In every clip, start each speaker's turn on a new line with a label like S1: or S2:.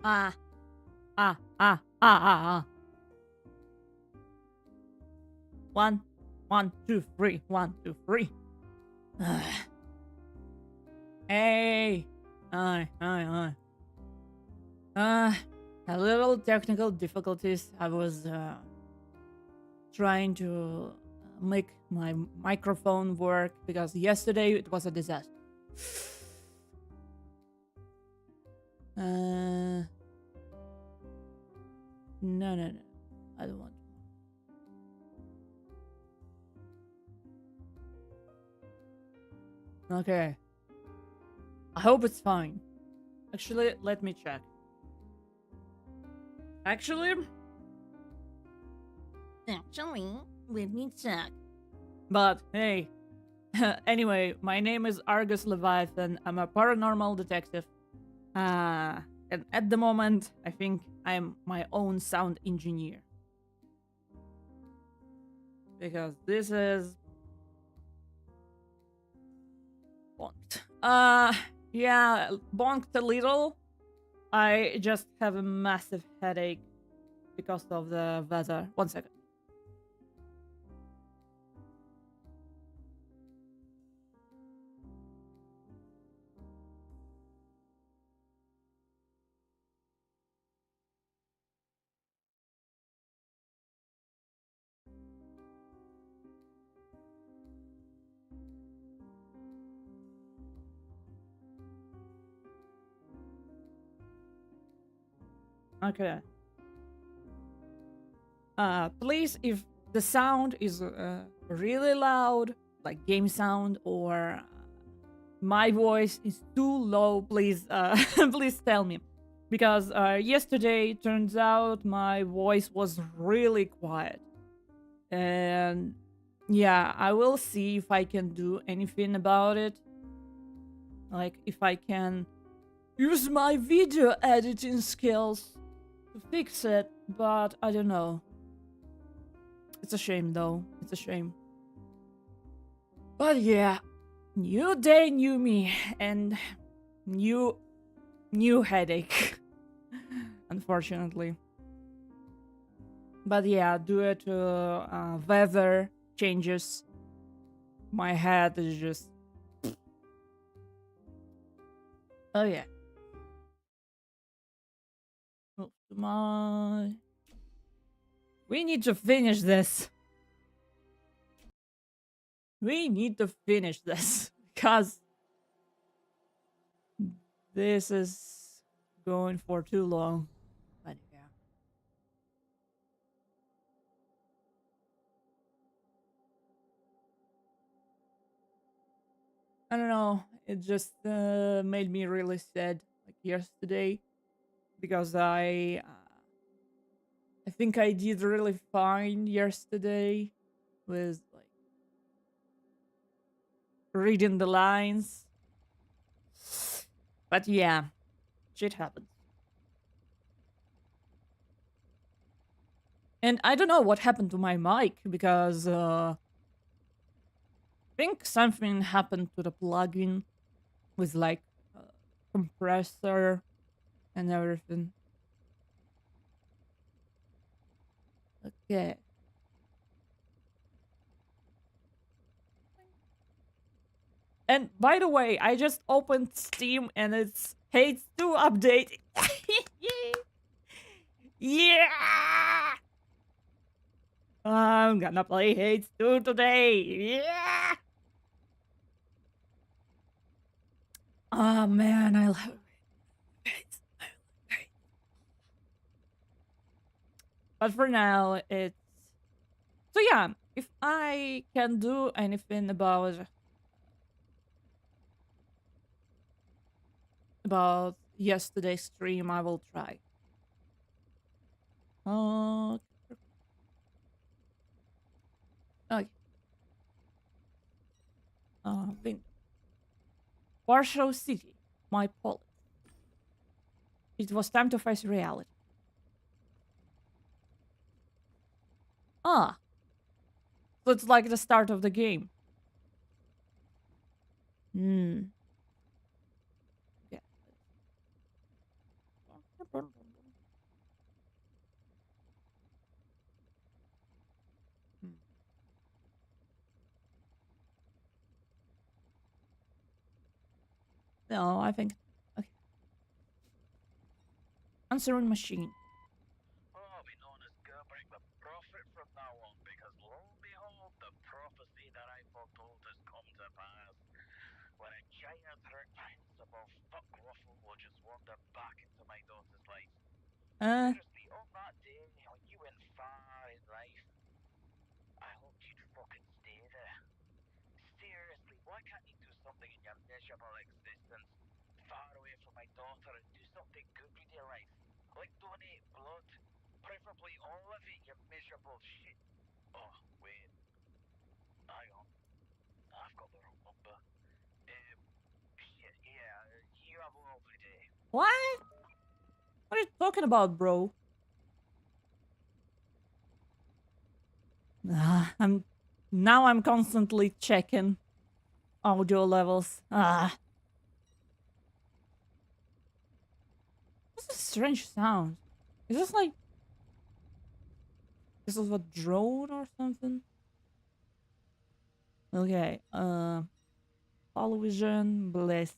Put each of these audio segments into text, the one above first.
S1: Ah, ah, ah, ah, ah, ah. 1, 1, 2, 3, 1, 2, 3. Hey, hi. A little technical difficulties. I was trying to make my microphone work because yesterday it was a disaster. No. I don't want to. Okay. I hope it's fine. Actually, let me check. Actually, let me check. But hey, Anyway, my name is Argus Leviathan. I'm a paranormal detective. And at the moment, I think I'm my own sound engineer. Because this is bonked. Yeah, bonked a little. I just have a massive headache because of the weather. 1 second. Okay. Please, if the sound is really loud, like game sound, or my voice is too low, please, please tell me. Because yesterday, turns out my voice was really quiet. And yeah, I will see if I can do anything about it. Like, if I can use my video editing skills to fix it, but I don't know. It's a shame, though. It's a shame. But yeah, new day, new me, and new headache. Unfortunately. But yeah, due to weather changes, my head is just. Oh yeah. Move to my. We need to finish this. We need to finish this because this is going for too long. But yeah. I don't know. It just made me really sad, like yesterday, because I think I did really fine yesterday with like reading the lines. But yeah, shit happens. And I don't know what happened to my mic because I think something happened to the plugin with like compressor and everything. Okay. And by the way, I just opened Steam and it's Hates 2 update. Yeah! I'm gonna play Hades 2 today. Yeah! Oh man, I love Hades. But for now, it's. So yeah, if I can do anything about yesterday's stream, I will try. Uh, okay. Vin. Warsaw City, my Poland. It was time to face reality. Ah, so it's like the start of the game. Hmm. Yeah. Hmm. No, I think. Okay. Answering machine.
S2: I'll be known as Gerbrink the Prophet from now on, because lo and behold, the prophecy that I foretold has come to pass. When a giant reprehensible fuck ruffle will just wander back into my daughter's life.
S1: Uh,
S2: Seriously, on that day when you went far in life, I hoped you'd fucking stay there. Seriously, why can't you do something in your miserable existence? Far away from my daughter and do something good with your life. Like donate blood. Preferably all of it, you miserable shit. Oh, wait. Hang on. I've got the wrong number. Shit, yeah, you have a lovely day.
S1: What? What are you talking about, bro? I'm constantly checking audio levels. What's a strange sound? Is this like this is a drone or something? Okay, television, Bliss.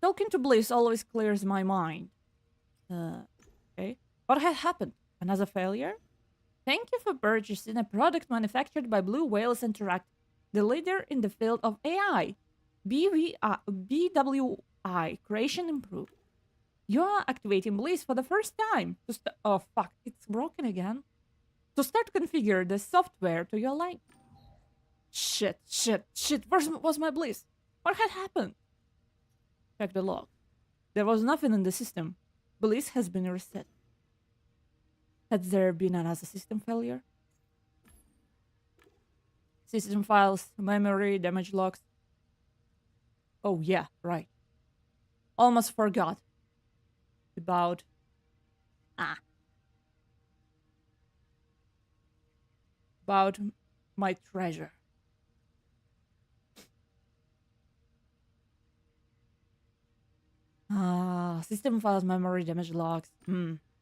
S1: Talking to Bliss always clears my mind. Okay. What had happened? Another failure? Thank you for purchasing a product manufactured by Blue Whales Interact, the leader in the field of AI. BWI, creation improved. You're activating Bliss for the first time. Oh fuck, it's broken again. To start configure the software to your liking. Shit. Where was my Bliss? What had happened? Check the log. There was nothing in the system. Bliss has been reset. Had there been another system failure? System files, memory, damage logs. Oh yeah, right. Almost forgot about about my treasure. System files, memory, damage logs.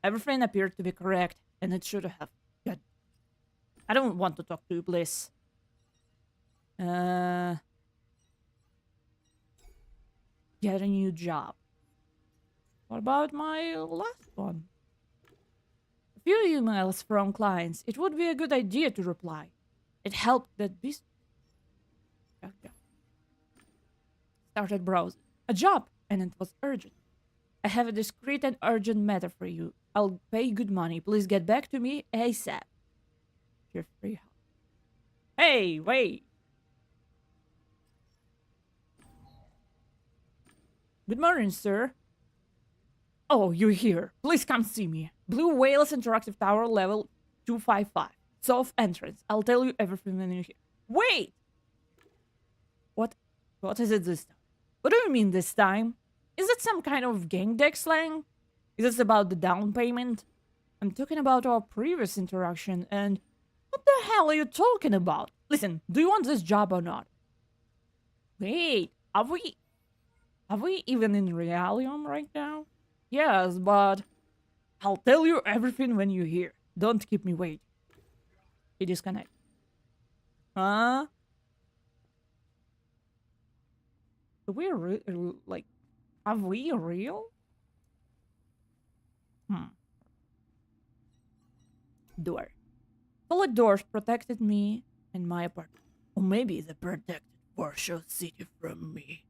S1: Everything appeared to be correct, and it should have. Good. I don't want to talk to you, Bliss. Get a new job. What about my last one? A few emails from clients. It would be a good idea to reply. It helped that business. Started browsing. A job, and it was urgent. I have a discreet and urgent matter for you. I'll pay good money. Please get back to me ASAP. Jeffrey. Hey, wait. Good morning, sir. Oh, you're here. Please come see me. Blue Whales Interactive Tower, level 255. South entrance. I'll tell you everything when you're here. Wait! What is it this time? What do you mean this time? Is it some kind of Gamedec slang? Is this about the down payment? I'm talking about our previous interaction, and what the hell are you talking about? Listen, do you want this job or not? Wait, are we even in Realium right now? Yes, but I'll tell you everything when you're here. Don't keep me waiting. He disconnected. Huh? We're like, are we real? Door. Solid doors protected me and my apartment. Or maybe they protected Warsaw City from me.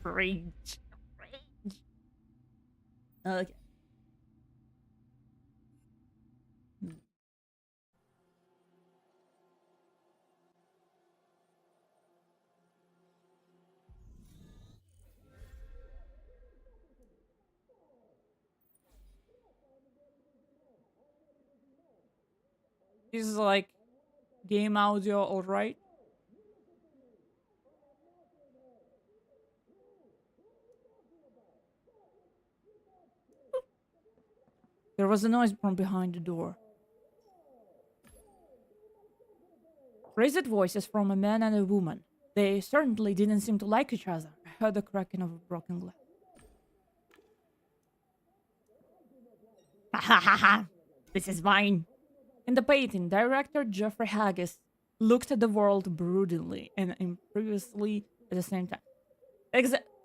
S1: Rage. Okay. Is like game audio alright? There was a noise from behind the door. Raised voices from a man and a woman. They certainly didn't seem to like each other. I heard the cracking of a broken glass. Ha ha ha ha! This is mine! In the painting, director Jeffrey Haggis looked at the world broodingly and imperiously at the same time.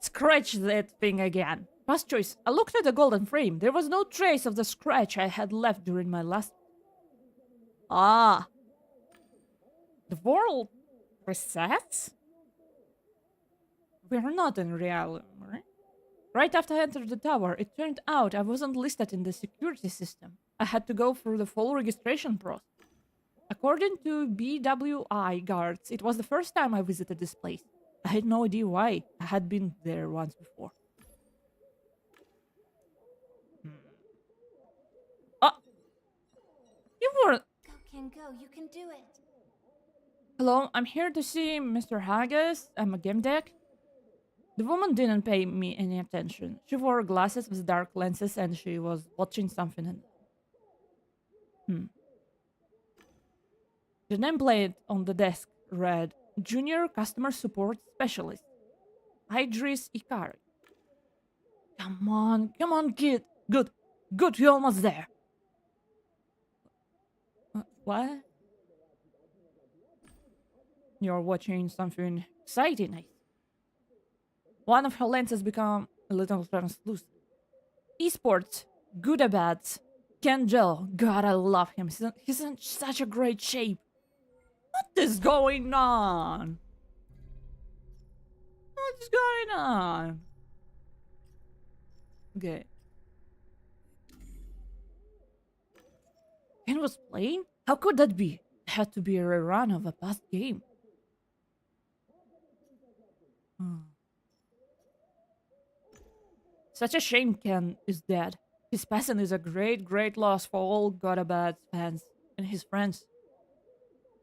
S1: Scratch that thing again. Past choice. I looked at the golden frame. There was no trace of the scratch I had left during my last... Ah. The world resets? We're not in reality, right? Right after I entered the tower, it turned out I wasn't listed in the security system. I had to go through the full registration process. According to BWI guards, it was the first time I visited this place. I had no idea why. I had been there once before. Oh! You were...
S3: Can go. You can do it.
S1: Hello, I'm here to see Mr. Haggis. I'm a Gamedec. The woman didn't pay me any attention. She wore glasses with dark lenses and she was watching something. The nameplate on the desk read Junior Customer Support Specialist, Idris Ikari. Come on, kid. Good, you're almost there. What? You're watching something exciting, I see. One of her lenses become a little translucent. Esports, good or bad. Ken Joe, God, I love him. He's in such a great shape. What is going on? What's going on? Okay. Ken was playing? How could that be? It had to be a rerun of a past game. Such a shame Ken is dead. His passing is a great loss for all Godabad's fans and his friends.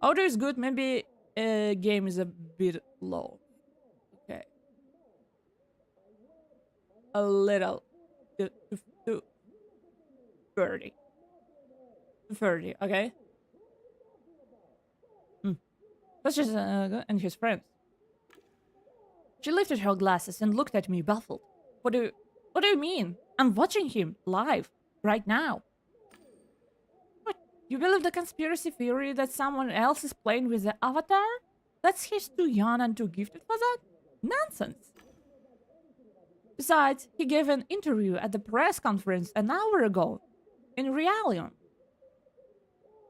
S1: Audio is good, maybe game is a bit low. Okay. A little. 30. 30, okay? That's just and his friends. She lifted her glasses and looked at me, baffled. What do you mean? I'm watching him live right now. What? You believe the conspiracy theory that someone else is playing with the avatar? That's he's too young and too gifted for that? Nonsense. Besides, he gave an interview at the press conference an hour ago in Realion.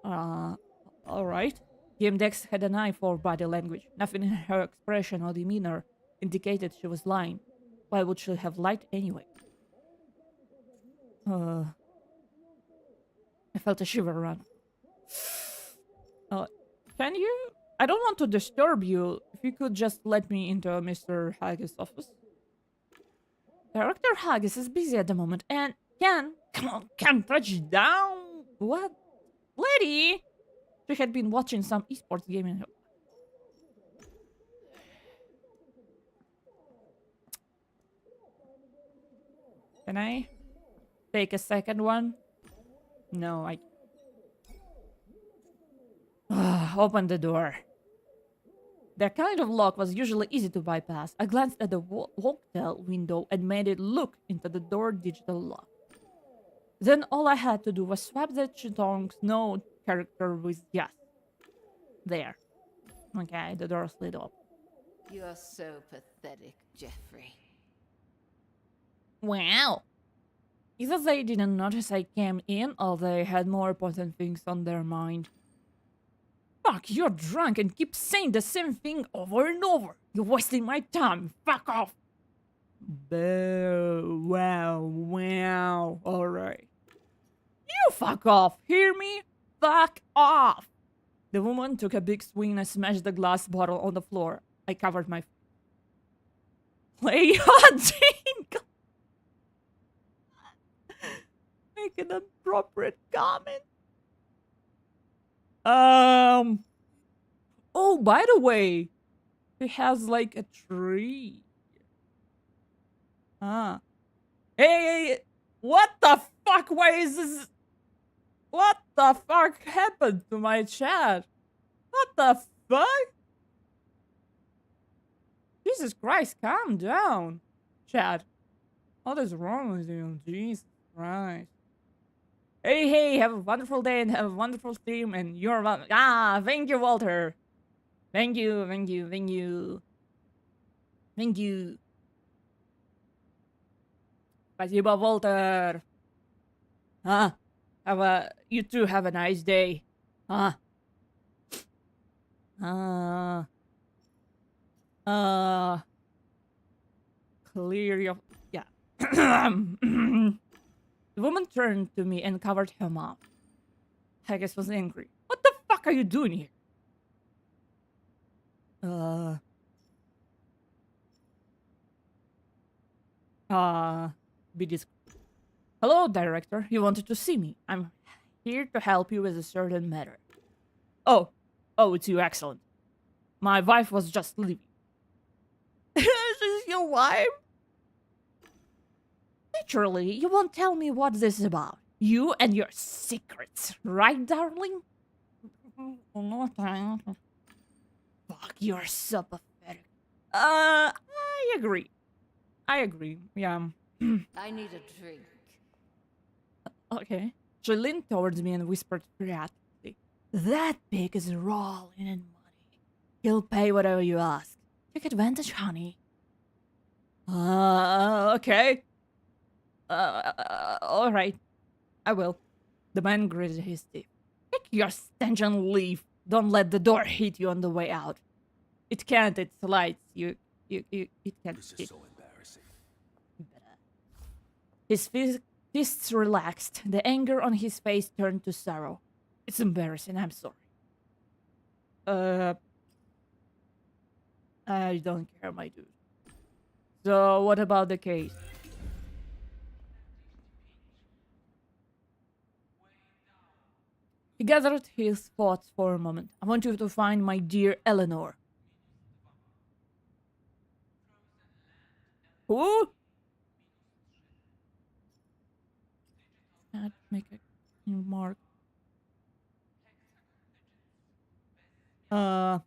S1: Alright. Gamedec had an eye for body language. Nothing in her expression or demeanor indicated she was lying. Why would she have lied anyway? I felt a shiver run. Can you? I don't want to disturb you. If you could just let me into Mr. Haggis' office. Director Haggis is busy at the moment, and come on, touch down. What? Lady! She had been watching some esports game in her. Can I take a second one? No, I... Open the door. That kind of lock was usually easy to bypass. I glanced at the walk-tail window and made it look into the door digital lock. Then all I had to do was swap the Chitong's no character with yes. There. Okay, the door slid up.
S3: You're so pathetic, Jeffrey.
S1: Wow. Either they didn't notice I came in or they had more important things on their mind. Fuck, you're drunk and keep saying the same thing over and over. You're wasting my time. Fuck off. Boo. Wow. Alright. You fuck off. Hear me? Fuck off. The woman took a big swing and smashed the glass bottle on the floor. I covered my... Play hunting! Make an appropriate comment. Oh, by the way, it has like a tree. Hey, what the fuck? Why is this? What the fuck happened to my chat? What the fuck? Jesus Christ, calm down, chat. What is wrong with you? Jesus Christ. Hey, have a wonderful day and have a wonderful stream and you're welcome. Thank you, Walter. Thank you. Спасибо, Walter. You too have a nice day. Clear your... Yeah. The woman turned to me and covered her mouth. Haggis was angry. What the fuck are you doing here? Be discreet. Hello, director. You wanted to see me. I'm here to help you with a certain matter. Oh, it's you, excellent. My wife was just leaving. She's your wife? Naturally, you won't tell me what this is about. You and your secrets, right, darling? Fuck, you're so pathetic. I agree. Yeah.
S3: I need a drink.
S1: Okay. She leaned towards me and whispered creatively, "That pig is rolling in money. He'll pay whatever you ask. Take advantage, honey." Okay. All right. I will. The man gritted his teeth. "Take your stench and leave. Don't let the door hit you on the way out. It can't. It slides. It can't.
S4: This is so embarrassing.
S1: His fists relaxed. The anger on his face turned to sorrow. "It's embarrassing. I'm sorry." I don't care, my dude. So, what about the case? He gathered his thoughts for a moment. "I want you to find my dear Eleanor." Who? Can't make a mark. I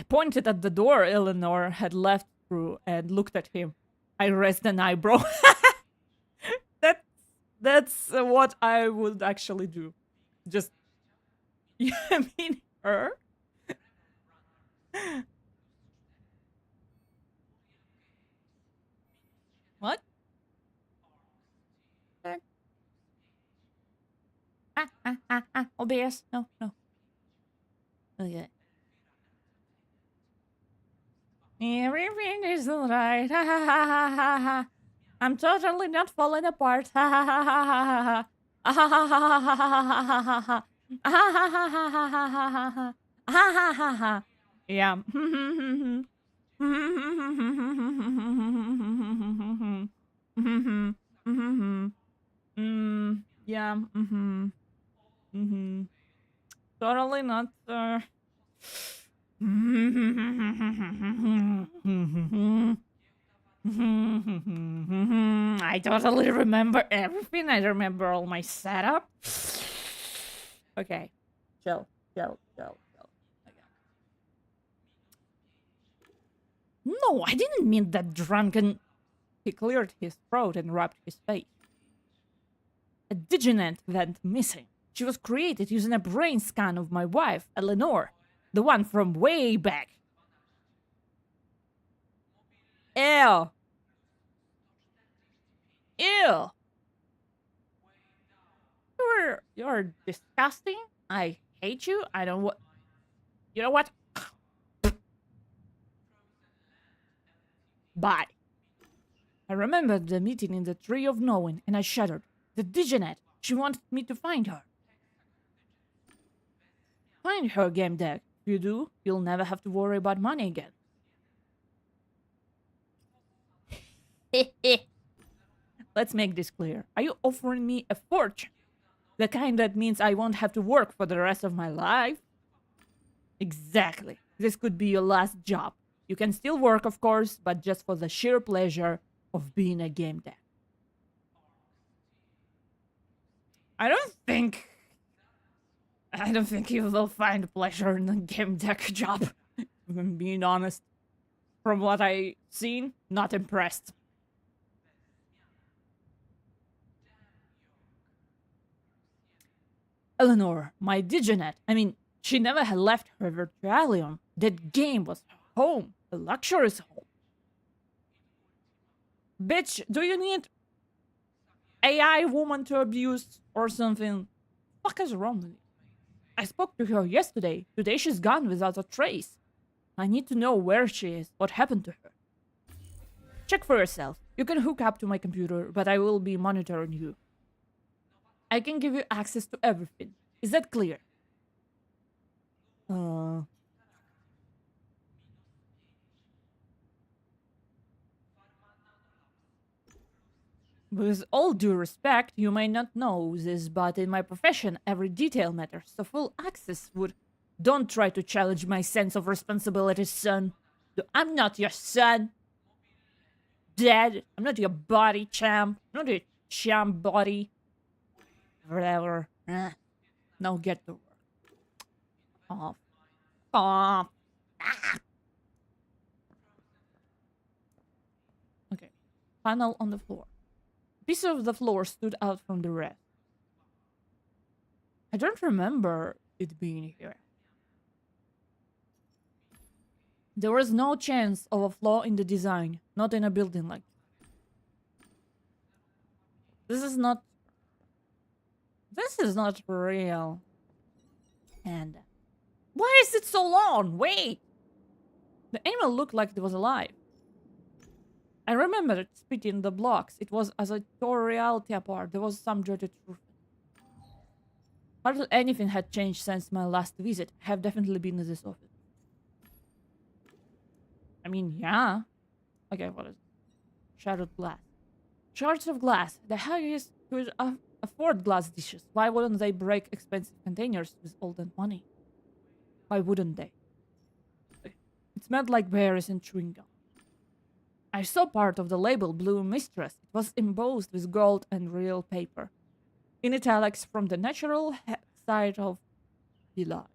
S1: pointed at the door Eleanor had left through and looked at him. I raised an eyebrow. That's what I would actually do. Just, you mean her? What? OBS? No. Okay. Everything is alright. I'm totally not falling apart. Yeah. Yeah. Totally not. I totally remember everything. I remember all my setup. Okay. Chill. Okay. No, I didn't mean that drunken. He cleared his throat and rubbed his face. A diginet went missing. She was created using a brain scan of my wife, Eleanor. The one from way back. Ew. You're disgusting. I hate you. I don't want. You know what? Bye. I remembered the meeting in the Tree of Knowing, and I shuddered. The Diginet. She wanted me to find her. Find her, Gamedec. If you do, you'll never have to worry about money again. Let's make this clear. Are you offering me a fortune? The kind that means I won't have to work for the rest of my life? Exactly. This could be your last job. You can still work, of course, but just for the sheer pleasure of being a Gamedec. I don't think you will find pleasure in a Gamedec job. If I'm being honest. From what I've seen, not impressed. Eleanor, my Diginet. I mean, she never had left her Virtualion. That game was her home. A luxurious home. Bitch, do you need AI woman to abuse or something? What is wrong with you? I spoke to her yesterday. Today she's gone without a trace. I need to know where she is, what happened to her. Check for yourself. You can hook up to my computer, but I will be monitoring you. I can give you access to everything. Is that clear? With all due respect, you may not know this, but in my profession, every detail matters, so full access would... Don't try to challenge my sense of responsibility, son. I'm not your son. Dad, I'm not your body champ. I'm not your champ body. Whatever. Now get to work. Off. Off. Ah. Okay. Panel on the floor. A piece of the floor stood out from the rest. I don't remember it being here. There was no chance of a flaw in the design, not in a building like this. This is not real. And why is it so long? Wait! The animal looked like it was alive. I remembered spitting the blocks. It was as I tore reality apart. There was some dreaded truth. Hardly anything had changed since my last visit. I have definitely been to this office. I mean, yeah. Okay, what is it? Shattered glass. Shards of glass. The Haggis could afford glass dishes. Why wouldn't they break expensive containers with all that money? Why wouldn't they? It smelled like berries and chewing gum. I saw part of the label, Blue Mistress. It was embossed with gold and real paper. In italics, from the natural side of Pilar.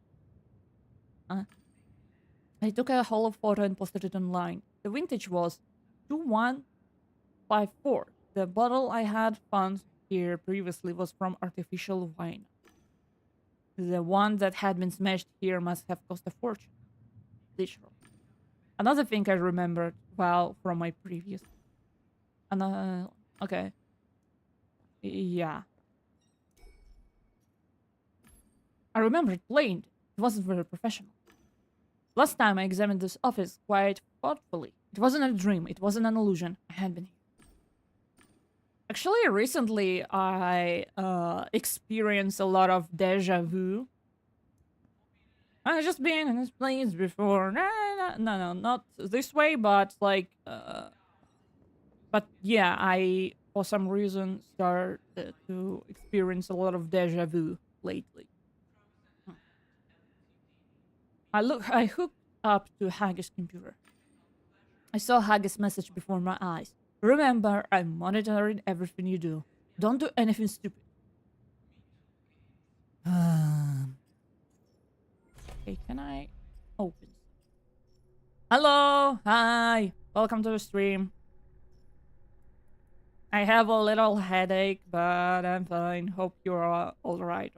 S1: I took a hollow photo and posted it online. The vintage was 2154. The bottle I had found here previously was from artificial wine. The one that had been smashed here must have cost a fortune. Literally. Another thing I remembered well from my previous... okay. Yeah. I remember it plain. It wasn't very professional. Last time I examined this office quite thoughtfully. It wasn't a dream. It wasn't an illusion. I had been here. Actually, recently I experienced a lot of deja vu. I've just been in this place before. No, not this way, but like... but yeah, I, for some reason, started to experience a lot of deja vu lately. I hooked up to Haggis' computer. I saw Haggis' message before my eyes. Remember, I'm monitoring everything you do. Don't do anything stupid. Okay, can I open? Hello! Hi! Welcome to the stream. I have a little headache, but I'm fine. Hope you're alright.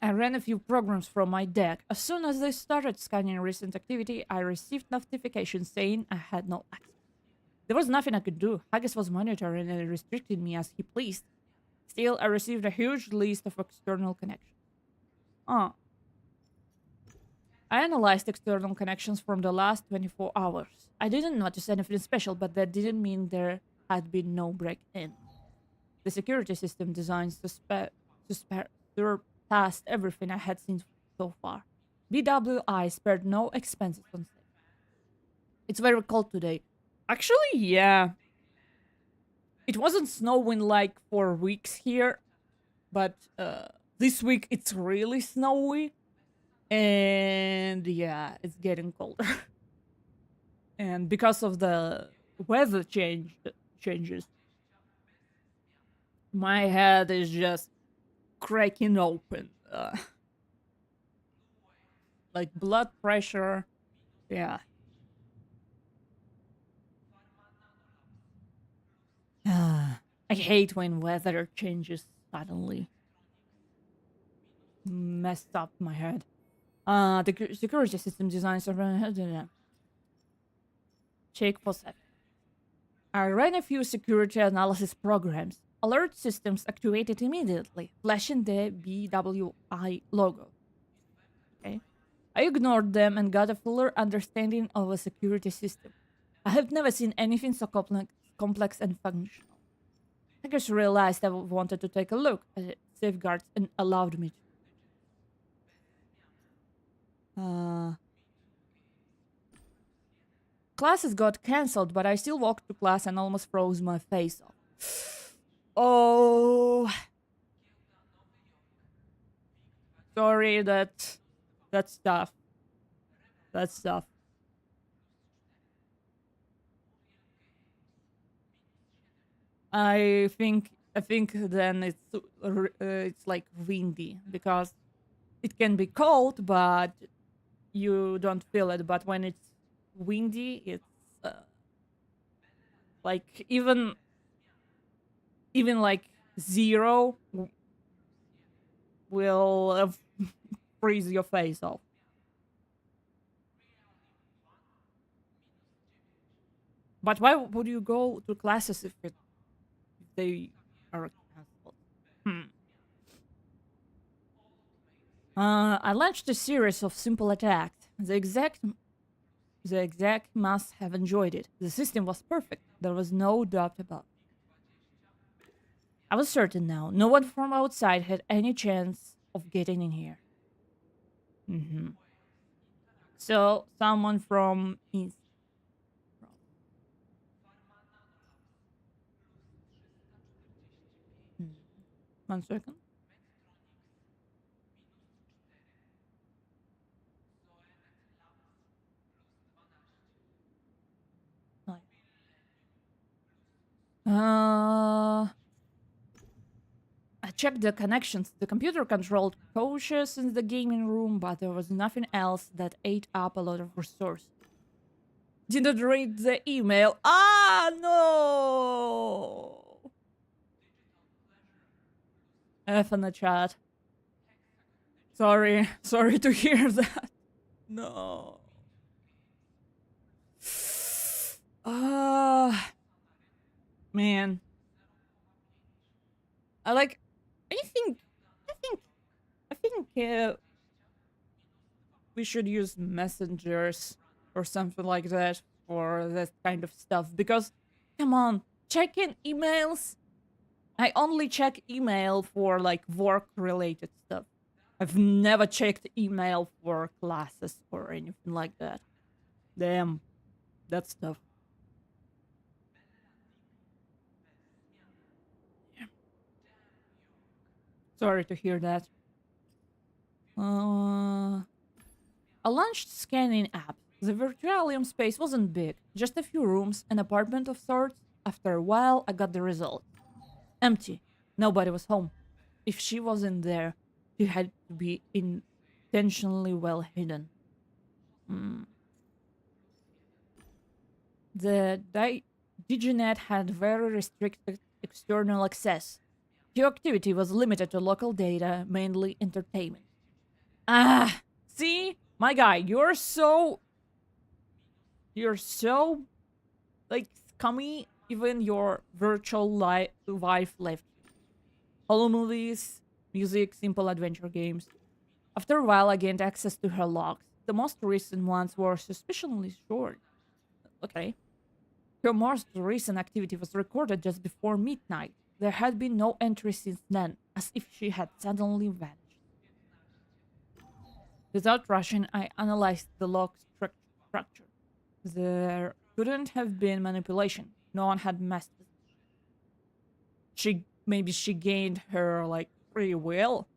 S1: I ran a few programs from my deck. As soon as they started scanning recent activity, I received notifications saying I had no access. There was nothing I could do. Haggis was monitoring and restricting me as he pleased. Still, I received a huge list of external connections. I analyzed external connections from the last 24 hours. I didn't notice anything special, but that didn't mean there had been no break-in. The security system designs surpassed everything I had seen so far. BWI spared no expenses on sale. It's very cold today. Actually, yeah. It wasn't snowing like for weeks here, but this week it's really snowy. And yeah, it's getting colder. And because of the weather changes, my head is just cracking open. Like blood pressure. Yeah. I hate when weather changes suddenly. Messed up my head. The security system designs are... Check for sec. I ran a few security analysis programs. Alert systems activated immediately, flashing the BWI logo. Okay. I ignored them and got a fuller understanding of a security system. I have never seen anything so complex and functional. Hackers realized I wanted to take a look at its safeguards and allowed me to. Classes got cancelled, but I still walked to class and almost froze my face off. Oh. Sorry, that's tough. That's tough. I think then it's like windy because it can be cold, but you don't feel it. But when it's windy, it's like even like 0 will freeze your face off. But why would you go to classes if they are cancelled? I launched a series of simple attacks. The exec must have enjoyed it. The system was perfect. There was no doubt about it. I was certain now. No one from outside had any chance of getting in here. So, someone from inside. 1 second. I checked the connections. The computer controlled cautious in the gaming room, but there was nothing else that ate up a lot of resources. Didn't read the email. Ah, no! F in the chat. Sorry to hear that. No. Man. I think we should use messengers or something like that for that kind of stuff. Because, come on, checking emails. I only check email for like work-related stuff. I've never checked email for classes or anything like that. Damn, that stuff. Yeah. Sorry to hear that. I launched scanning app. The virtualium space wasn't big, just a few rooms, an apartment of sorts. After a while, I got the result. Empty. Nobody was home. If she wasn't there, she had to be intentionally well hidden. The Diginet had very restricted external access. Geoactivity was limited to local data, mainly entertainment. Ah, see? My guy, you're so like scummy. Even your virtual wife left you. Hollow movies, music, simple adventure games. After a while, I gained access to her logs. The most recent ones were suspiciously short. Okay. Her most recent activity was recorded just before midnight. There had been no entry since then, as if she had suddenly vanished. Without rushing, I analyzed the log structure. There couldn't have been manipulation. No one had messed with it. Maybe she gained her, like, free will.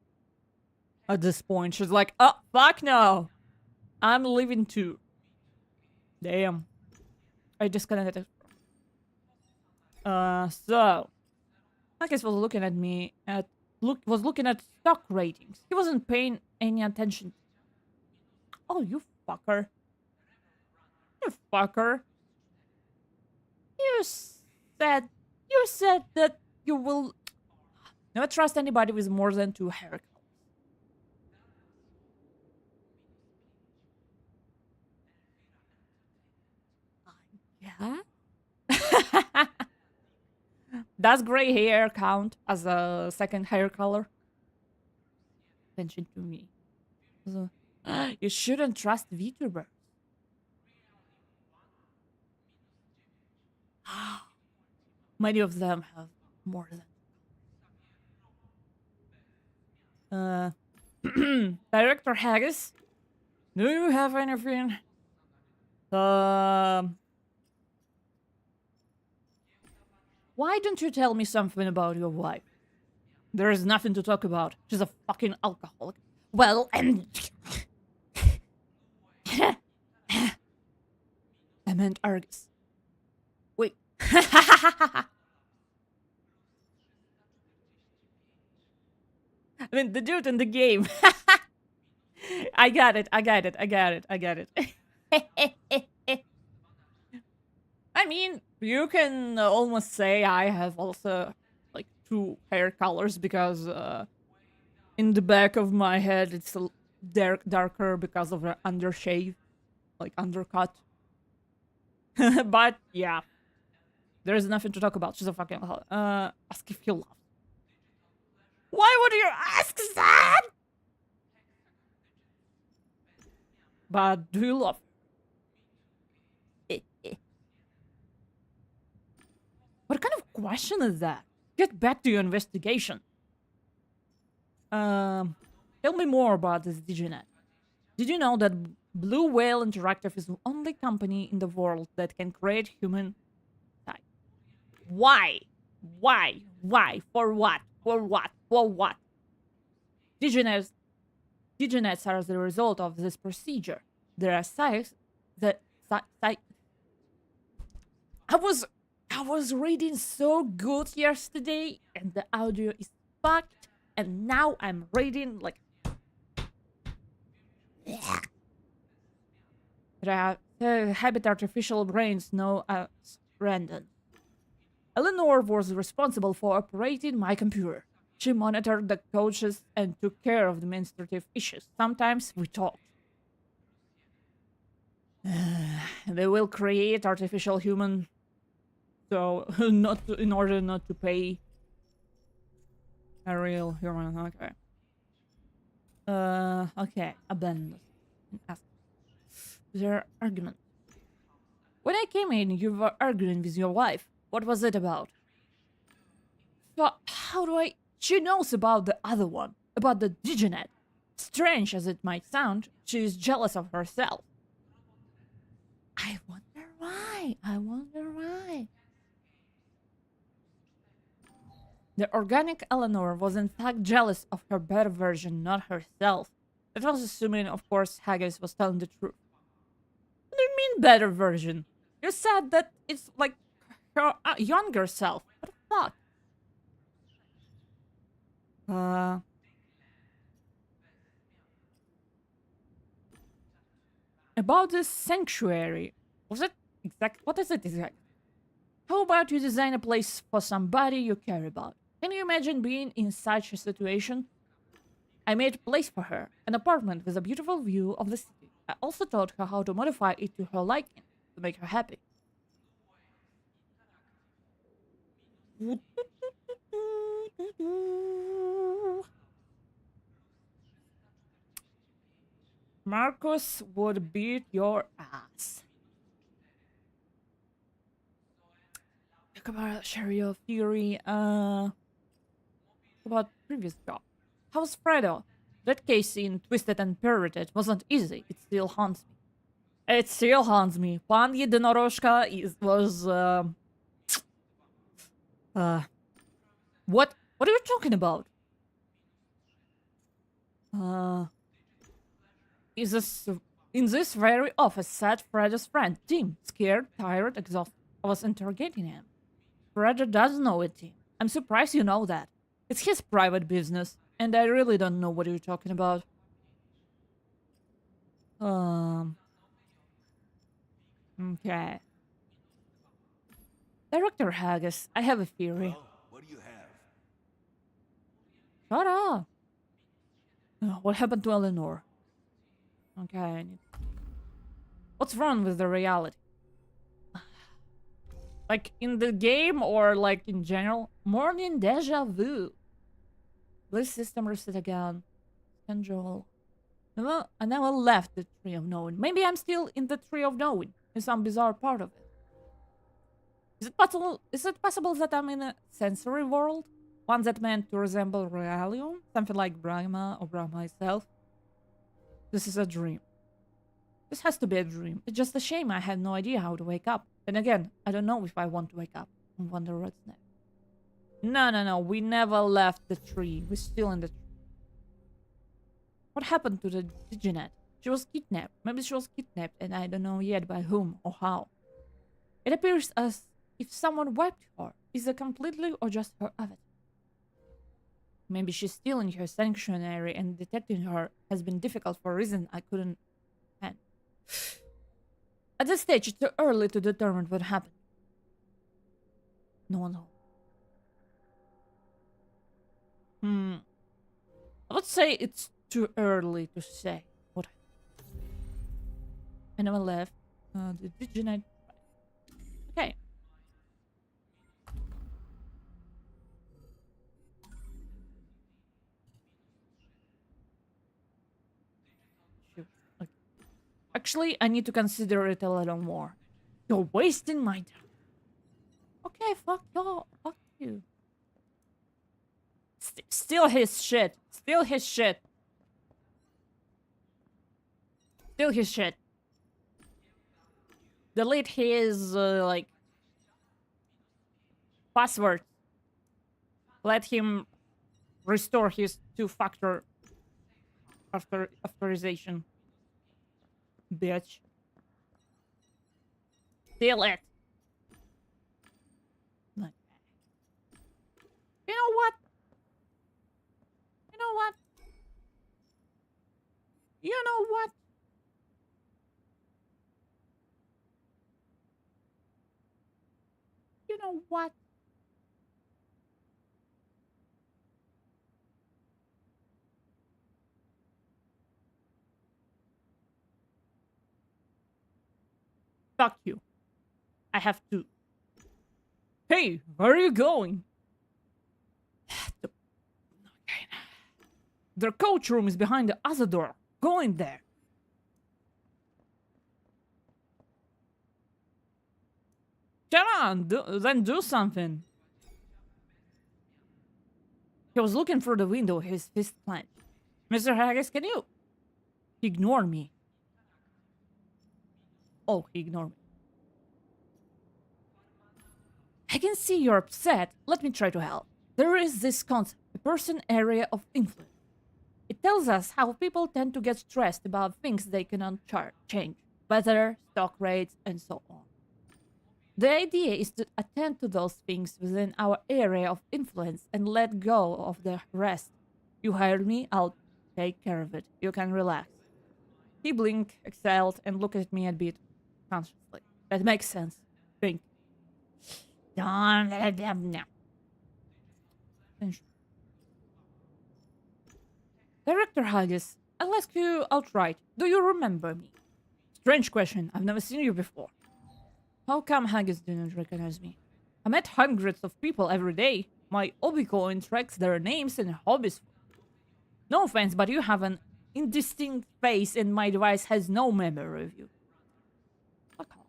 S1: At this point, she's like, oh, fuck no! I'm leaving too. Damn. I disconnected. So Marcus was looking at me was looking at stock ratings. He wasn't paying any attention. Oh, you fucker. You fucker. You said that you will never trust anybody with more than 2 hair colors. Yeah? Does gray hair count as a second hair color? Attention to me. You shouldn't trust VTubers. Many of them have more than. Director Haggis, do you have anything? Why don't you tell me something about your wife? There is nothing to talk about. She's a fucking alcoholic. Well, and... I meant Argus. Wait. I mean, the dude in the game. I got it. I mean, you can almost say I have also, like, two hair colors because in the back of my head it's darker because of the undershave, like undercut. But yeah, there's nothing to talk about. She's a fucking ask if you love. Why would you ask that? But do you love? What kind of question is that? Get back to your investigation. Tell me more about this DigiNet. Did you know that Blue Whale Interactive is the only company in the world that can create human type? Why? Why? Why? For what? For what? For what? DigiNets are the result of this procedure. There are sites that I was reading so good yesterday and the audio is fucked, and now I'm reading like there are habit artificial brains known as random. Eleanor was responsible for operating my computer. She monitored the coaches and took care of the administrative issues. Sometimes we talked. They will create artificial human, so in order not to pay a real human. Okay. Okay. Abandoned. Their argument. When I came in, you were arguing with your wife. What was it about? But how do I... She knows about the other one, about the DigiNet. Strange as it might sound, she is jealous of herself. I wonder why. The organic Eleanor was in fact jealous of her better version, not herself. That was assuming, of course, Haggis was telling the truth. What do you mean better version? You said that it's like her younger self. What the fuck? About this sanctuary. Was it exact? What is it exactly? How about you design a place for somebody you care about? Can you imagine being in such a situation? I made a place for her, an apartment with a beautiful view of the city. I also taught her how to modify it to her liking, to make her happy. Marcus would beat your ass. Talk about share your theory. About previous job. How's Fredo? That case in Twisted and Perverted wasn't easy. It still haunts me. Pan Jednorożka was what are you talking about? Is this in this very office sat Fredo's friend, Tim, scared, tired, exhausted. I was interrogating him. Fredo does know it, Tim. I'm surprised you know that. It's his private business, and I really don't know what you're talking about. Okay. Director Haggis, I have a theory.
S4: Well, what do you have?
S1: Shut up. What happened to Eleanor? Okay. What's wrong with the reality? Like in the game or like in general? Morning deja vu. Bliss system reset again. Control. I never left the tree of knowing. Maybe I'm still in the tree of knowing. In some bizarre part of it. Is it possible that I'm in a sensory world? One that meant to resemble Realium? Something like Brahma or Brahma itself? This is a dream. This has to be a dream. It's just a shame I had no idea how to wake up. And again, I don't know if I want to wake up. I wonder what's next. No. We never left the tree. We're still in the tree. What happened to the Diginet? She was kidnapped. Maybe she was kidnapped and I don't know yet by whom or how. It appears as if someone wiped her. Is it completely or just her avatar? Maybe she's still in her sanctuary and detecting her has been difficult for a reason I couldn't understand. At this stage, it's too early to determine what happened. No one knows. I would say it's too early to say what happened. I never left. The Diginet. Okay. Shoot. Okay. Actually, I need to consider it a little more. You're wasting my time. Okay, fuck you. Fuck you. Steal his shit. Steal his shit. Steal his shit. Delete his, like, password. Let him restore his two-factor authorization. Bitch. Steal it. Okay. You know what? You know what? You know what? You know what? Fuck you. I have to. Hey, where are you going? Their coach room is behind the other door. Go in there. Come on, then do something. He was looking through the window, his fist clenched. Mr. Haggis, can you? He ignored me. Oh, he ignored me. I can see you're upset. Let me try to help. There is this concept, a person area of influence. It tells us how people tend to get stressed about things they cannot change. Weather, stock rates, and so on. The idea is to attend to those things within our area of influence and let go of the rest. You hired me, I'll take care of it. You can relax. He blinked, exhaled, and looked at me a bit consciously. That makes sense. Think. Director Haggis, I'll ask you outright. Do you remember me? Strange question. I've never seen you before. How come Haggis didn't recognize me? I met hundreds of people every day. My Obicoin tracks their names and hobbies. No offense, but you have an indistinct face and my device has no memory of you. Fuck off.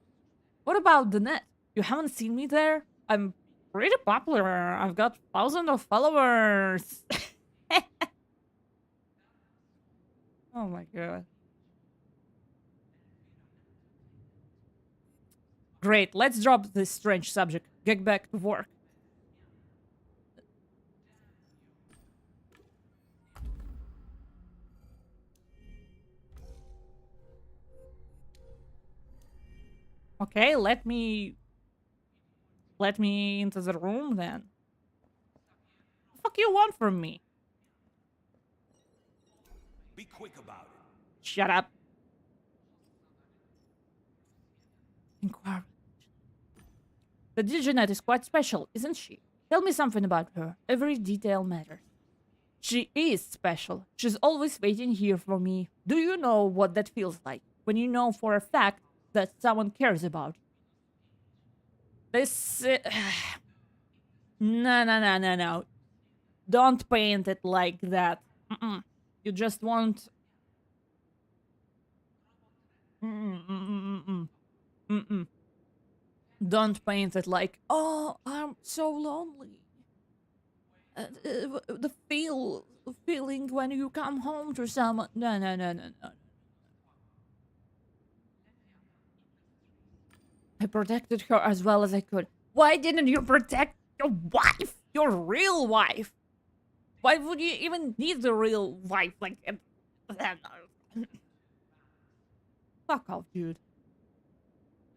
S1: What about the net? You haven't seen me there? I'm pretty popular. I've got thousands of followers. Oh my god. Great, let's drop this strange subject. Get back to work. Okay, let me into the room then. What the fuck you want from me?
S4: Be quick about it.
S1: Shut up. Inquire. The Diginet is quite special, isn't she? Tell me something about her. Every detail matters. She is special. She's always waiting here for me. Do you know what that feels like? When you know for a fact that someone cares about you. This... No. Don't paint it like that. You just want... Don't paint it like, oh, I'm so lonely. The feeling when you come home to someone. No. I protected her as well as I could. Why didn't you protect your wife? Your real wife? Why would you even need the real wife? Like, fuck off, dude.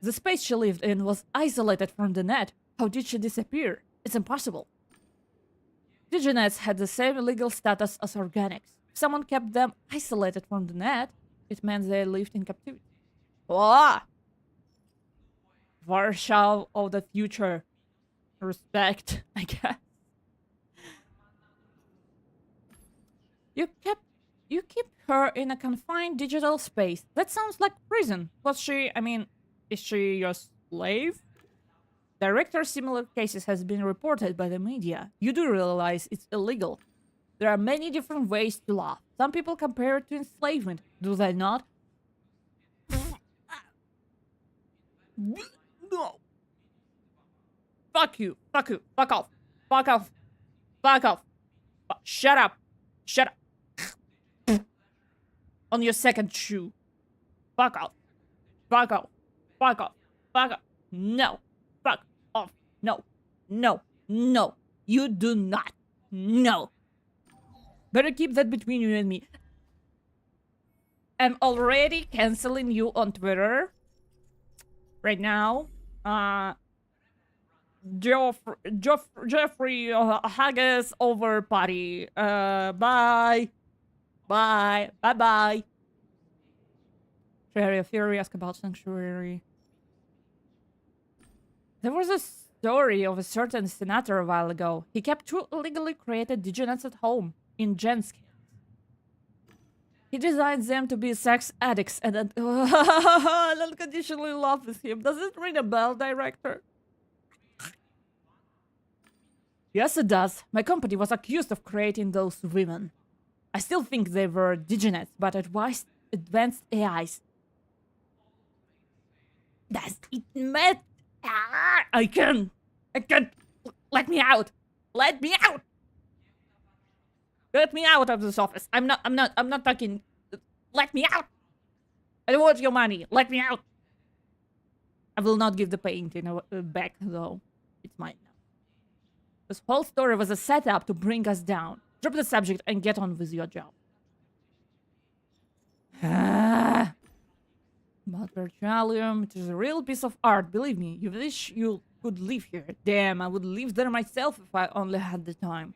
S1: The space she lived in was isolated from the net. How did she disappear? It's impossible. Diginets had the same legal status as organics. If someone kept them isolated from the net, it meant they lived in captivity. Ah! Warsaw of the future. Respect, I guess. You keep her in a confined digital space. That sounds like prison. Was she, is she your slave? Director similar cases has been reported by the media. You do realize it's illegal. There are many different ways to laugh. Some people compare it to enslavement. Do they not? No. Fuck you. Fuck you. Fuck off. Fuck off. Fuck off. Shut up. Shut up. On your second shoe. Fuck off. Fuck off. Fuck off. Fuck off. No. Fuck off. No. No. No. You do not. No. Better keep that between you and me. I'm already canceling you on Twitter. Right now. Jeffrey Haggis over party. Bye. Bye. Bye-bye. Cherry of Fury, ask about Sanctuary. There was a story of a certain senator a while ago. He kept two illegally created digenets at home, in genskins. He designed them to be sex addicts and unconditionally love with him. Does it ring a bell, director? Yes, it does. My company was accused of creating those women. I still think they were digenets, but advanced AIs. Does it matter? I can't. Let me out. Let me out. Get me out of this office. I'm not talking. Let me out. I don't want your money. Let me out. I will not give the painting back, though. It's mine now. This whole story was a setup to bring us down. Drop the subject and get on with your job. But Virtualium, it is a real piece of art, believe me. You wish you could live here. Damn, I would live there myself if I only had the time.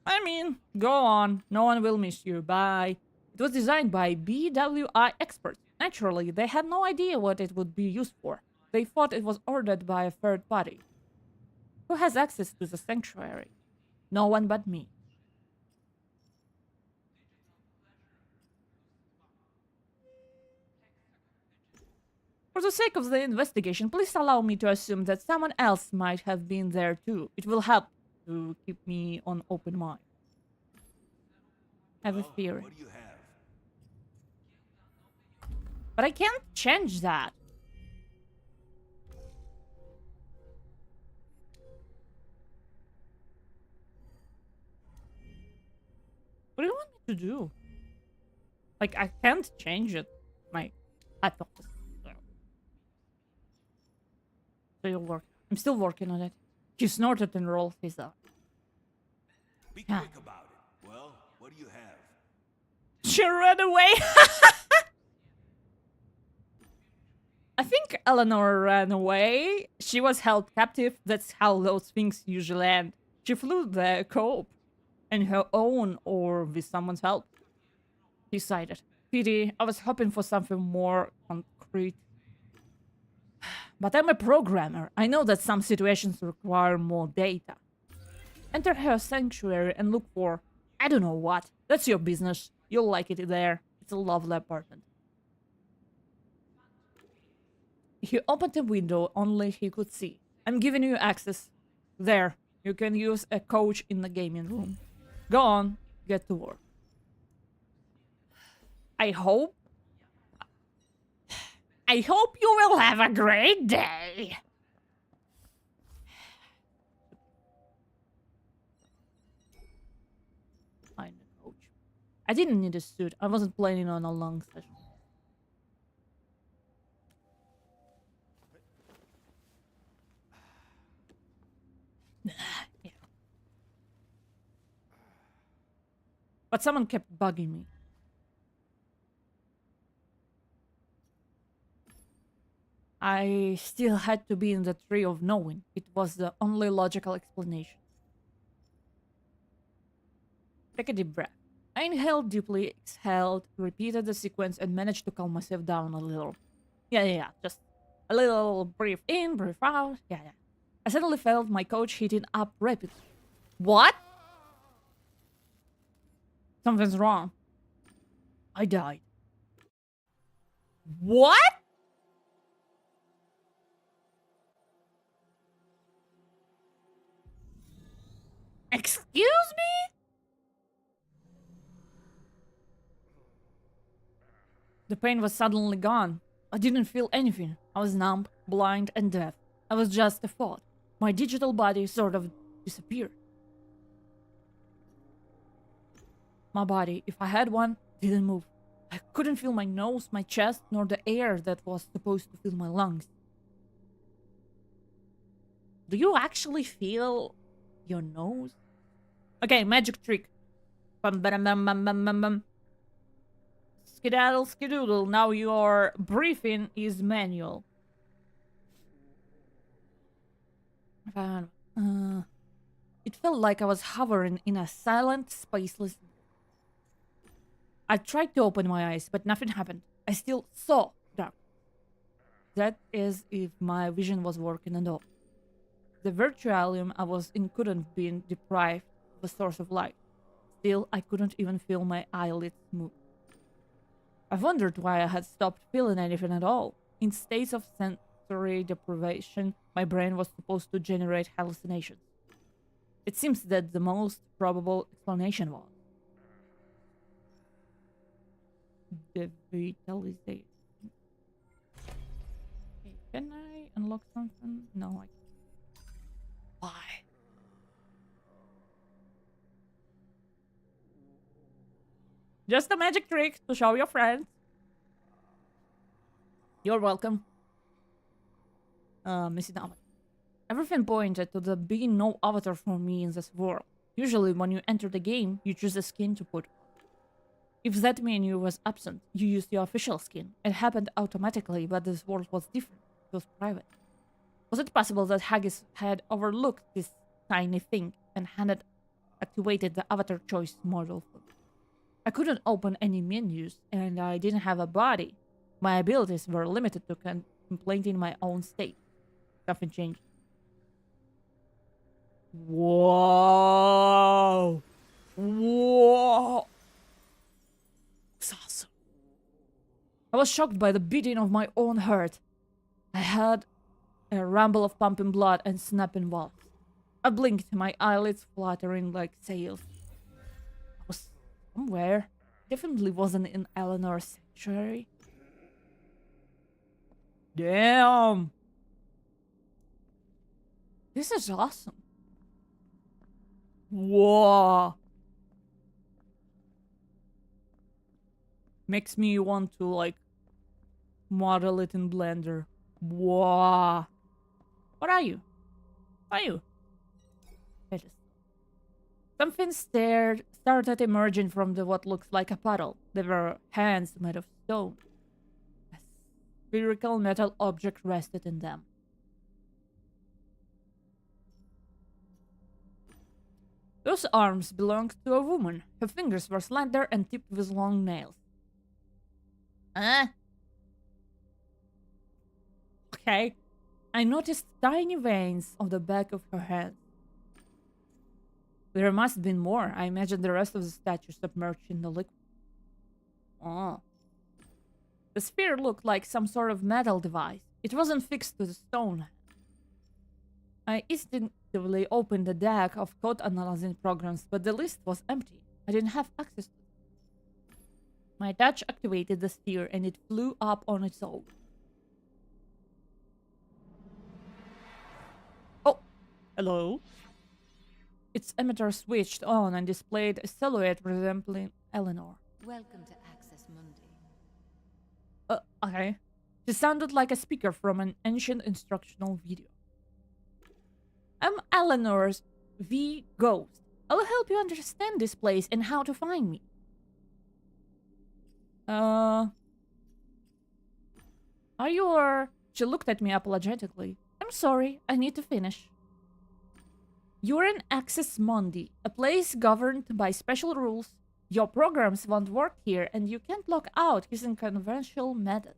S1: I mean, go on. No one will miss you. Bye. It was designed by BWI experts. Naturally, they had no idea what it would be used for. They thought it was ordered by a third party. Who has access to the sanctuary? No one but me. For the sake of the investigation, please allow me to assume that someone else might have been there too. It will help to keep me on open mind. I have a theory.
S4: What do you have?
S1: But I can't change that. What do you want me to do? Like, I can't change it. My laptop is still working. I'm still working on it. He snorted and rolled his eyes.
S4: Be quick about it. Well, what do you have?
S1: She ran away. I think Eleanor ran away. She was held captive. That's how those things usually end. She flew the cope on her own or with someone's help. He sighed. Pity, I was hoping for something more concrete. But I'm a programmer. I know that some situations require more data. Enter her sanctuary and look for, I don't know what. That's your business. You'll like it there. It's a lovely apartment. He opened a window only he could see. I'm giving you access. There. You can use a couch in the gaming room. Go on. Get to work. I hope you will have a great day. Find a coach. I didn't need a suit. I wasn't planning on a long session. But someone kept bugging me. I still had to be in the tree of knowing. It was the only logical explanation. Take a deep breath. I inhaled deeply, exhaled, repeated the sequence, and managed to calm myself down a little. Yeah. Just a little breathe in, breathe out. Yeah. I suddenly felt my coach heating up rapidly. What? Something's wrong. I died. What? Excuse me? The pain was suddenly gone. I didn't feel anything. I was numb, blind, and deaf. I was just a thought. My digital body sort of disappeared. My body, if I had one, didn't move. I couldn't feel my nose, my chest, nor the air that was supposed to fill my lungs. Do you actually feel your nose? Okay, magic trick. Bum, bum, bum, bum, bum, bum, bum. Skedaddle, skedoodle. Now your breathing is manual. It felt like I was hovering in a silent, spaceless. I tried to open my eyes, but nothing happened. I still saw dark. That is, if my vision was working at all. The virtualium I was in couldn't be deprived of a source of light. Still, I couldn't even feel my eyelids move. I wondered why I had stopped feeling anything at all. In states of sensory deprivation, my brain was supposed to generate hallucinations. It seems that the most probable explanation was the vitalization. Okay, can I unlock something? No, I can't. Why? Just a magic trick to show your friends. You're welcome. Missing avatar. Everything pointed to there being no avatar for me in this world. Usually when you enter the game, you choose a skin to put on. If that menu was absent, you used your official skin. It happened automatically, but this world was different. It was private. Was it possible that Haggis had overlooked this tiny thing and hadn't activated the avatar choice module for me? I couldn't open any menus, and I didn't have a body. My abilities were limited to contemplating my own state. Nothing changed. Whoa! Whoa! It's awesome. I was shocked by the beating of my own heart. I heard a rumble of pumping blood and snapping valves. I blinked, my eyelids fluttering like sails. I was somewhere. Definitely wasn't in Eleanor's sanctuary. Damn! This is awesome. Whoa! Makes me want to, like, model it in Blender. Whoa! What are you? What are you? Something started emerging from the what looks like a puddle. There were hands made of stone. A spherical metal object rested in them. Those arms belonged to a woman. Her fingers were slender and tipped with long nails. Okay. I noticed tiny veins on the back of her hands. There must have been more. I imagine the rest of the statue submerged in the liquid. Oh. The sphere looked like some sort of metal device. It wasn't fixed to the stone. I instinctively opened the deck of code analyzing programs, but the list was empty. I didn't have access to it. My touch activated the sphere and it flew up on its own. Oh, hello. Its emitter switched on and displayed a silhouette resembling Eleanor.
S3: Welcome to Access Mundi.
S1: Okay. She sounded like a speaker from an ancient instructional video. I'm Eleanor's V Ghost. I'll help you understand this place and how to find me. Are you or... She looked at me apologetically. I'm sorry, I need to finish. You're in Access Mundi, a place governed by special rules. Your programs won't work here, and you can't log out using conventional methods.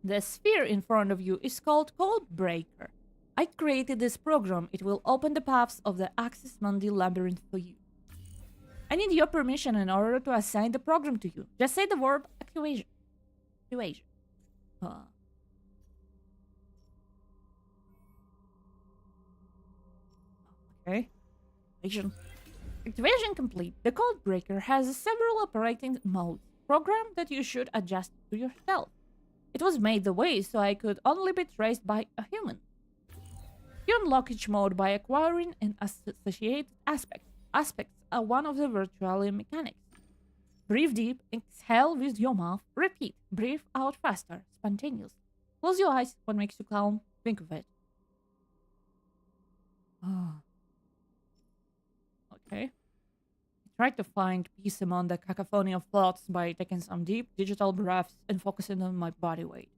S1: The sphere in front of you is called Codebreaker. I created this program. It will open the paths of the Access Mundi labyrinth for you. I need your permission in order to assign the program to you. Just say the word activation. Activation. Okay. Activation complete. The Codebreaker has several operating modes. Program that you should adjust to yourself. It was made the way so I could only be traced by a human. You unlock each mode by acquiring an associated aspect. Aspects are one of the virtual mechanics. Breathe deep, exhale with your mouth, repeat, breathe out faster, spontaneous. Close your eyes, what makes you calm, think of it. Okay. I tried to find peace among the cacophony of thoughts by taking some deep digital breaths and focusing on my body weight.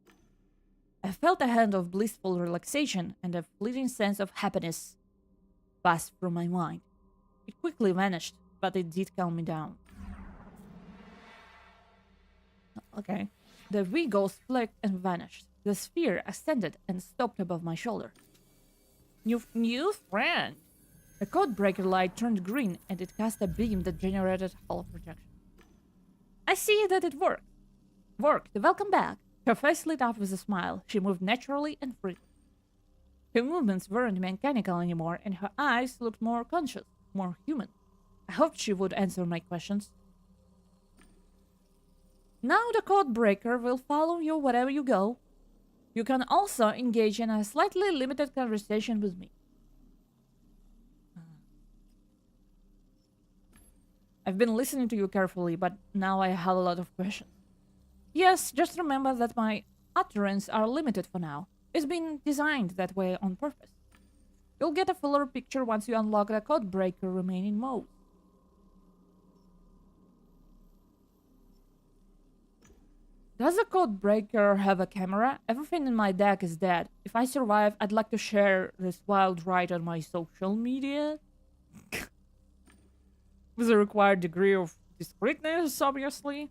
S1: I felt a hand of blissful relaxation and a fleeting sense of happiness pass through my mind. It quickly vanished, but it did calm me down. Okay. The wiggles flicked and vanished. The sphere ascended and stopped above my shoulder. New friend! The Codebreaker light turned green and it cast a beam that generated hollow projection. I see that it worked. Welcome back. Her face lit up with a smile. She moved naturally and freely. Her movements weren't mechanical anymore, and her eyes looked more conscious, more human. I hoped she would answer my questions. Now the Codebreaker will follow you wherever you go. You can also engage in a slightly limited conversation with me. I've been listening to you carefully, but now I have a lot of questions. Yes, just remember that my utterances are limited for now. It's been designed that way on purpose. You'll get a fuller picture once you unlock the Codebreaker remaining modes. Does the Codebreaker have a camera? Everything in my deck is dead. If I survive, I'd like to share this wild ride on my social media. With a required degree of discreetness, obviously.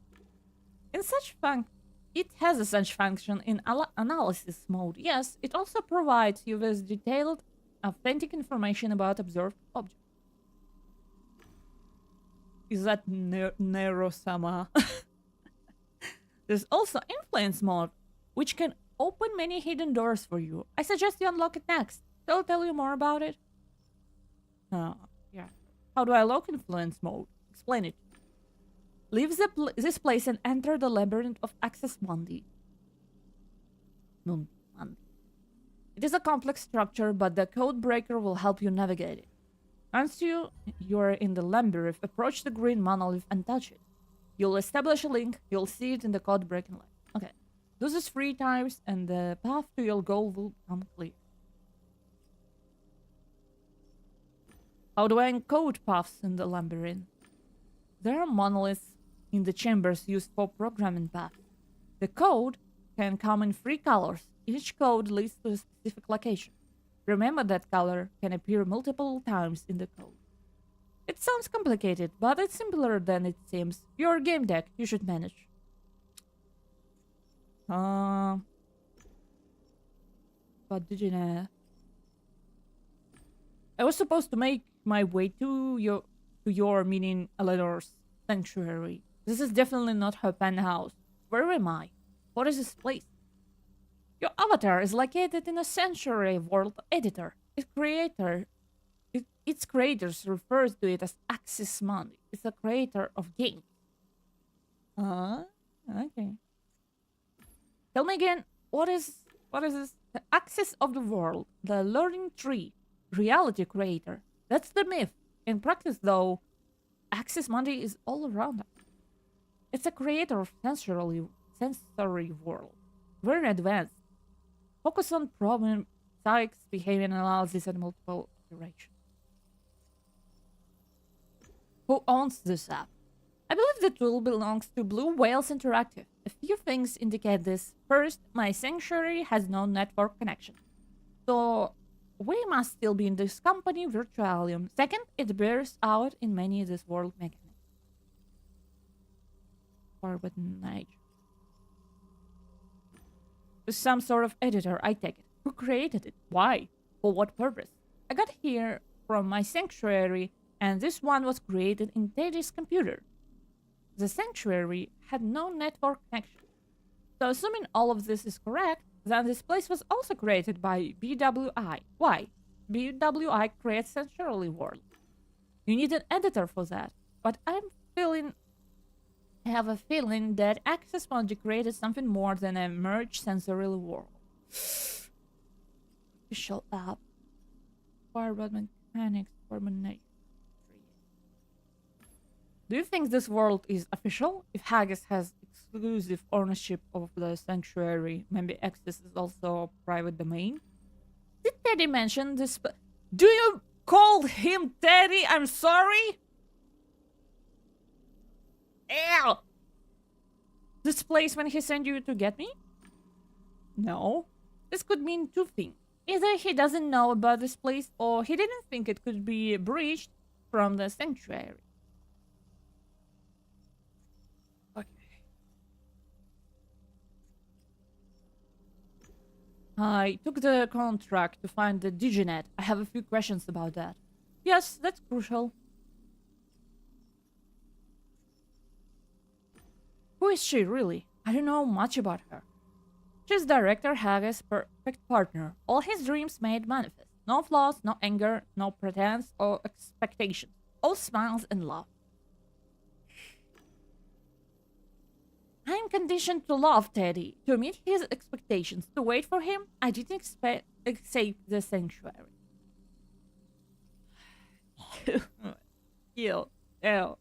S1: It has a such function in analysis mode. Yes, it also provides you with detailed, authentic information about observed objects. Is that Nero-sama? There's also influence mode, which can open many hidden doors for you. I suggest you unlock it next. I'll tell you more about it. Yeah. How do I lock influence mode? Explain it. Leave this place and enter the labyrinth of Access Mundi. It is a complex structure, but the Codebreaker will help you navigate it. Once you're in the labyrinth, approach the green monolith and touch it. You'll establish a link. You'll see it in the Codebreaker light. Okay. Do this 3 times, and the path to your goal will become clear. How do I encode paths in the labyrinth? There are monoliths in the chambers used for programming paths. The code can come in 3 colors. Each code leads to a specific location. Remember that color can appear multiple times in the code. It sounds complicated, but it's simpler than it seems. Your Gamedec, you should manage. What did you know? I was supposed to make my way to your meaning Eleanor's sanctuary. This is definitely not her penthouse. Where am I? What is this place? Your avatar is located in a sanctuary world editor. Its creators refers to it as Access Mundi. It's a creator of games. Okay. Tell me again, what is this? The Access of the world, the learning tree, reality creator. That's the myth. In practice, though, Access Mundi is all around us. It's a creator of sensory world. Very advanced. Focus on problem, psych, behavior analysis, and multiple iterations. Who owns this app? I believe the tool belongs to Blue Whales Interactive. A few things indicate this. First, my sanctuary has no network connection. So, we must still be in this company virtualium. Second, it bears out in many of this world mechanisms. Forward nature. To some sort of editor, I take it. Who created it? Why? For what purpose? I got here from my sanctuary, and this one was created in Teddy's computer. The sanctuary had no network connection. So assuming all of this is correct, then this place was also created by BWI. Why? BWI creates sanctuary world. You need an editor for that, but I have a feeling that Access Monkey created something more than a merged sensory world. Official app. Forward mechanics, forward nature. Do you think this world is official? If Haggis has exclusive ownership of the sanctuary, maybe Access is also private domain? Did Teddy mention this? Do you call him Teddy? I'm sorry? Ew! This place when he sent you to get me? No. This could mean two things. Either he doesn't know about this place, or he didn't think it could be breached from the sanctuary. Okay. I took the contract to find the DigiNet. I have a few questions about that. Yes, that's crucial. Who is she, really? I don't know much about her. She's Director Haggis' perfect partner. All his dreams made manifest. No flaws, no anger, no pretense or expectations. All smiles and love. I'm conditioned to love Teddy, to meet his expectations, to wait for him. I didn't escape the sanctuary. Ew. I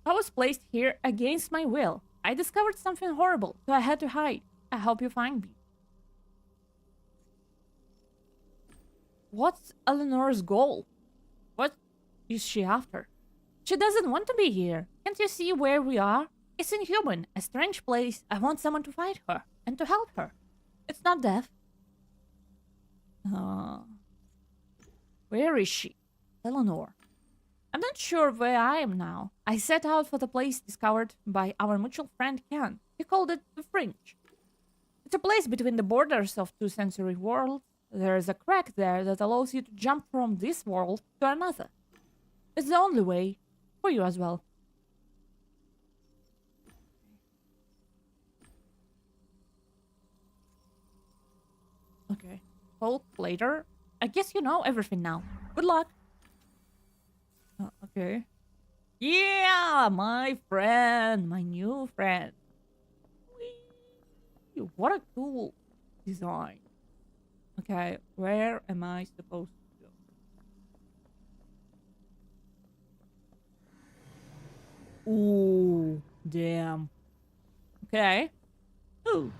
S1: was placed here against my will. I discovered something horrible, so I had to hide. I hope you find me. What's Eleanor's goal? What is she after? She doesn't want to be here. Can't you see where we are? It's inhuman, a strange place. I want someone to fight her and to help her. It's not death. Where is she? Eleanor. I'm not sure where I am now. I set out for the place discovered by our mutual friend Ken. He called it the Fringe. It's a place between the borders of two sensory worlds. There is a crack there that allows you to jump from this world to another. It's the only way. For you as well. Okay. Talk later. I guess you know everything now. Good luck. Okay. Yeah, my friend. My new friend. Whee! What a cool design. Okay, where am I supposed to go? Ooh, damn. Okay. Ooh,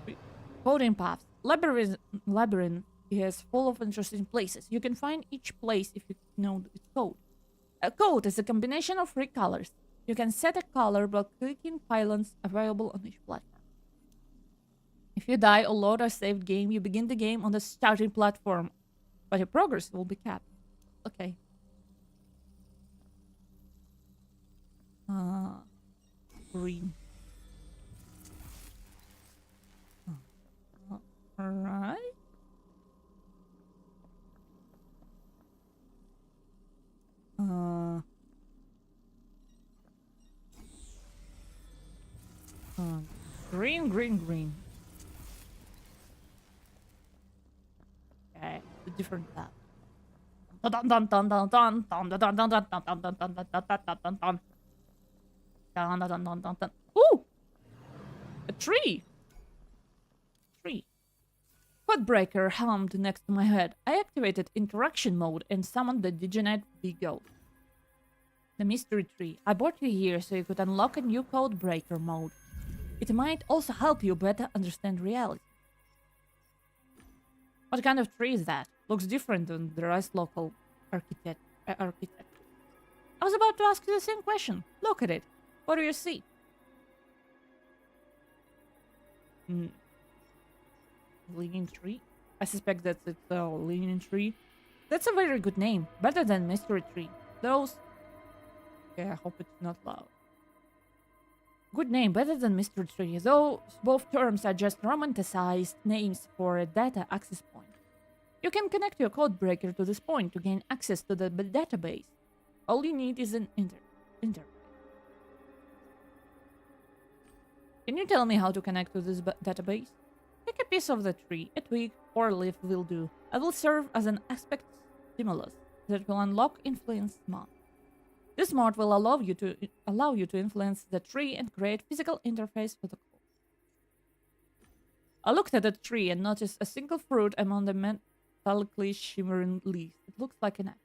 S1: coding paths. Labyrinth is full of interesting places. You can find each place if you know its code. A code is a combination of 3 colors. You can set a color by clicking pylons available on each platform. If you die or load a saved game, you begin the game on the starting platform, but your progress will be capped. Okay. Green. Alright. Green. Okay, the different tab. Ooh! A tree! Codebreaker hummed next to my head. I activated interaction mode and summoned the DigiNet V-Goat. The mystery tree. I brought you here so you could unlock a new codebreaker mode. It might also help you better understand reality. What kind of tree is that? Looks different than the rest local architect. I was about to ask you the same question. Look at it. What do you see? Leaning tree? I suspect that it's a leaning tree. That's a very good name. Better than mystery tree. Those... Okay, I hope it's not loud. Good name, better than mystery tree. Those both terms are just romanticized names for a data access point. You can connect your code breaker to this point to gain access to the database. All you need is an interface. Can you tell me how to connect to this database? Take a piece of the tree, a twig, or a leaf will do. I will serve as an aspect stimulus that will unlock influence mod. This mod will allow you to influence the tree and create physical interface for the code. I looked at the tree and noticed a single fruit among the metallically shimmering leaves. It looks like an apple.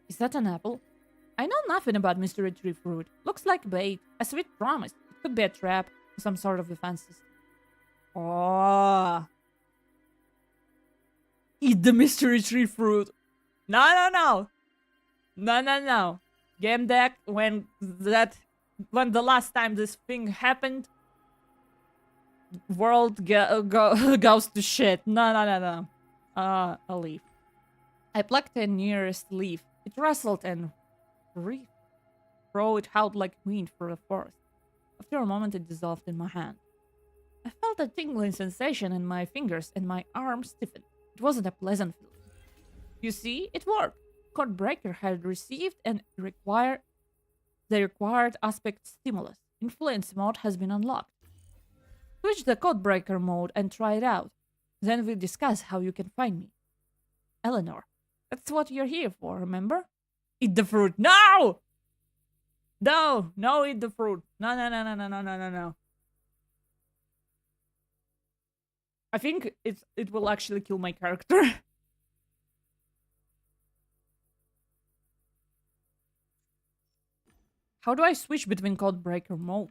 S1: Is that an apple? I know nothing about mystery tree fruit. Looks like bait, a sweet promise. It could be a trap, or some sort of defense system. Oh. Eat the mystery tree fruit. No. Gamedec, when the last time this thing happened, world goes to shit. No. A leaf. I plucked the nearest leaf. It rustled and throw it out like wind for the forest. After a moment, it dissolved in my hand. I felt a tingling sensation in my fingers and my arm stiffened. It wasn't a pleasant feeling. You see, it worked. Code breaker had received and the required aspect stimulus. Influence mode has been unlocked. Switch the code breaker mode and try it out. Then we'll discuss how you can find me. Eleanor, that's what you're here for, remember? Eat the fruit. No! No, eat the fruit. No. I think it will actually kill my character. How do I switch between code breaker mode?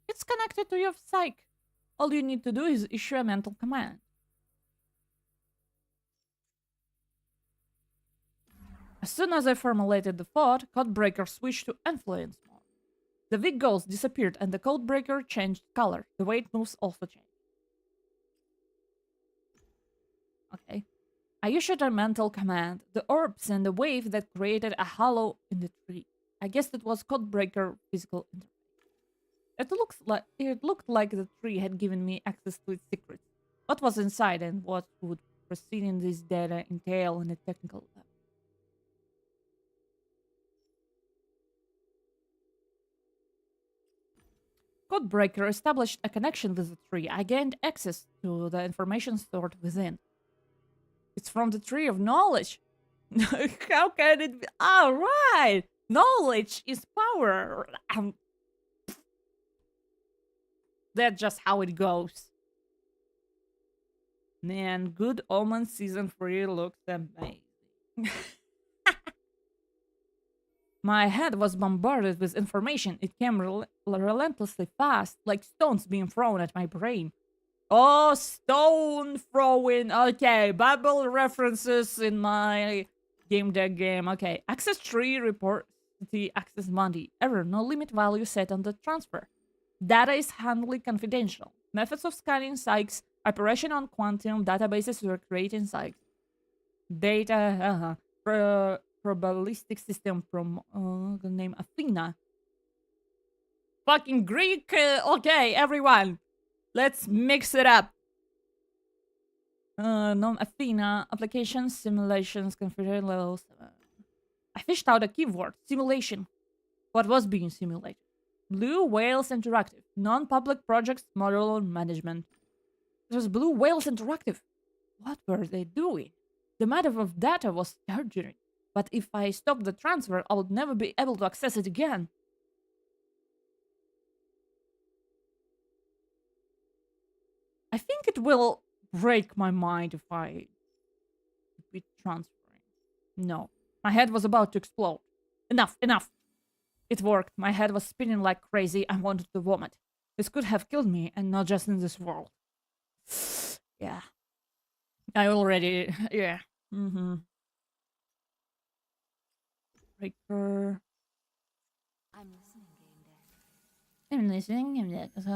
S1: It's connected to your psych. All you need to do is issue a mental command. As soon as I formulated the thought, Codebreaker switched to influence mode. The weak ghost disappeared and the Codebreaker changed color. The way it moves also changed. Okay. I issued a mental command. The orb sent a wave that created a hollow in the tree. I guess it was Codebreaker physical interface. It looked like the tree had given me access to its secrets. What was inside and what would proceeding this data entail in a technical level. Codebreaker established a connection with the tree. I gained access to the information stored within. It's from the tree of knowledge. How can it be? All right. Knowledge is power. That's just how it goes. Man, Good Omens Season 3 looks amazing. My head was bombarded with information. It came relentlessly fast, like stones being thrown at my brain. Oh, stone throwing. Okay, Bible references in my Gamedec game. Okay, access tree report the access money. Error, no limit value set on the transfer. Data is handled confidential. Methods of scanning psychs. Operation on quantum databases were creating psychs. Data, probabilistic system from the name Athena. Fucking Greek. Okay, everyone. Let's mix it up. Athena, applications, simulations, configuration levels. I fished out a keyword, simulation. What was being simulated? Blue Whales Interactive, non-public projects, model management. It was Blue Whales Interactive. What were they doing? The matter of data was staggering, but if I stopped the transfer, I would never be able to access it again. I think it will break my mind if I be transferring. No. My head was about to explode. Enough. It worked. My head was spinning like crazy. I wanted to vomit. This could have killed me, and not just in this world. Yeah. I already... Yeah. Breaker.
S3: I'm listening, Gamedec.
S1: I'm listening. Gamedec. So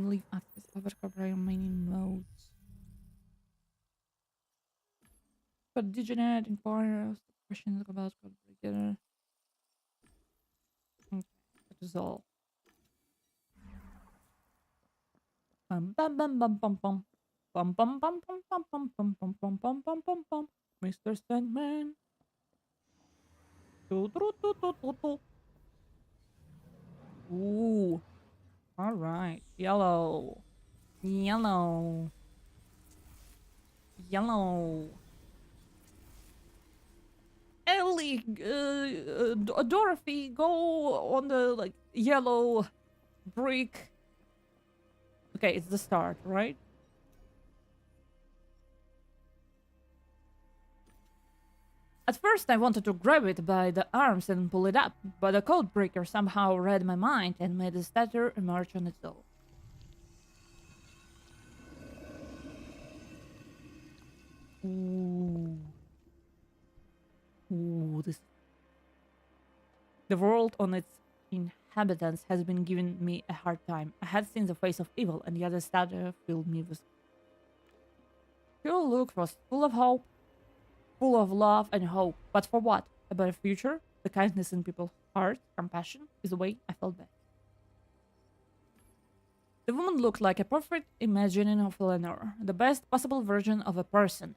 S1: leave access cover remaining modes. But Diginet inquires questions about code breaker. Okay, that is all. Bum bum bum bum bum bum. Bum bum bum bum bum bum bum bum bum bum bum bum bum. Mr. Sandman. Do, do, do, do, do, do. Ooh. All right. Yellow. Yellow. Yellow. Ellie, Dorothy, go on the like yellow brick. Okay, it's the start, right? At first, I wanted to grab it by the arms and pull it up, but the code breaker somehow read my mind and made the statue emerge on its own. Ooh. Ooh, this. The world on its inhabitants has been giving me a hard time. I had seen the face of evil, and yet the statue filled me with. Your look was full of hope, full of love and hope. But for what? A better future? The kindness in people's hearts, compassion, is the way I felt back. The woman looked like a perfect imagining of Eleanor, the best possible version of a person,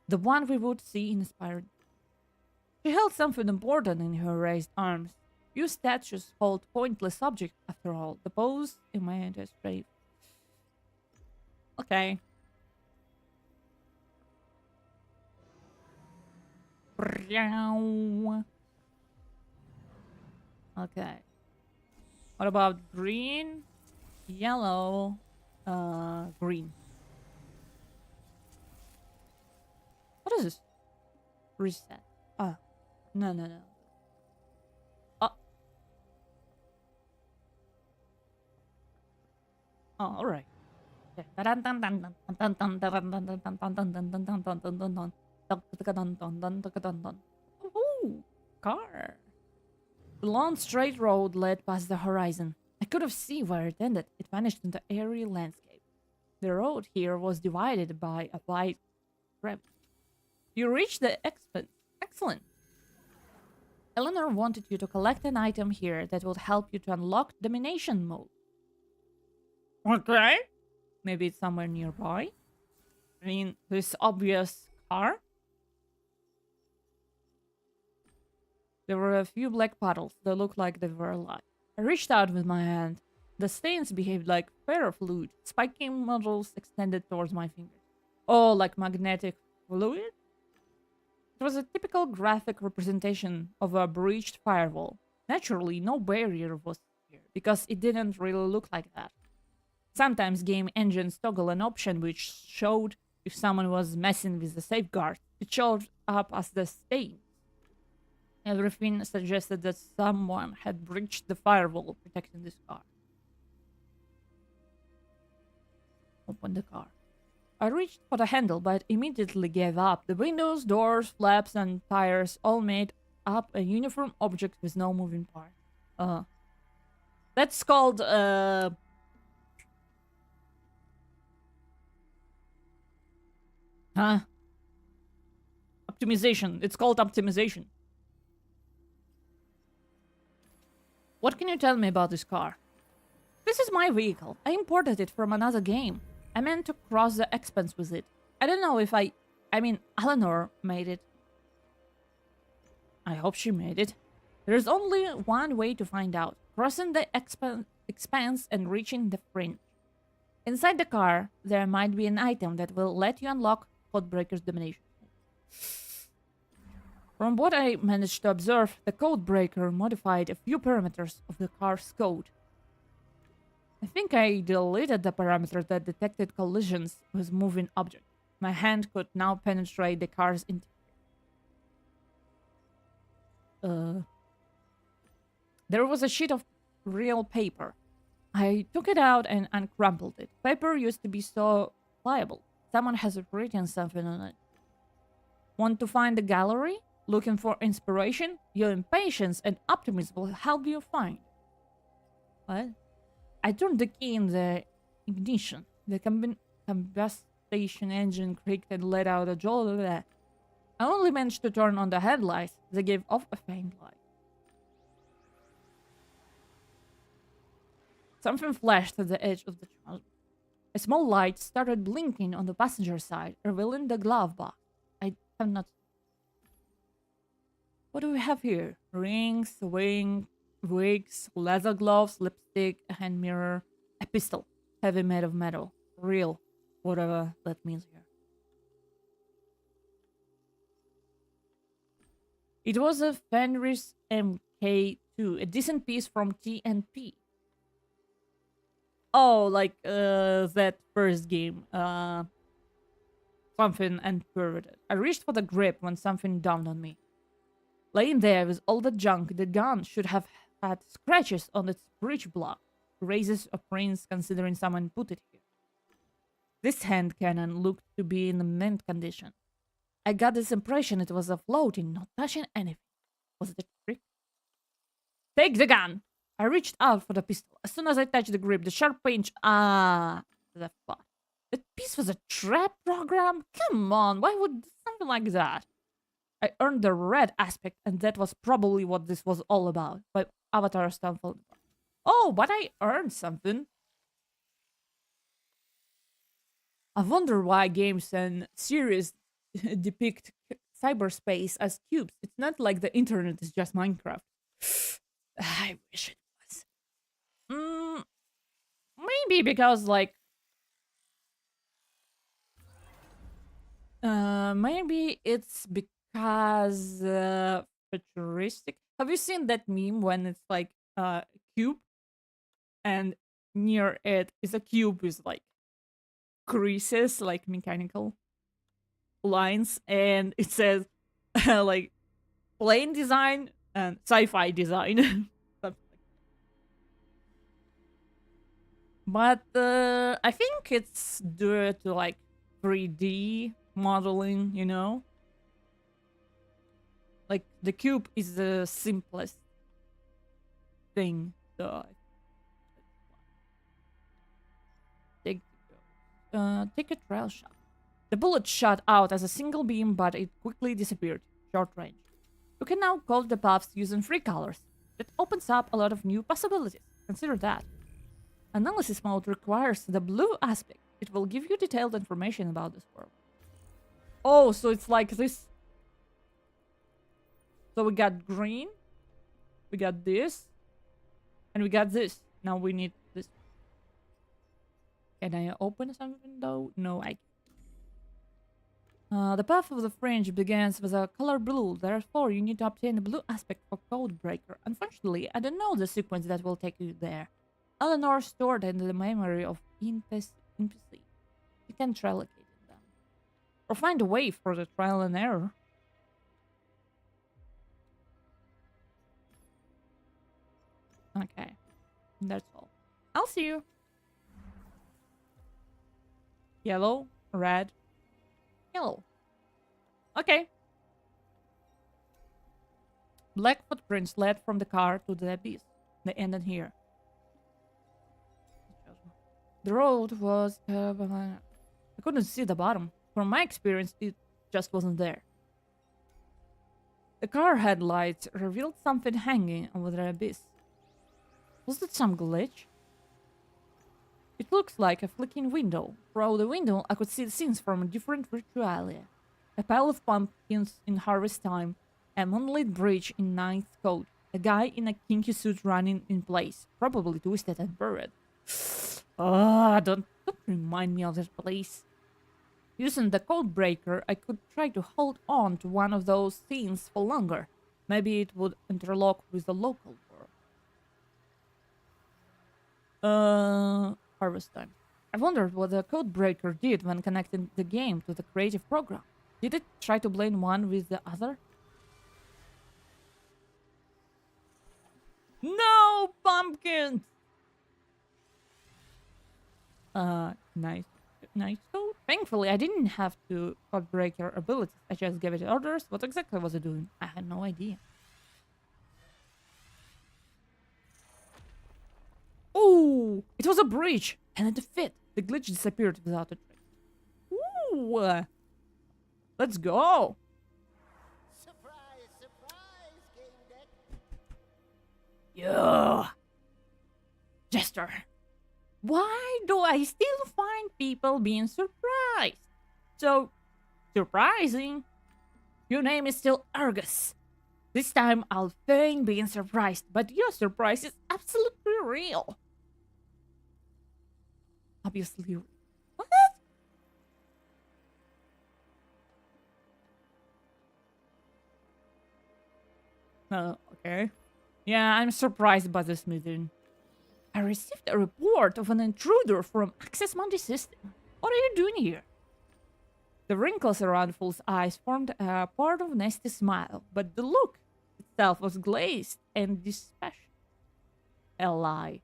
S1: the one we would see inspired. She held something important in her raised arms. Few statues hold pointless objects, after all. The pose in my head is brave. Okay. Okay. What about green, yellow, green? What is this? Reset. Ah, no. Oh, all right. Ooh, car. The long straight road led past the horizon. I could have seen where it ended. It vanished in the airy landscape. The road here was divided by a wide crevice. You reached the expense. Excellent. Eleanor wanted you to collect an item here that would help you to unlock domination mode. Okay. Maybe it's somewhere nearby. I mean, this obvious car. There were a few black puddles that looked like they were alive. I reached out with my hand. The stains behaved like ferrofluid. Spiky nodules extended towards my fingers. Oh, like magnetic fluid? It was a typical graphic representation of a breached firewall. Naturally, no barrier was here, because it didn't really look like that. Sometimes game engines toggle an option which showed if someone was messing with the safeguard. It showed up as the stains. Everything suggested that someone had breached the firewall protecting this car. Open the car. I reached for the handle, but immediately gave up. The windows, doors, flaps, and tires all made up a uniform object with no moving part. That's called, optimization. It's called optimization. What can you tell me about this car? This is my vehicle. I imported it from another game. I meant to cross the expanse with it. I don't know if I mean, Eleanor made it. I hope she made it. There's only one way to find out. Crossing the expanse and reaching the fringe. Inside the car, there might be an item that will let you unlock Codebreaker's domination. From what I managed to observe, the Codebreaker modified a few parameters of the car's code. I think I deleted the parameter that detected collisions with moving objects. My hand could now penetrate the car's interior. There was a sheet of real paper. I took it out and uncrumpled it. Paper used to be so pliable. Someone has written something on it. Want to find the gallery? Looking for inspiration? Your impatience and optimism will help you find. What? I turned the key in the ignition. The combustion engine creaked and let out a jolt. I only managed to turn on the headlights. They gave off a faint light. Something flashed at the edge of the tunnel. A small light started blinking on the passenger side, revealing the glove box. I have not... What do we have here? Rings, wigs, leather gloves, lipstick, a hand mirror, a pistol, heavy made of metal, real, whatever that means here. It was a Fenris MK2, a decent piece from TNP. Oh, like that first game. Something and perverted. I reached for the grip when something dawned on me. Laying there with all the junk, the gun should have had scratches on its breech block, razors or prints considering someone put it here. This hand cannon looked to be in mint condition. I got this impression it was floating, not touching anything. Was it a trick? Take the gun! I reached out for the pistol. As soon as I touched the grip, the sharp pinch... the fuck. That piece was a trap program? Come on, why would something like that? I earned the red aspect, and that was probably what this was all about. My avatar stumbled. Oh, but I earned something. I wonder why games and series depict cyberspace as cubes. It's not like the internet is just Minecraft. I wish it was. Maybe because, like... maybe it's because futuristic. Have you seen that meme when it's like a cube and near it is a cube with like creases, like mechanical lines, and it says like plain design and sci-fi design. But I think it's due to like 3D modeling, you know? Like, the cube is the simplest thing. So, take a trail shot. The bullet shot out as a single beam, but it quickly disappeared. Short range. You can now code the paths using 3 colors. That opens up a lot of new possibilities. Consider that. Analysis mode requires the blue aspect. It will give you detailed information about this world. Oh, so it's like this. So we got green, we got this, and we got this. Now we need this. Can I open something though? No, I can't. The path of the fringe begins with a color blue. Therefore, you need to obtain a blue aspect for Code Breaker. Unfortunately, I don't know the sequence that will take you there. Eleanor stored in the memory of NPC. You can relocate them. Or find a way for the trial and error. Okay. That's all. I'll see you. Yellow, red, yellow. Okay. Black footprints led from the car to the abyss. They ended here. The road was... I couldn't see the bottom. From my experience, it just wasn't there. The car headlights revealed something hanging over the abyss. Was it some glitch? It looks like a flicking window. Through the window, I could see the scenes from a different ritualia. A pile of pumpkins in harvest time, a moonlit bridge in ninth code, a guy in a kinky suit running in place, probably twisted and buried. Don't remind me of this place. Using the code breaker, I could try to hold on to one of those scenes for longer. Maybe it would interlock with the local world. Harvest time. I wondered what the code breaker did when connecting the game to the creative program. Did it try to blend one with the other? No pumpkins! Nice code? Thankfully, I didn't have to break your abilities. I just gave it orders. What exactly was it doing? I had no idea. Oh, it was a breach, and it fit. The glitch disappeared without a trace. Ooh, let's go.
S5: Surprise, surprise, Gamedec.
S1: Yeah. Jester. Why do I still find people being surprised? So surprising. Your name is still Argus. This time I'll feign being surprised, but your surprise is absolutely real. Obviously. What? Okay. Yeah, I'm surprised by this meeting. I received a report of an intruder from Access Mundi system. What are you doing here? The wrinkles around Fool's eyes formed a part of Nesty's smile, but the look itself was glazed and dispassionate. A lie.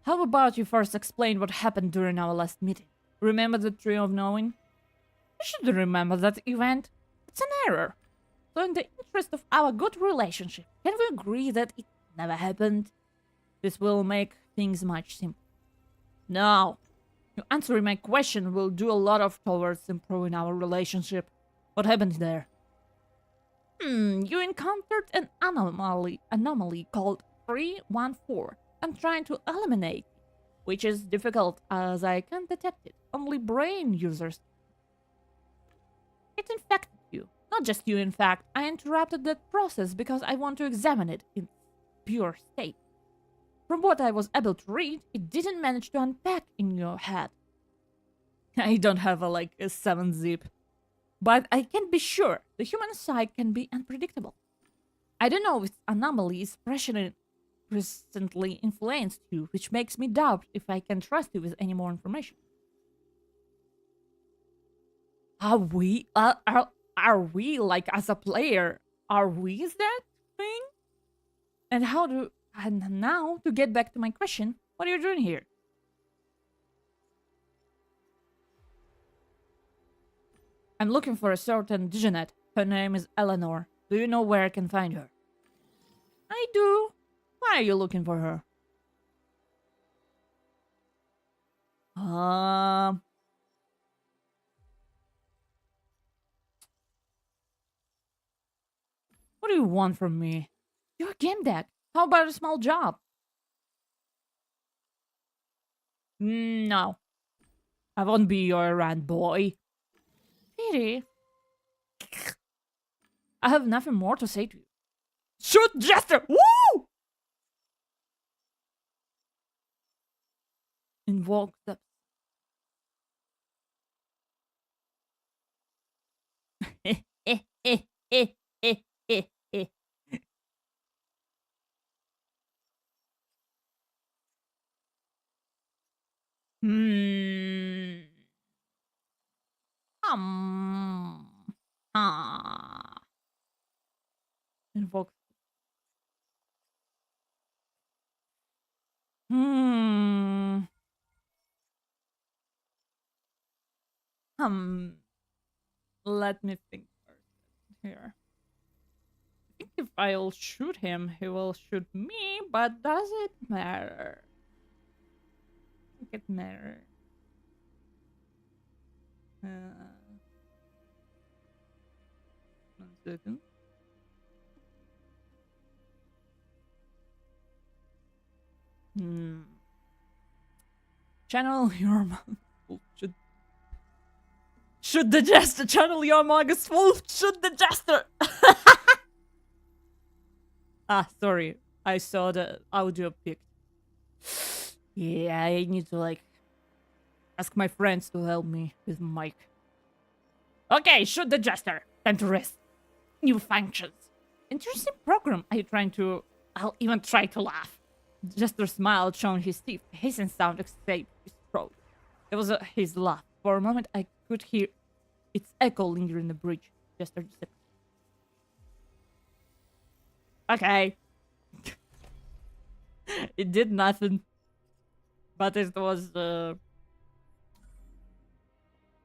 S1: How about you first explain what happened during our last meeting? Remember the Tree of Knowing? You should remember that event. It's an error. So in the interest of our good relationship, can we agree that it never happened? This will make things much simpler. No. You answering my question will do a lot of towards improving our relationship. What happened there? You encountered an anomaly called 314. I'm trying to eliminate it, which is difficult as I can't detect it. Only brain users. It infected you. Not just you, in fact. I interrupted that process because I want to examine it in pure state. From what I was able to read, it didn't manage to unpack in your head. I don't have a 7-zip. But I can be sure the human psyche can be unpredictable. I don't know if anomaly is presently influenced you, which makes me doubt if I can trust you with any more information. Are we as a player? Are we that thing? And now to get back to my question, what are you doing here? I'm looking for a certain Dijonette. Her name is Eleanor. Do you know where I can find her? I do. Why are you looking for her? What do you want from me? You're Gamedec. How about a small job? No. I won't be your errand boy. Pity. I have nothing more to say to you. Shoot, Jester! Woo! Invoke the... Invoke. Let me think first here. I think if I'll shoot him, he will shoot me, but does it matter? I think it matters. One second. Channel your shoot the Jester. Channel your Magus Wolf. Shoot the Jester. Sorry. I saw the audio pic. Yeah, I need to ask my friends to help me with mic. Okay, shoot the Jester. Time to rest. New functions. Interesting program. Are you trying to... I'll even try to laugh. Jester smiled, showing his teeth. A hissing sound escaped his throat. It was his laugh. For a moment, I could hear its echo linger in the bridge. Jester disappeared. Okay. It did nothing. But it was, I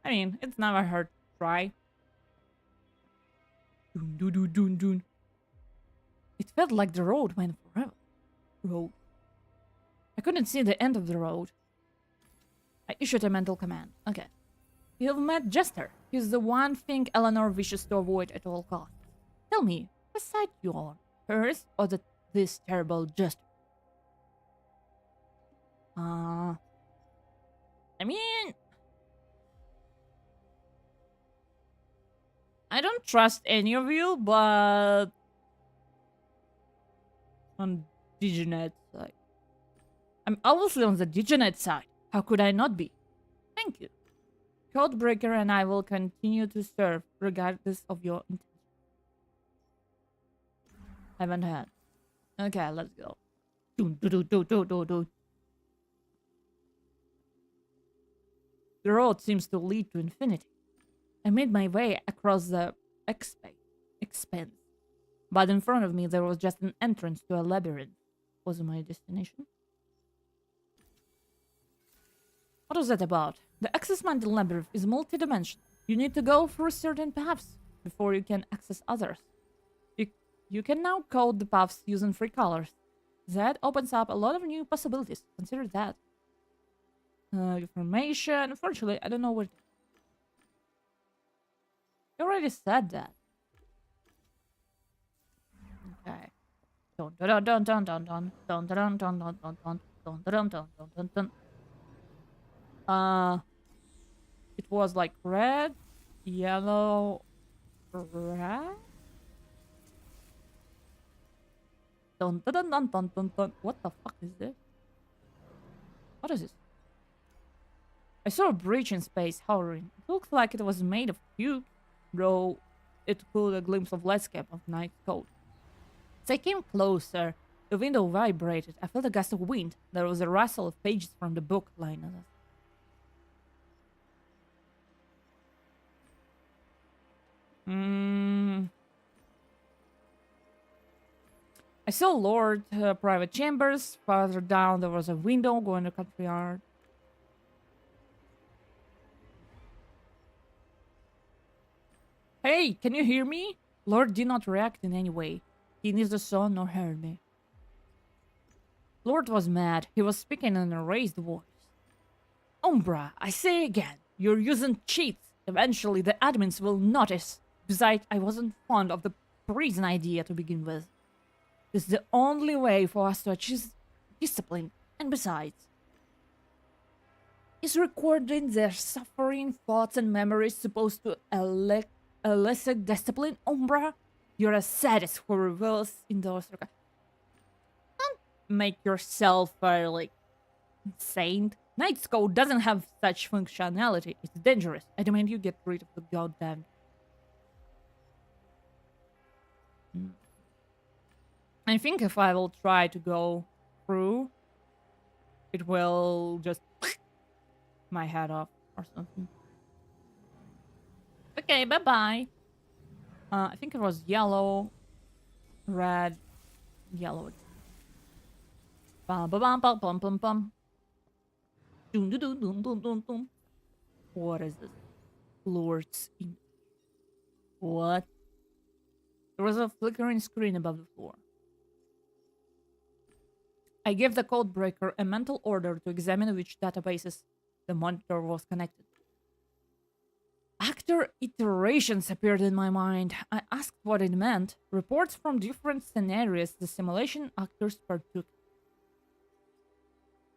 S1: mean, it's never hurt to try. Dun, dun, dun, dun, dun. It felt like the road went forever. Road. I couldn't see the end of the road. I issued a mental command. Okay. You've met Jester. He's the one thing Eleanor wishes to avoid at all costs. Tell me, whose side you on? Hers or this terrible Jester? I mean... I don't trust any of you, but... On Diginet side. I'm obviously on the Diginet side. How could I not be? Thank you. Codebreaker and I will continue to serve regardless of your intention. Haven't heard. Okay, let's go. Dun, dun, dun, dun, dun, dun. The road seems to lead to infinity. I made my way across the expanse. But in front of me there was just an entrance to a labyrinth. Was my destination? What was that about? The access mantle labyrinth is multidimensional. You need to go through certain paths before you can access others. You can now code the paths using 3 colors. That opens up a lot of new possibilities. Consider that. Information. Unfortunately, I don't know where. You already said that. Okay. Dun dun dun dun dun dun dun dun dun dun dun dun dun dun dun dun dun dun. It was like red, yellow, red. Dun dun dun dun dun dun dun. What the fuck is this? What is this? I saw a breach in space hovering. It looked like it was made of cubes, though it caught a glimpse of landscape of night code. As I came closer, the window vibrated. I felt a gust of wind. There was a rustle of pages from the book lying on us. I saw Lord private chambers. Farther down there was a window going to country yard. Hey, can you hear me? Lord did not react in any way. He neither saw nor heard me. Lord was mad. He was speaking in a raised voice. Umbra, I say again, you're using cheats. Eventually the admins will notice. Besides, I wasn't fond of the prison idea to begin with. This is the only way for us to achieve discipline. And besides, is recording their suffering, thoughts, and memories supposed to elicit discipline, Umbra? You're a sadist who reveals in those records. Don't make yourself like insane. Knight's Code doesn't have such functionality. It's dangerous. I demand you get rid of the goddamn. I think if I will try to go through, it will just my head off or something. Okay, bye-bye. I think it was yellow, red, yellow. Bum bum bum bum bum bum bum. Dum dum dum dum dum dum. What is this? Lord's in. What? There was a flickering screen above the floor. I gave the codebreaker a mental order to examine which databases the monitor was connected. Actor iterations appeared in my mind. I asked what it meant. Reports from different scenarios the simulation actors partook.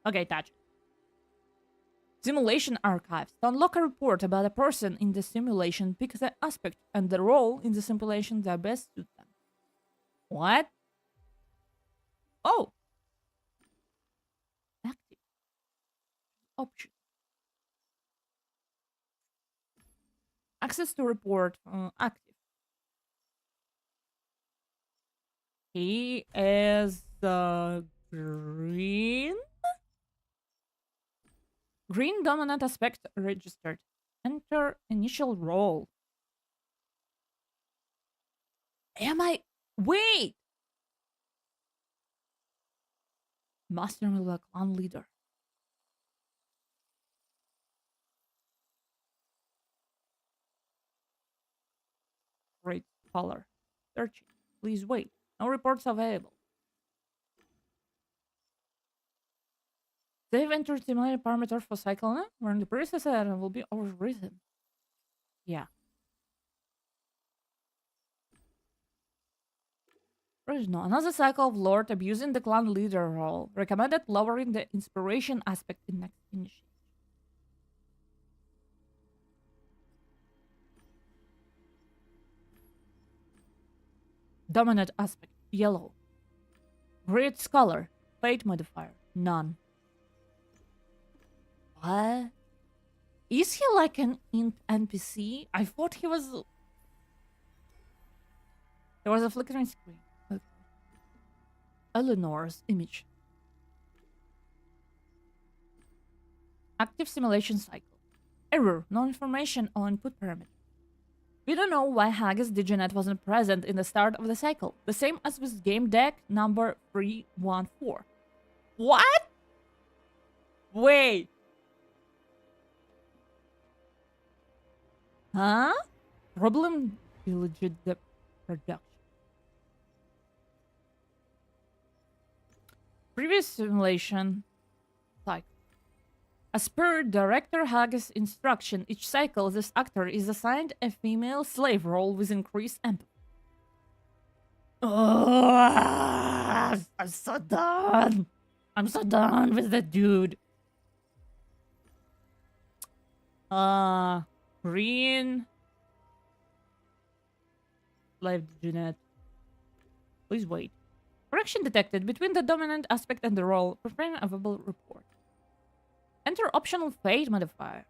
S1: Okay, touch. Simulation archives. To unlock a report about a person in the simulation, pick the aspect and the role in the simulation that best suit them. What? Oh! Active. Option. Access to report active. He is green. Green dominant aspect registered. Enter initial role. Am I? Wait! Master Mila clan leader. Great color. Searching. Please wait. No reports available. They've entered similar parameter for cycle now, where the previous error will be overwritten. Yeah. Original. Another cycle of Lord abusing the clan leader role. Recommended lowering the inspiration aspect in next initiative. Dominant aspect. Yellow. Great Scholar. Fate modifier. None. What? Is he like an NPC? I thought he was... There was a flickering screen. Okay. Eleanor's image. Active simulation cycle. Error. No information on input parameter. We don't know why Haggis Diginet wasn't present in the start of the cycle. The same as with Gamedec number 314. What? Wait. Huh? Problem legit the production. Previous simulation cycle. As per director Haggis' instruction, each cycle this actor is assigned a female slave role with increased empathy. Oh, I'm so done. I'm so done with that dude. Green. Live Jeanette. Please wait. Correction detected between the dominant aspect and the role. Preparing a verbal report. Enter optional fate modifier.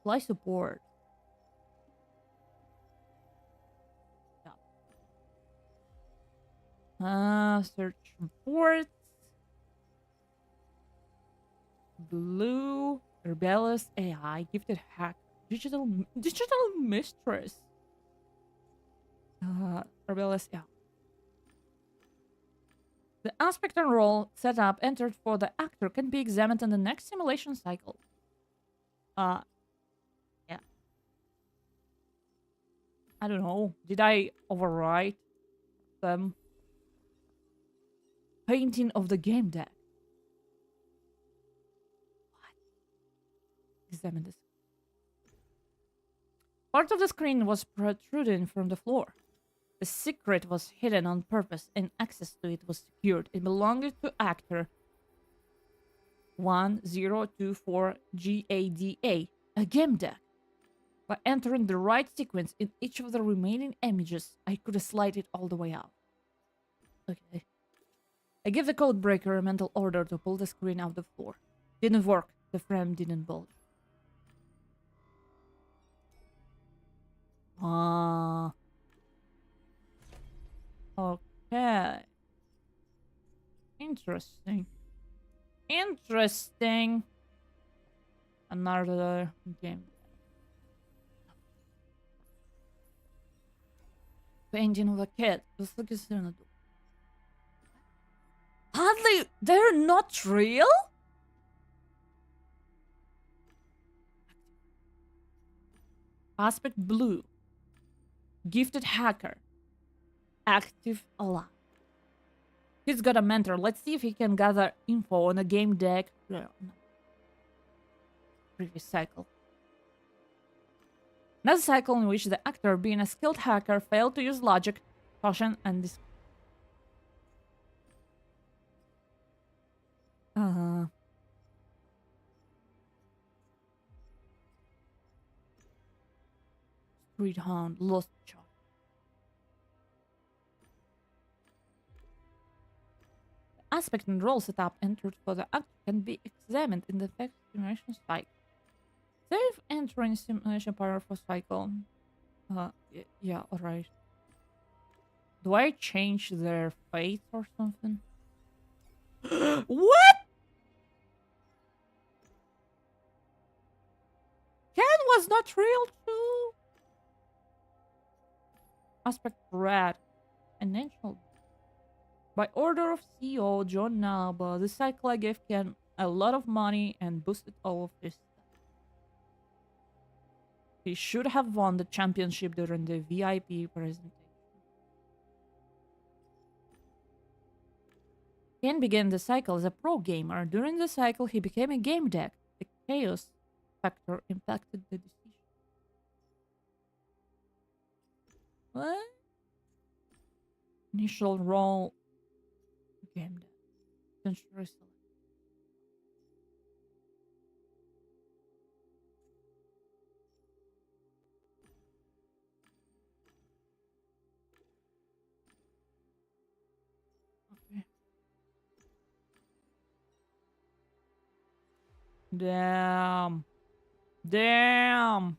S1: Apply support. Yeah. Search reports. Blue. Rebellious AI. Gifted hack. Digital mistress. Rebellious AI. The aspect and role setup entered for the actor can be examined in the next simulation cycle. Yeah. I don't know. Did I overwrite them? Painting of the game deck. What? Examine this. Part of the screen was protruding from the floor. The secret was hidden on purpose and access to it was secured. It belonged to actor 1024GADA, a game deck. By entering the right sequence in each of the remaining images, I could slide it all the way out. Okay. I gave the code breaker a mental order to pull the screen out the floor. Didn't work. The frame didn't bulge. Okay. Interesting. Interesting. Another game. Painting of a cat. Just look at Serenado. Hardly. They're not real? Aspect blue. Gifted hacker. Active alive. He's got a mentor. Let's see if he can gather info on a game deck. No. Previous cycle. Another cycle in which the actor, being a skilled hacker, failed to use logic, caution, and this. Street Hound, Lost Child. The aspect and role setup entered for the actor can be examined in the effect simulation cycle. Save entering simulation power for cycle. Yeah, alright. Do I change their fate or something? What? Ken was not real too. Aspect red. And natural. By order of CEO John Nalba, the cycle I gave Ken a lot of money and boosted all of his stuff. He should have won the championship during the VIP presentation. Ken began the cycle as a pro gamer. During the cycle, he became a Gamedec. The chaos factor impacted the decision. What? Initial role. Gamedec. Century select. Okay. Damn. Damn.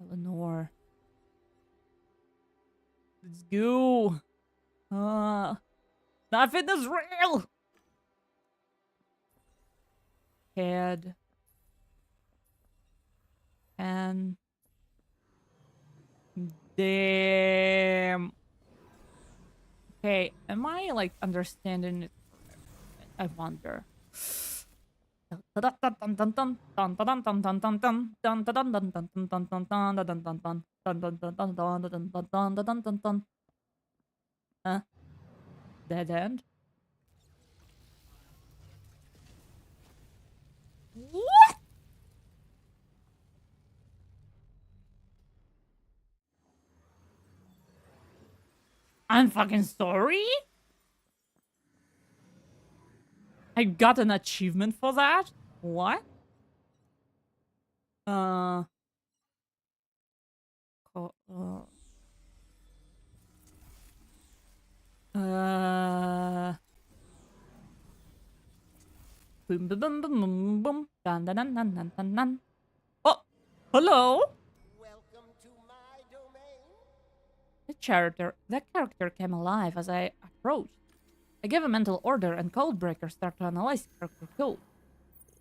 S1: Eleanor. Let's go. Nothing is real. Head. And. Damn. Okay, am I like understanding it? I wonder. Huh? Dead end? What? I'm fucking sorry? I got an achievement for that? What? Co- Boom, boom, boom, boom, boom, boom. Dun, dun, dun, dun, dun, dun, dun. Oh, hello.
S5: Welcome to my domain.
S1: The character came alive as I approached. I gave a mental order and Codebreaker started to analyze character code.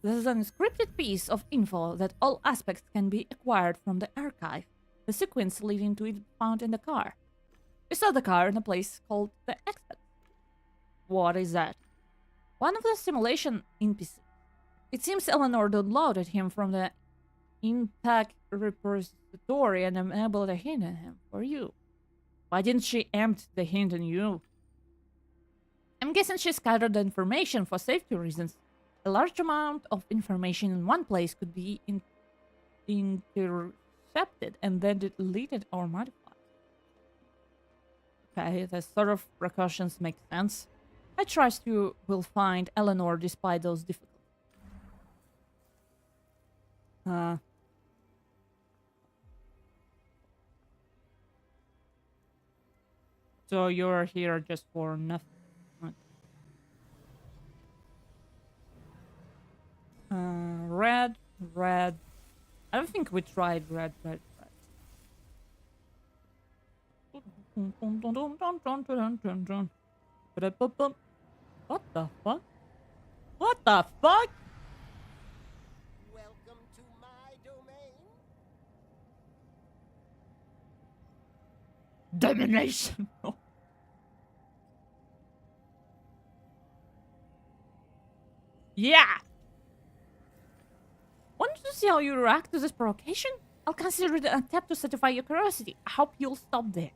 S1: This is an encrypted piece of info that all aspects can be acquired from the archive. The sequence leading to it found in the car. We saw the car in a place called the Exit. What is that? One of the simulation NPCs. It seems Eleanor downloaded him from the Intact repository and enabled a hint in him for you. Why didn't she empty the hint in you? I'm guessing she scattered the information for safety reasons. A large amount of information in one place could be intercepted and then deleted or modified. Okay, the sort of precautions make sense. I trust you will find Eleanor despite those difficulties. So you're here just for nothing. Red, red. I don't think we tried red, red, red. What the fuck? What the fuck?
S5: Welcome to my domain.
S1: Domination. Yeah. Want to see how you react to this provocation? I'll consider it an attempt to satisfy your curiosity. I hope you'll stop there.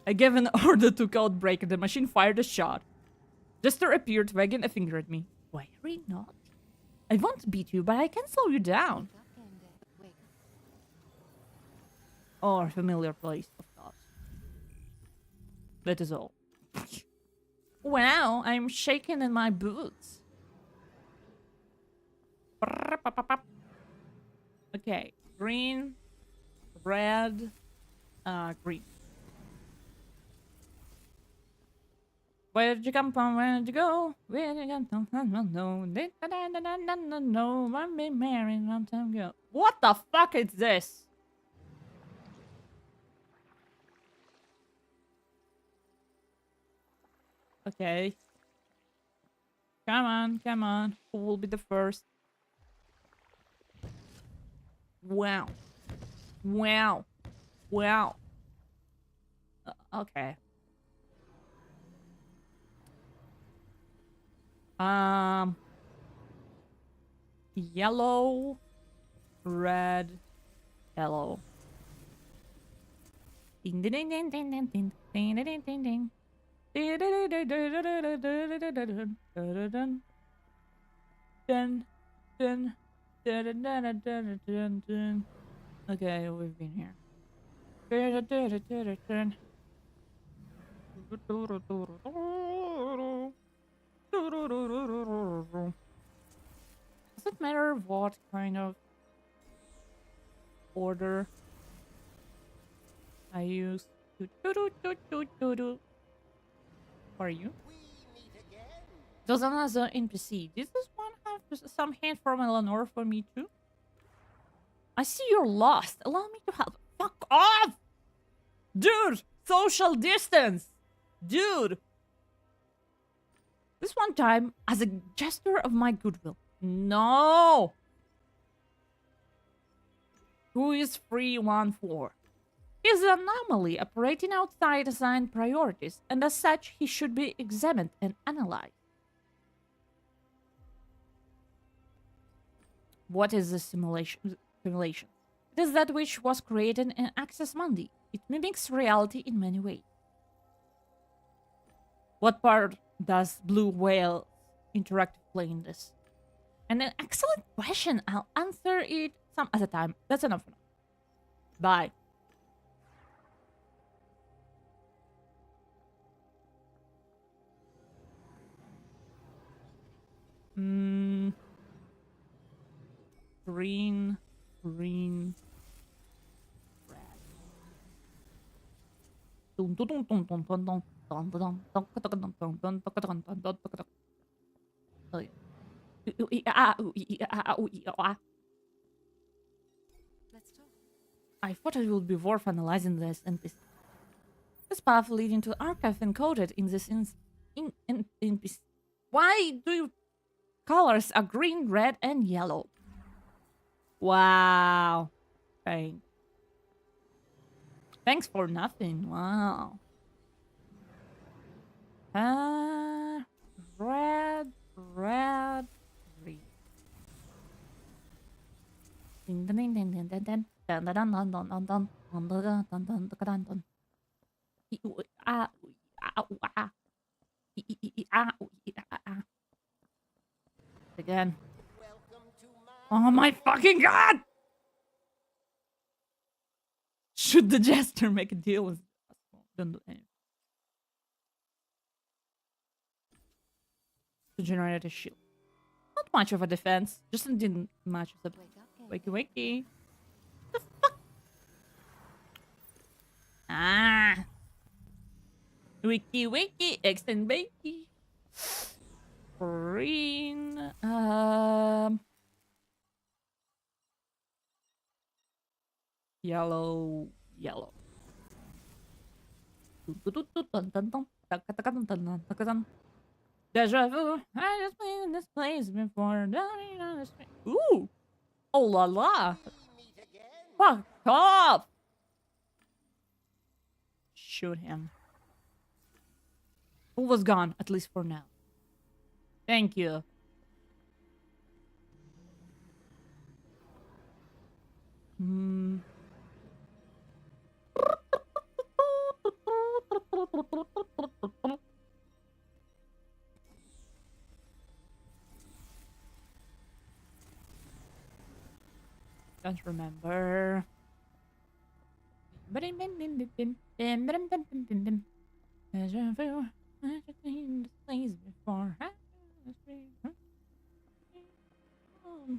S1: I gave an order to Codebreaker. The machine fired a shot. Jester appeared, wagging a finger at me. Very naughty. I won't beat you, but I can slow you down.
S3: Wake
S1: Or familiar place, of course. That is all. Wow, I'm shaking in my boots. Okay, green, red, green. Where did you come from? Where did you go? Where did you come from? No, no, I've been married a long time ago. What the fuck is this? Okay. Come on, come on. Who will be the first? Wow. Wow. Wow. Okay. Yellow, red, yellow. Ding ding ding ding ding ding ding ding ding ding ding. Dun, dun, dun, dun, dun, dun, dun. Okay, we've been here. Does it matter what kind of order I use to do? Are you?
S5: We meet again.
S1: Does another NPC? Does this one have some hint from Eleanor for me too? I see you're lost. Allow me to help. Fuck off! Dude! Social distance! Dude! This one time, as a gesture of my goodwill. No! Who is 314? He's an anomaly operating outside assigned priorities, and as such, he should be examined and analyzed. What is the simulation? It is that which was created in Access Mundi. It mimics reality in many ways. What part does Blue Whale Interactive play in this? And an excellent question. I'll answer it some at a time. That's enough for now. Bye. Green, red.
S3: Let's talk.
S1: I thought it would be worth analyzing this NPC. This path leading to the archive encoded in this NPC. Why do your colors are green, red, and yellow? Wow. Thanks for nothing. Wow. Red, green. Ding ding ding ding ding ding. Dun dun dun dun dun dun dun dun dun dun dun dun dun. Again.
S5: Welcome to my
S1: Oh my fucking god! Should the jester make a deal with don't do anything. To generate a shield. Not much of a defense. Just didn't much of a
S3: Wake up,
S1: wakey
S3: Gamedec.
S1: wakey. The fuck? Ah. Wiki wiki, extend bakey. Green. Yellow. Deja vu. I just been in this place before. Ooh. Oh la la.
S5: we meet again.
S1: Fuck off. Shoot him. Who was gone, at least for now. Thank you. Don't remember. Deja vu. I've seen this place before.
S5: We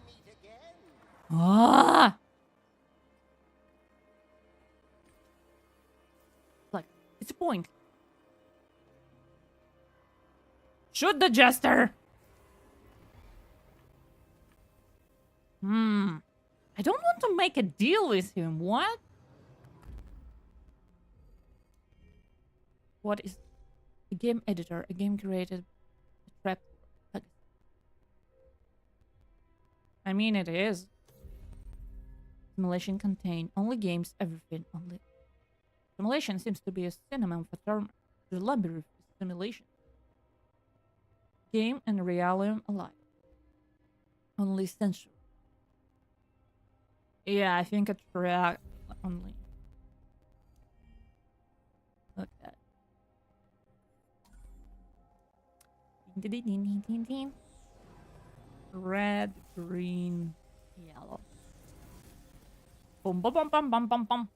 S5: meet again.
S1: Ah! Like, it's a point. Shoot the jester! I don't want to make a deal with him. What? What is a game editor? A game created a trap. I mean, it is. Simulation contain only games, everything, only. Simulation seems to be a synonym for term the labyrinth simulation. Game and reality alike. Only sensual. Yeah, I think it's real only. Okay. Red, green, yellow. Bum bum bum bum bum bum bum.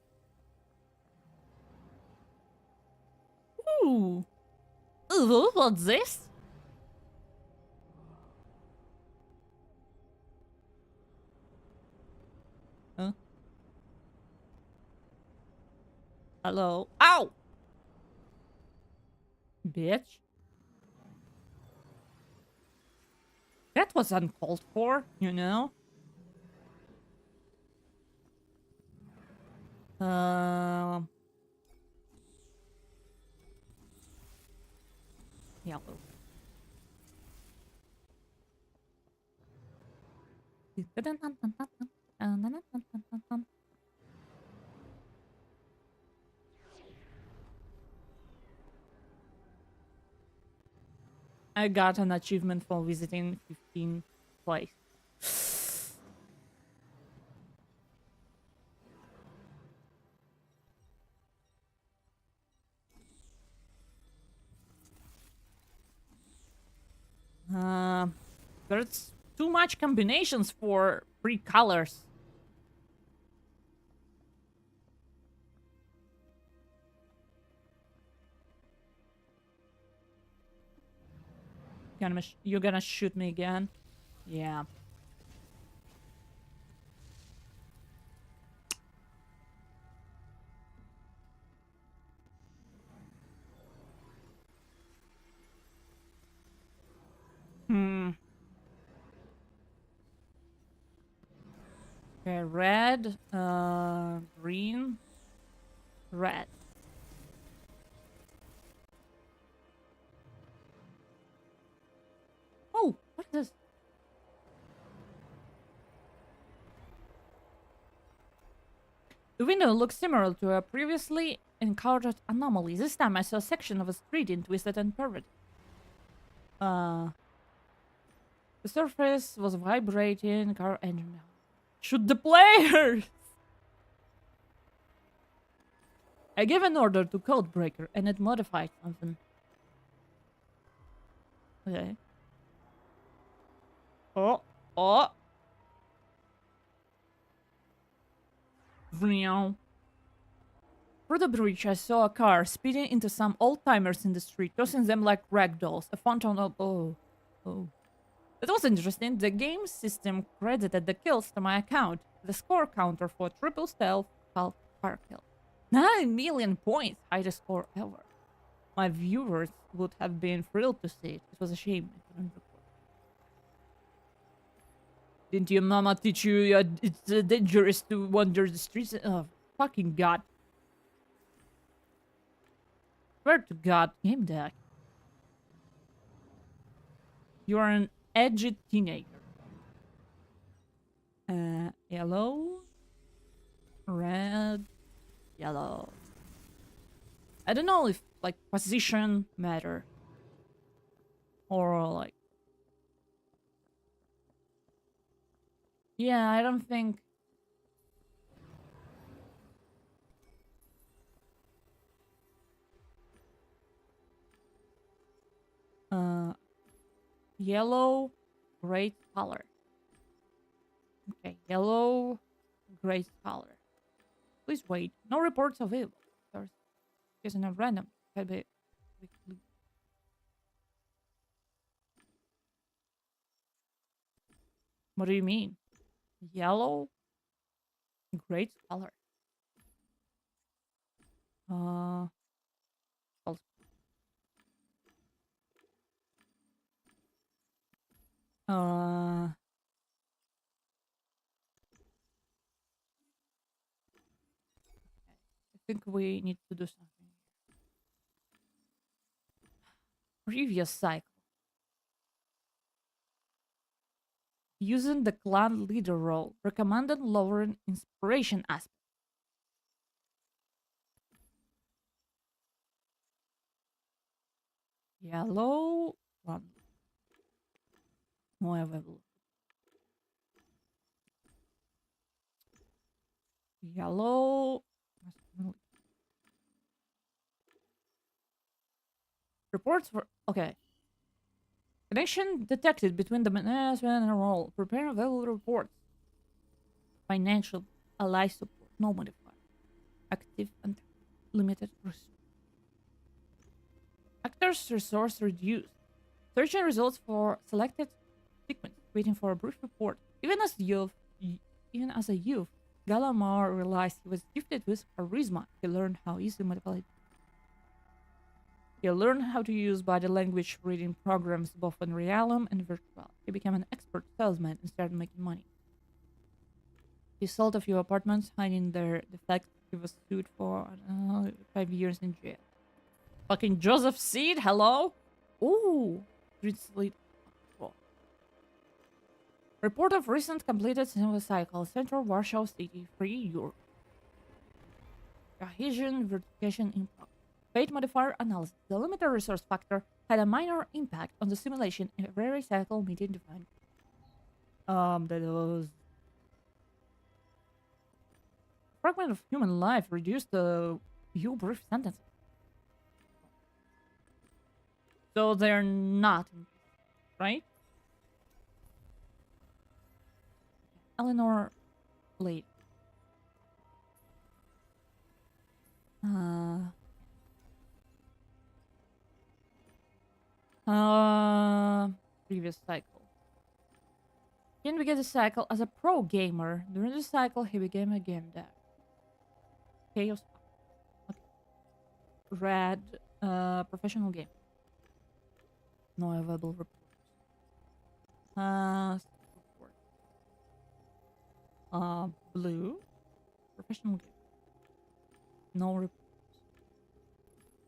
S1: Ooh. Ooh, what's this? Huh? Hello? Ow! Bitch. That was uncalled for, you know? Yellow. I got an achievement for visiting 15 place. There's too much combinations for 3 colors. You're gonna shoot me again? Yeah. Okay, red, green, red. Oh, what is this? The window looks similar to a previously encountered anomaly. This time I saw a section of a street in twisted and perverted. The surface was vibrating. Car engine. Shoot the players! I gave an order to Codebreaker and it modified something. Okay. Oh. Vroom. Through the bridge, I saw a car speeding into some old-timers in the street, tossing them like ragdolls. A fountain of... Oh. That was interesting. The game system credited the kills to my account. The score counter for triple stealth half car kill. 9 million points! Highest score ever. My viewers would have been thrilled to see it. It was a shame I couldn't record. Didn't your mama teach you it's dangerous to wander the streets? Oh, fucking god. Swear to god, Gamedec. You are an edgy teenager. Yellow. Red. Yellow. I don't know if, like, position matter. Or, like... Yeah, I don't think... Yellow, great color. Okay, yellow, great color. Please wait. No reports available. There's isn't a random. What do you mean? Yellow, great color. Also- I think we need to do something. Previous cycle. Using the clan leader role, recommended lowering inspiration aspect. Yellow. One. No available. Yellow. Reports for okay. Connection detected between the management and role. Prepare available reports. Financial ally support. No modifier. Active and limited resource. Actors resource reduced. Searching results for selected sequence. Waiting for a brief report. Even as a youth, Galamar realized he was gifted with charisma. He learned how easy manipulate. He learned how to use body language reading programs both in realm and virtual. He became an expert salesman and started making money. He sold a few apartments, hiding their defects. He was sued for 5 years in jail. Fucking Joseph Seed, hello? Ooh. Report of recent completed cinema cycle. Central Warsaw City, Free Europe. Cohesion verification in progress. Fate modifier analysis. The limited resource factor had a minor impact on the simulation in every cycle meeting defined. That was fragment of human life reduced to few brief sentences. So they're not, right? Eleanor late. Previous cycle. Ken began the cycle as a pro gamer. During the cycle, he became a Gamedec. Chaos. Okay. Red, professional game. No available reports. Report. Blue, professional game. No reports.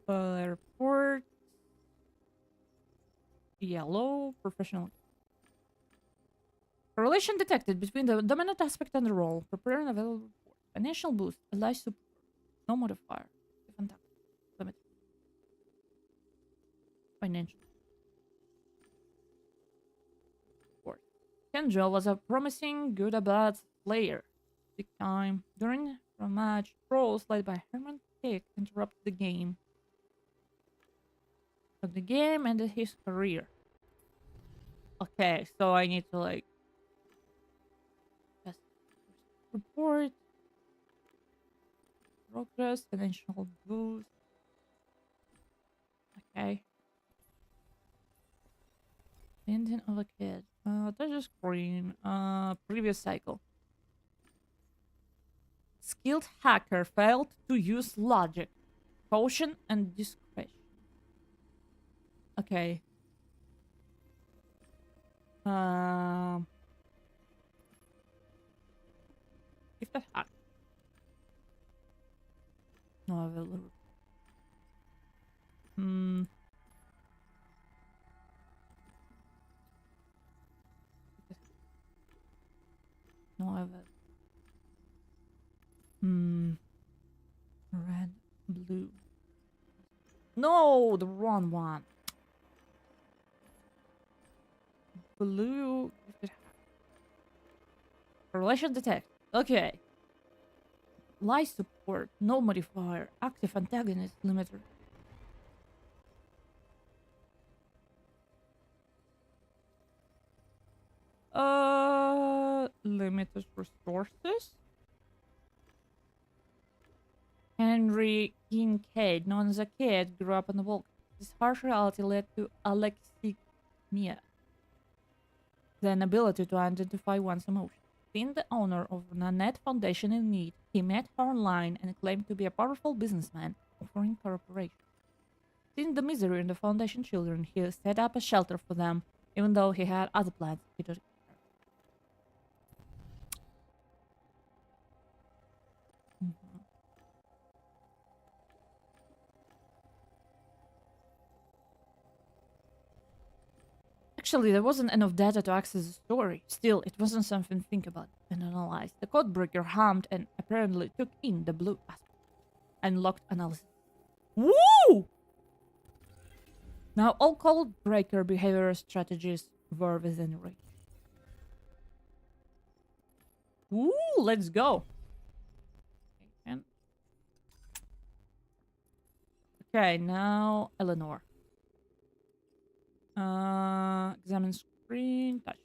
S1: Report. Yellow, professional. Correlation detected between the dominant aspect and the role. Prepare an available report. Financial boost. Ally support. No modifier. Limit. Financial. Report. Kendra was a promising good at bad player. Big time. During a match, trolls led by Herman Tick interrupted the game. But the game ended his career. Okay, so I need to like just report progress, financial boost. Okay. Ending of a kid. Touch screen. Previous cycle. Skilled hacker failed to use logic, caution, and discretion. Okay. If that hack. No, I will. No, I will. Red, blue. No, the wrong one. Blue. Relation detect. Okay. Lie support. No modifier. Active antagonist limiter. Limited resources. Henry Kincaid, known as a kid, grew up on the Balkans. This harsh reality led to alexithymia, the inability to identify one's emotions. Being the owner of a net foundation in need, he met her online and claimed to be a powerful businessman offering cooperation. Seeing the misery in the foundation children, he set up a shelter for them, even though he had other plans he did. Actually, there wasn't enough data to access the story. Still, it wasn't something to think about and analyze. The codebreaker hummed and apparently took in the blue aspect. Unlocked analysis. Woo! Now all code breaker behavior strategies were within reach. Ooh, let's go. Okay, now Eleanor. Examine screen, touch.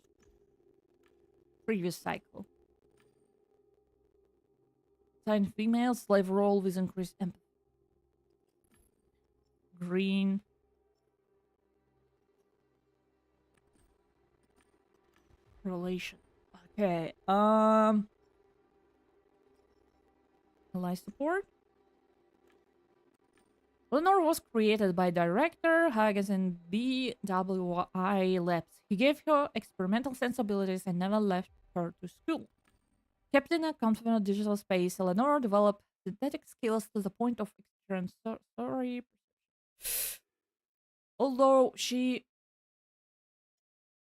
S1: Previous cycle. Sign female, slave role with increased empathy. Green. Relation. Okay, ally support. Lenore was created by director Haggis and BWI Labs. He gave her experimental sensibilities and never left her to school. Kept in a confident digital space, Eleanor developed synthetic skills to the point of extrasensory. Although she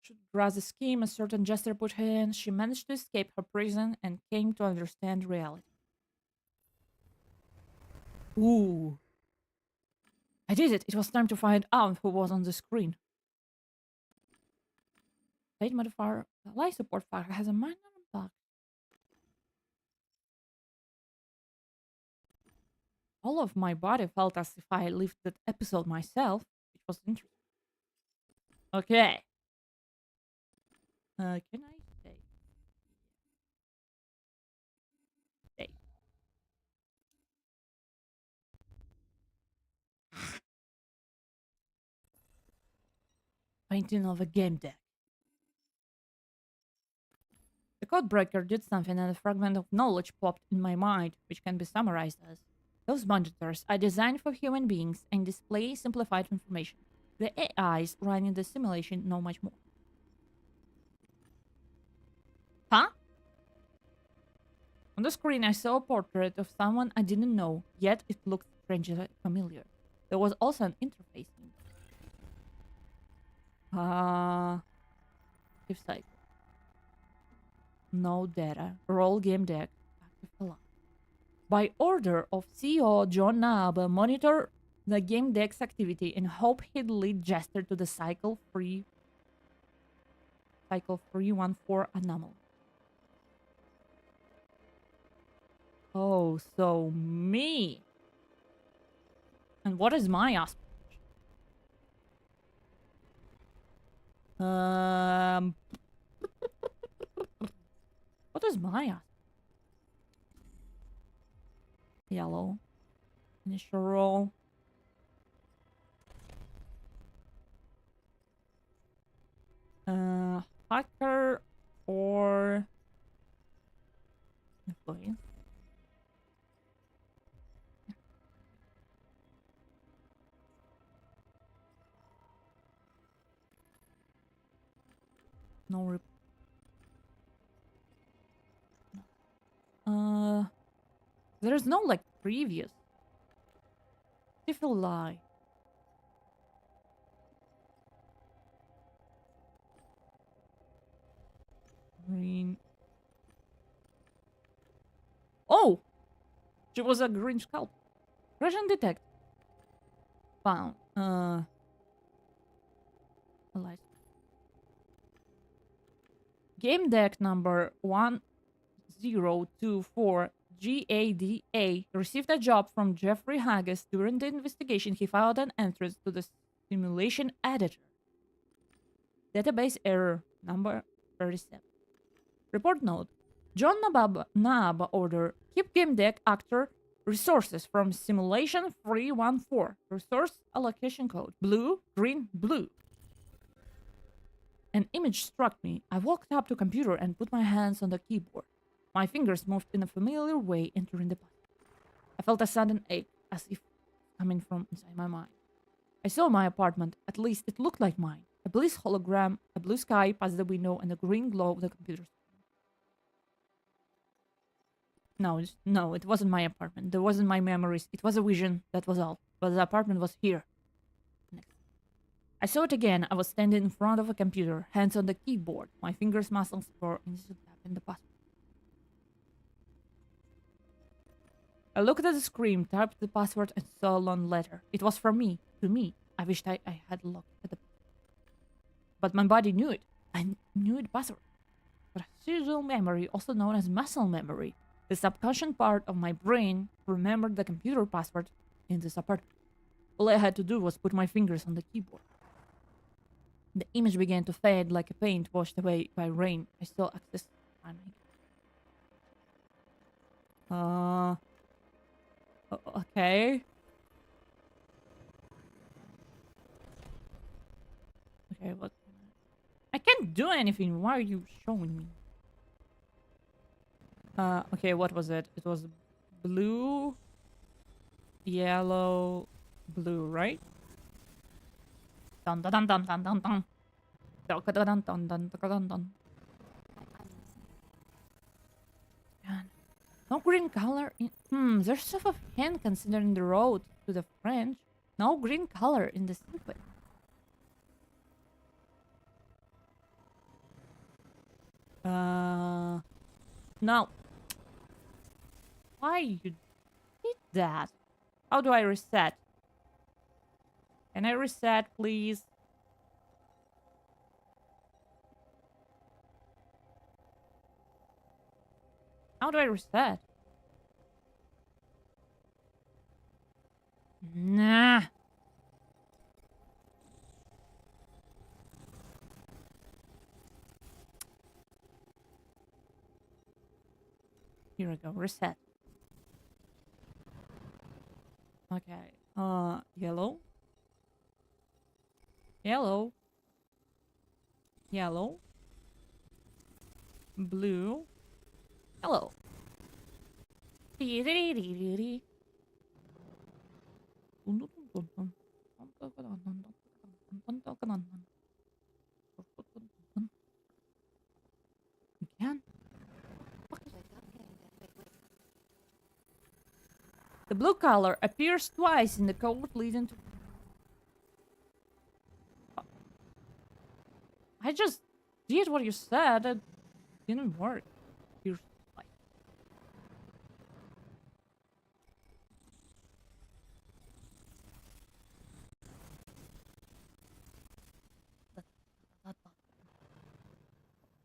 S1: should grasp the scheme a certain gesture put her in, she managed to escape her prison and came to understand reality. Ooh. I did it! It was time to find out who was on the screen. State modifier life support factor has a minor impact. All of my body felt as if I lived that episode myself. It was interesting. Okay. Can I stay? Stay. Painting of a game deck. The codebreaker did something and a fragment of knowledge popped in my mind, which can be summarized as: those monitors are designed for human beings and display simplified information. The AIs running the simulation know much more. Huh? On the screen I saw a portrait of someone I didn't know, yet it looked strangely familiar. There was also an interface. Active cycle. No data. Roll game deck. Active alarm. By order of CEO John Naab, monitor the game deck's activity and hope he'd lead Jester to the cycle 314 anomaly. Oh, so me. And what is my aspect? What is my aspect? Yellow. Initial roll. Hacker or employee. No. There's no like previous. If a lie. Green. Oh! She was a green scalp. Russian detect. Found. Alive. Game deck number 1024 GADA received a job from Jeffrey Haggis. During the investigation, he filed an entrance to the simulation editor. Database error number 37. Report note. John Naab order. Keep game deck actor resources from simulation 314. Resource allocation code. Blue, green, blue. An image struck me. I walked up to computer and put my hands on the keyboard. My fingers moved in a familiar way, entering the password. I felt a sudden ache, as if coming from inside my mind. I saw my apartment. At least it looked like mine. A bliss hologram, a blue sky past the window, and a green glow of the computer screen. No, it wasn't my apartment. There wasn't my memories. It was a vision, that was all. But the apartment was here. Next. I saw it again. I was standing in front of a computer, hands on the keyboard. My fingers' muscles were in the password. I looked at the screen, typed the password, and saw a long letter. It was from me, to me. I wished I had looked at the... But my body knew it. I knew the password. Residual memory, also known as muscle memory. The subconscious part of my brain remembered the computer password in this apartment. All I had to do was put my fingers on the keyboard. The image began to fade like a paint washed away by rain. I still access timing. Okay. Okay, what? I can't do anything. Why are you showing me? Okay, what was it? It was blue, yellow, blue, right? Dun dun dun dun dun dun dun. Dun dun dun dun dun dun dun. Man. No green color in... there's stuff of hand considering the road to the French. No green color in the sequence. No. Why you did that? How do I reset? Can I reset, please? How do I reset? Nah. Here we go. Reset. Okay. Yellow. Yellow. Yellow. Blue. Yellow. Again? The blue color appears twice in the code leading to... I just did what you said. It didn't work. You're like...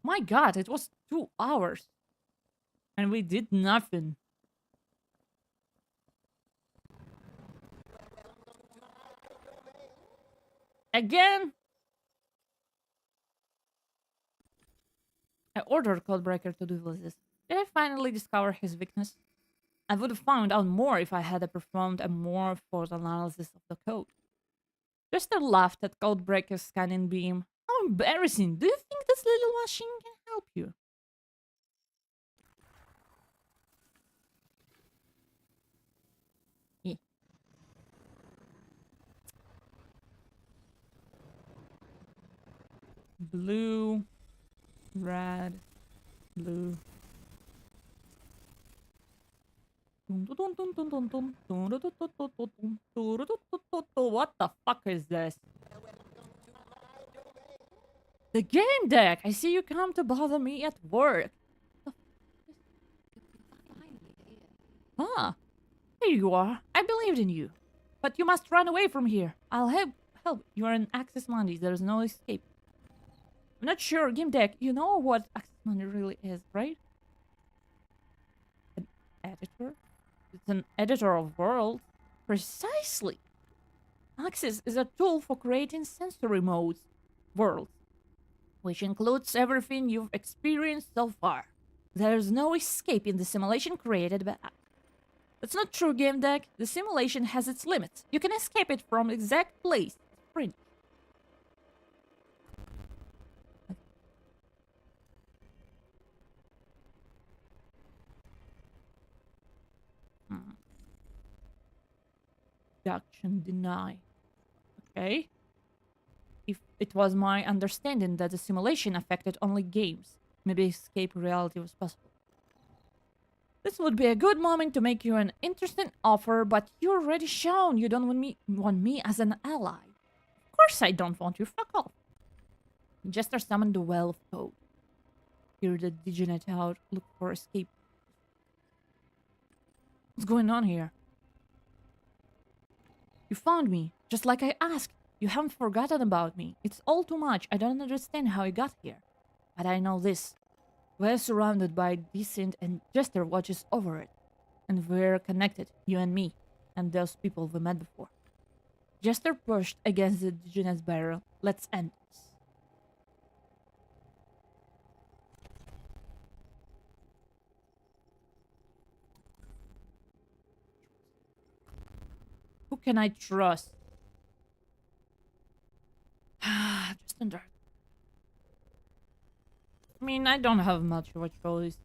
S1: My god, it was 2 hours. And we did nothing. Again? I ordered Codebreaker to do this. Did I finally discover his weakness? I would have found out more if I had performed a more thorough analysis of the code. Twister laughed at Codebreaker's scanning beam. How embarrassing! Do you think this little machine can help you? Yeah. Blue, red, blue. What the fuck is this? The game deck! I see you come to bother me at work. Ah, here you are. I believed in you. But you must run away from here. I'll help. You are in Access Monday. There's no escape. I'm not sure, Gamedec. You know what Access Monday really is, right? An editor? It's an editor of worlds. Precisely. Access is a tool for creating sensory modes, worlds, which includes everything you've experienced so far. There's no escape in the simulation created by Access. That's not true, Gamedec. The simulation has its limits. You can escape it from the exact place. Sprint. Abduction deny. Okay. If it was my understanding that the simulation affected only games, maybe escape reality was possible. This would be a good moment to make you an interesting offer, but you're already shown you don't want me as an ally. Of course I don't want you. Fuck off. Jester summoned the Well of Code. Hear the Diginet out. Look for escape. What's going on here? You found me, just like I asked. You haven't forgotten about me. It's all too much. I don't understand how I got here. But I know this. We're surrounded by decent and Jester watches over it. And we're connected, you and me, and those people we met before. Jester pushed against the indigenous barrel. Let's end this. Who can I trust? Just in dark. I mean, I don't have much of a choice.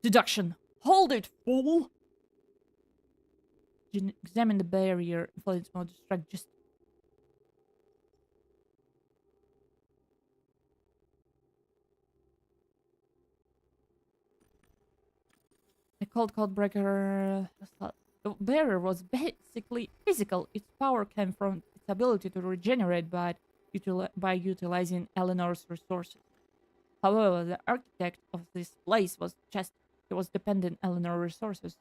S1: Deduction. Hold it, fool! Examine the barrier. Influence mode. Distract. Just. The cold code breaker. The barrier was basically physical. Its power came from its ability to regenerate by utilizing Eleanor's resources. However, the architect of this place was just. He was dependent on Eleanor's resources.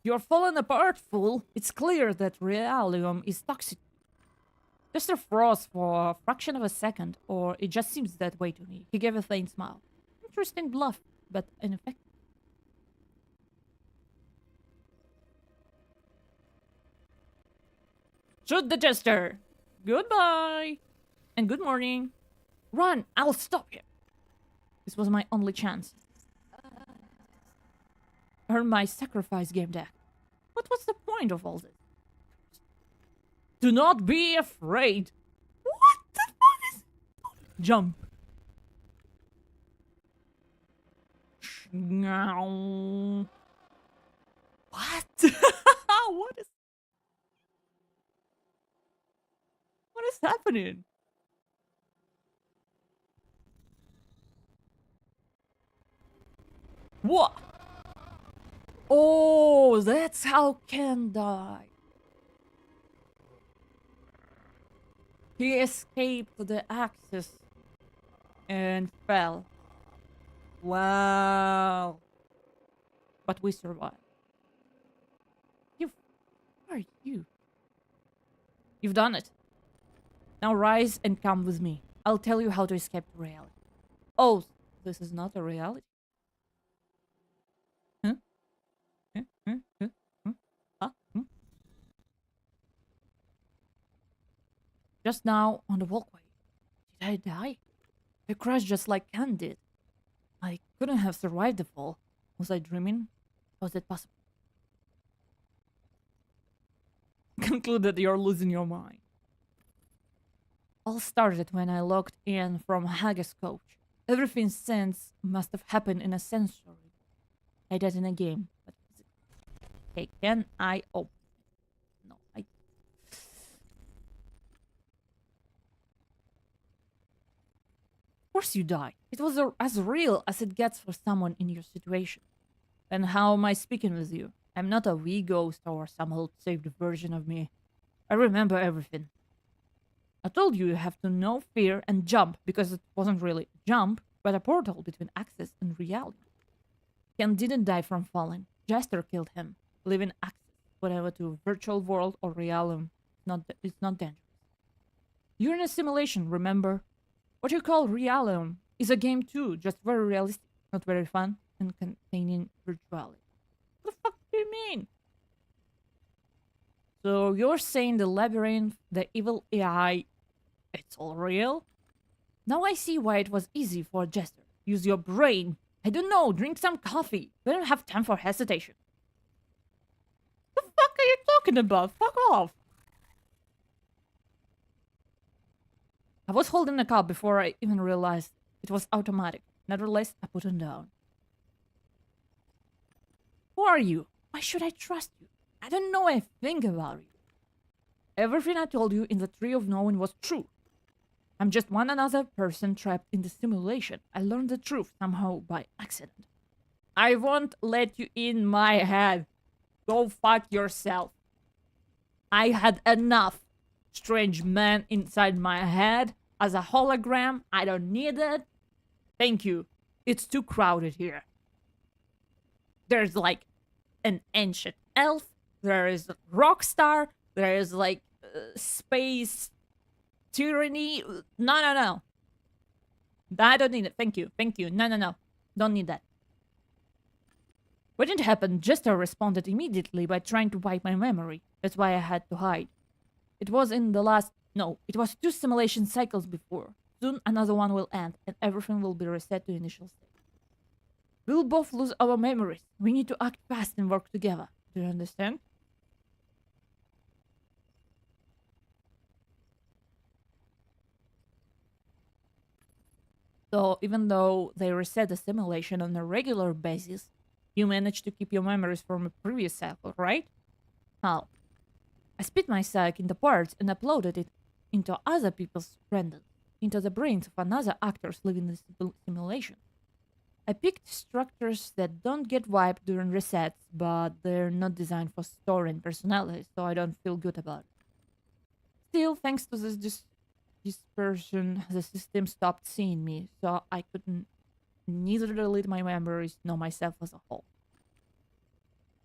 S1: You're falling apart, fool. It's clear that Realium is toxic. Just a froze for a fraction of a second, or it just seems that way to me. He gave a faint smile. Interesting bluff, but ineffective. Shoot the Jester! Goodbye! And good morning. Run! I'll stop you! This was my only chance. Earn my sacrifice, Gamedec. What was the point of all this? Do not be afraid! What the fuck is... Jump. What? What is... What is happening? What? Oh, that's how Ken died. He escaped the axis and fell. Wow. But we survived. Who are you? You've done it. Now rise and come with me. I'll tell you how to escape reality. Oh, this is not a reality. Just now on the walkway. Did I die? I crashed just like Ken did. I couldn't have survived the fall. Was I dreaming? Was it possible? Conclude that you're losing your mind. All started when I logged in from Haggis coach. Everything since must have happened in a sensory. I did in a game. But okay, can I open? No, I... Of course you died. It was as real as it gets for someone in your situation. And how am I speaking with you? I'm not a wee ghost or some old saved version of me. I remember everything. I told you have to know fear and jump because it wasn't really a jump, but a portal between access and reality. Ken didn't die from falling. Jester killed him, leaving access, whatever to virtual world or realm. It's not dangerous. You're in a simulation, remember? What you call realm is a game too, just very realistic, not very fun, and containing virtuality. What the fuck do you mean? So you're saying the labyrinth, the evil AI, it's all real? Now I see why it was easy for Jester. Use your brain. I don't know, drink some coffee. We don't have time for hesitation. The fuck are you talking about? Fuck off. I was holding the cup before I even realized it was automatic. Nevertheless, I put it down. Who are you? Why should I trust you? I don't know a thing about you. Everything I told you in the Tree of Knowing was true. I'm just one another person trapped in the simulation. I learned the truth somehow by accident. I won't let you in my head. Go fuck yourself. I had enough. Strange man inside my head as a hologram. I don't need it. Thank you. It's too crowded here. There's like an ancient elf, there is Rockstar, there is like space tyranny. No. I don't need it. Thank you. No. Don't need that. What didn't happen? Jester responded immediately by trying to wipe my memory. That's why I had to hide. It was in the last... No, it was 2 simulation cycles before. Soon another one will end, and everything will be reset to initial state. We'll both lose our memories. We need to act fast and work together. Do you understand? So, even though they reset the simulation on a regular basis, you managed to keep your memories from a previous cycle, right? How? I split my psyche into parts and uploaded it into other people's renders, into the brains of another actors living in the simulation. I picked structures that don't get wiped during resets, but they're not designed for storing personality, so I don't feel good about it. Still, thanks to this dispersion, the system stopped seeing me, so I couldn't neither delete my memories nor myself as a whole.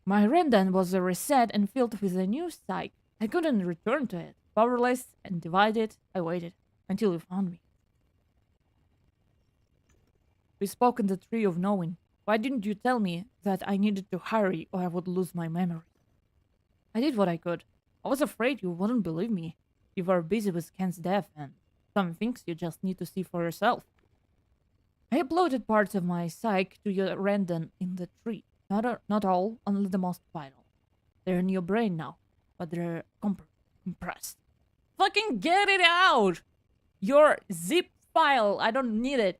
S1: My render was reset and filled with a new psyche. I couldn't return to it. Powerless and divided, I waited until you found me. We spoke in the Tree of Knowing. Why didn't you tell me that I needed to hurry or I would lose my memory? I did what I could. I was afraid you wouldn't believe me. You were busy with Ken's death and some things you just need to see for yourself. I uploaded parts of my psyche to your render in the tree. Not all, only the most vital. They're in your brain now, but they're compressed. Fucking get it out! Your zip file, I don't need it.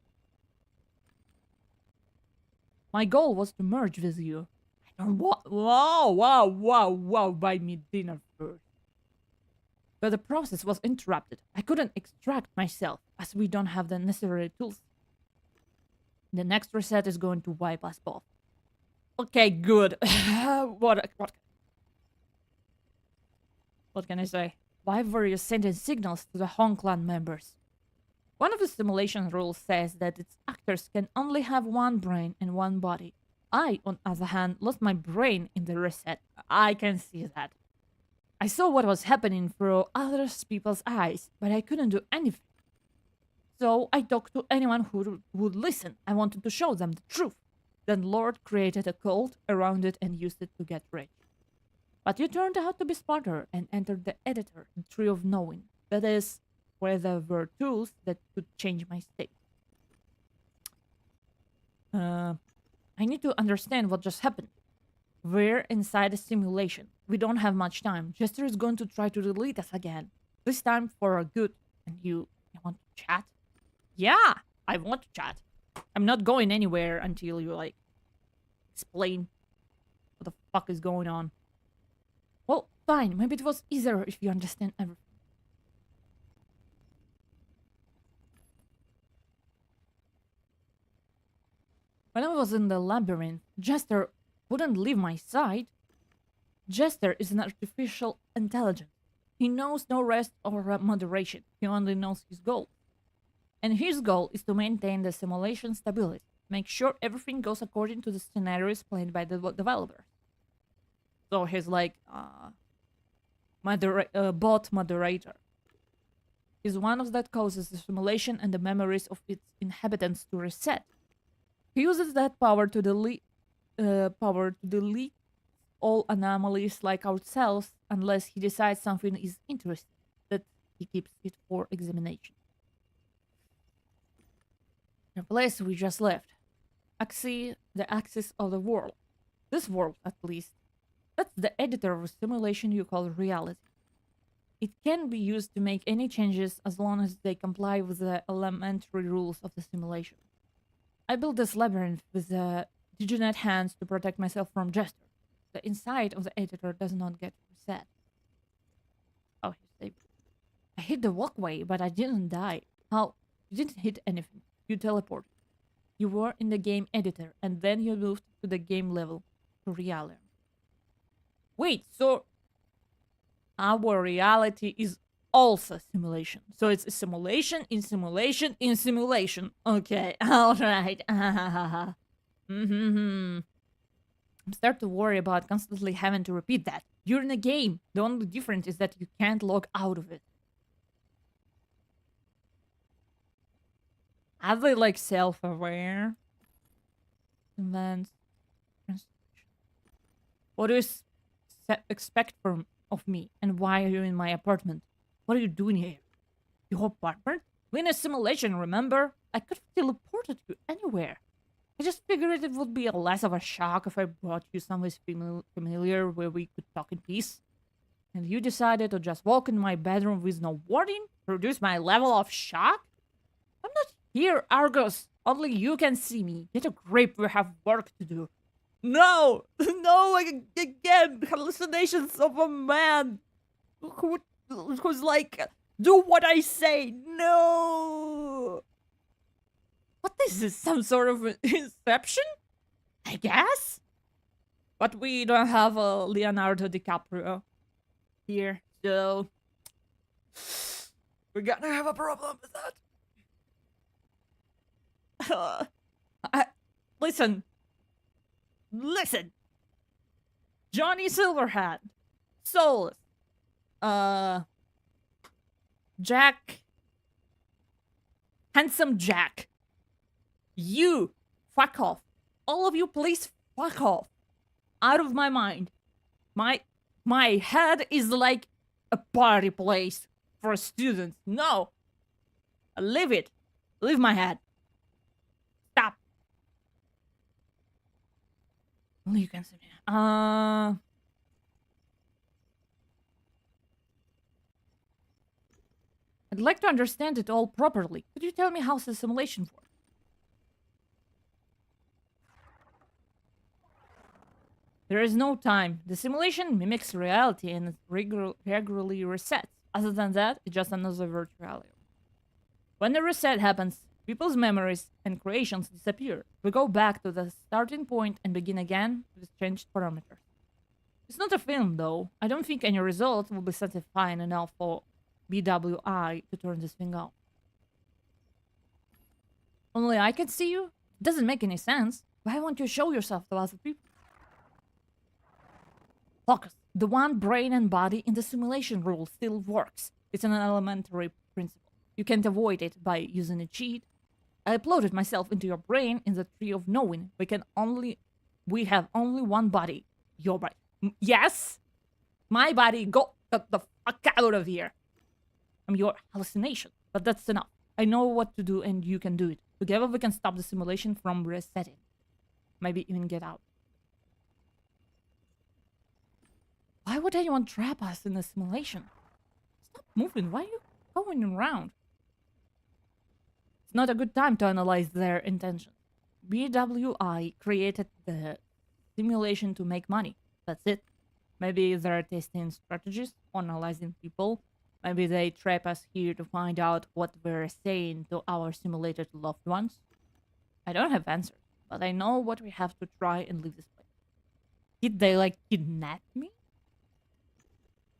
S1: My goal was to merge with you. I don't want... Wow, buy me dinner first. But the process was interrupted. I couldn't extract myself, as we don't have the necessary tools. The next reset is going to wipe us both. Okay, good. What can I say? Why were you sending signals to the Hong Clan members? One of the simulation rules says that its actors can only have one brain and one body. I, on the other hand, lost my brain in the reset. I can see that. I saw what was happening through other people's eyes, but I couldn't do anything. So I talked to anyone who would listen. I wanted to show them the truth. Then Lord created a cult around it and used it to get rich. But you turned out to be smarter and entered the editor, the Tree of Knowing. That is, where there were tools that could change my state. I need to understand what just happened. We're inside a simulation. We don't have much time. Jester is going to try to delete us again. This time for a good. And you want to chat? Yeah, I want to chat. I'm not going anywhere until you, like, explain what the fuck is going on. Well, fine. Maybe it was easier if you understand everything. When I was in the labyrinth, Jester wouldn't leave my side. Jester is an artificial intelligence. He knows no rest or moderation. He only knows his goal. And his goal is to maintain the simulation stability. Make sure everything goes according to the scenarios planned by the developers. So he's like bot moderator. He's one of that causes the simulation and the memories of its inhabitants to reset. He uses that power to delete all anomalies like ourselves unless he decides something is interesting, that he keeps it for examination. The place we just left. The axis of the world. This world, at least. That's the editor of a simulation you call reality. It can be used to make any changes as long as they comply with the elementary rules of the simulation. I built this labyrinth with the diginet hands to protect myself from Jester. The inside of the editor does not get reset. Oh, he's safe. I hit the walkway, but I didn't die. How? You didn't hit anything. You teleported. You were in the game editor, and then you moved to the game level, to reality. Wait, so our reality is also simulation. So it's a simulation in simulation in simulation. Okay, alright. I'm starting to worry about constantly having to repeat that. You're in a game. The only difference is that you can't log out of it. Are they like self-aware? Events. What do you expect of me? And why are you in my apartment? What are you doing here? Your apartment? We're in a simulation, remember? I could have teleported you anywhere. I just figured it would be less of a shock if I brought you somewhere familiar where we could talk in peace. And you decided to just walk in my bedroom with no warning? Reduce my level of shock? I'm not here, Argos. Only you can see me. Get a grip, we have work to do. No! No, again! Hallucinations of a man who's like, do what I say! No! What is this? Some sort of inception? I guess? But we don't have a Leonardo DiCaprio here, so we're gonna have a problem with that. Listen. Johnny Silverhand. Soulless. Jack. Handsome Jack. You. Fuck off. All of you, please fuck off. Out of my mind. My head is like a party place for students. No. Leave it. Leave my head. Stop. Only you can see me. I'd like to understand it all properly. Could you tell me how the simulation works? There is no time. The simulation mimics reality and it regularly resets. Other than that, it's just another virtual reality. When the reset happens, people's memories and creations disappear. We go back to the starting point and begin again with changed parameters. It's not a film, though. I don't think any result will be satisfying enough for BWI to turn this thing on. Only I can see you? It doesn't make any sense. Why won't you show yourself to other people? Focus. The one brain and body in the simulation rule still works. It's an elementary principle. You can't avoid it by using a cheat. I uploaded myself into your brain in the tree of knowing. We have only one body. Your body. Yes? My body, go the fuck out of here. I'm your hallucination, but that's enough. I know what to do and you can do it. Together we can stop the simulation from resetting. Maybe even get out. Why would anyone trap us in a simulation? Stop moving. Why are you going around? It's not a good time to analyze their intentions. BWI created the simulation to make money. That's it. Maybe they're testing strategies, analyzing people. Maybe they trap us here to find out what we're saying to our simulated loved ones. I don't have answers, but I know what we have to try and leave this place. Did they, kidnap me?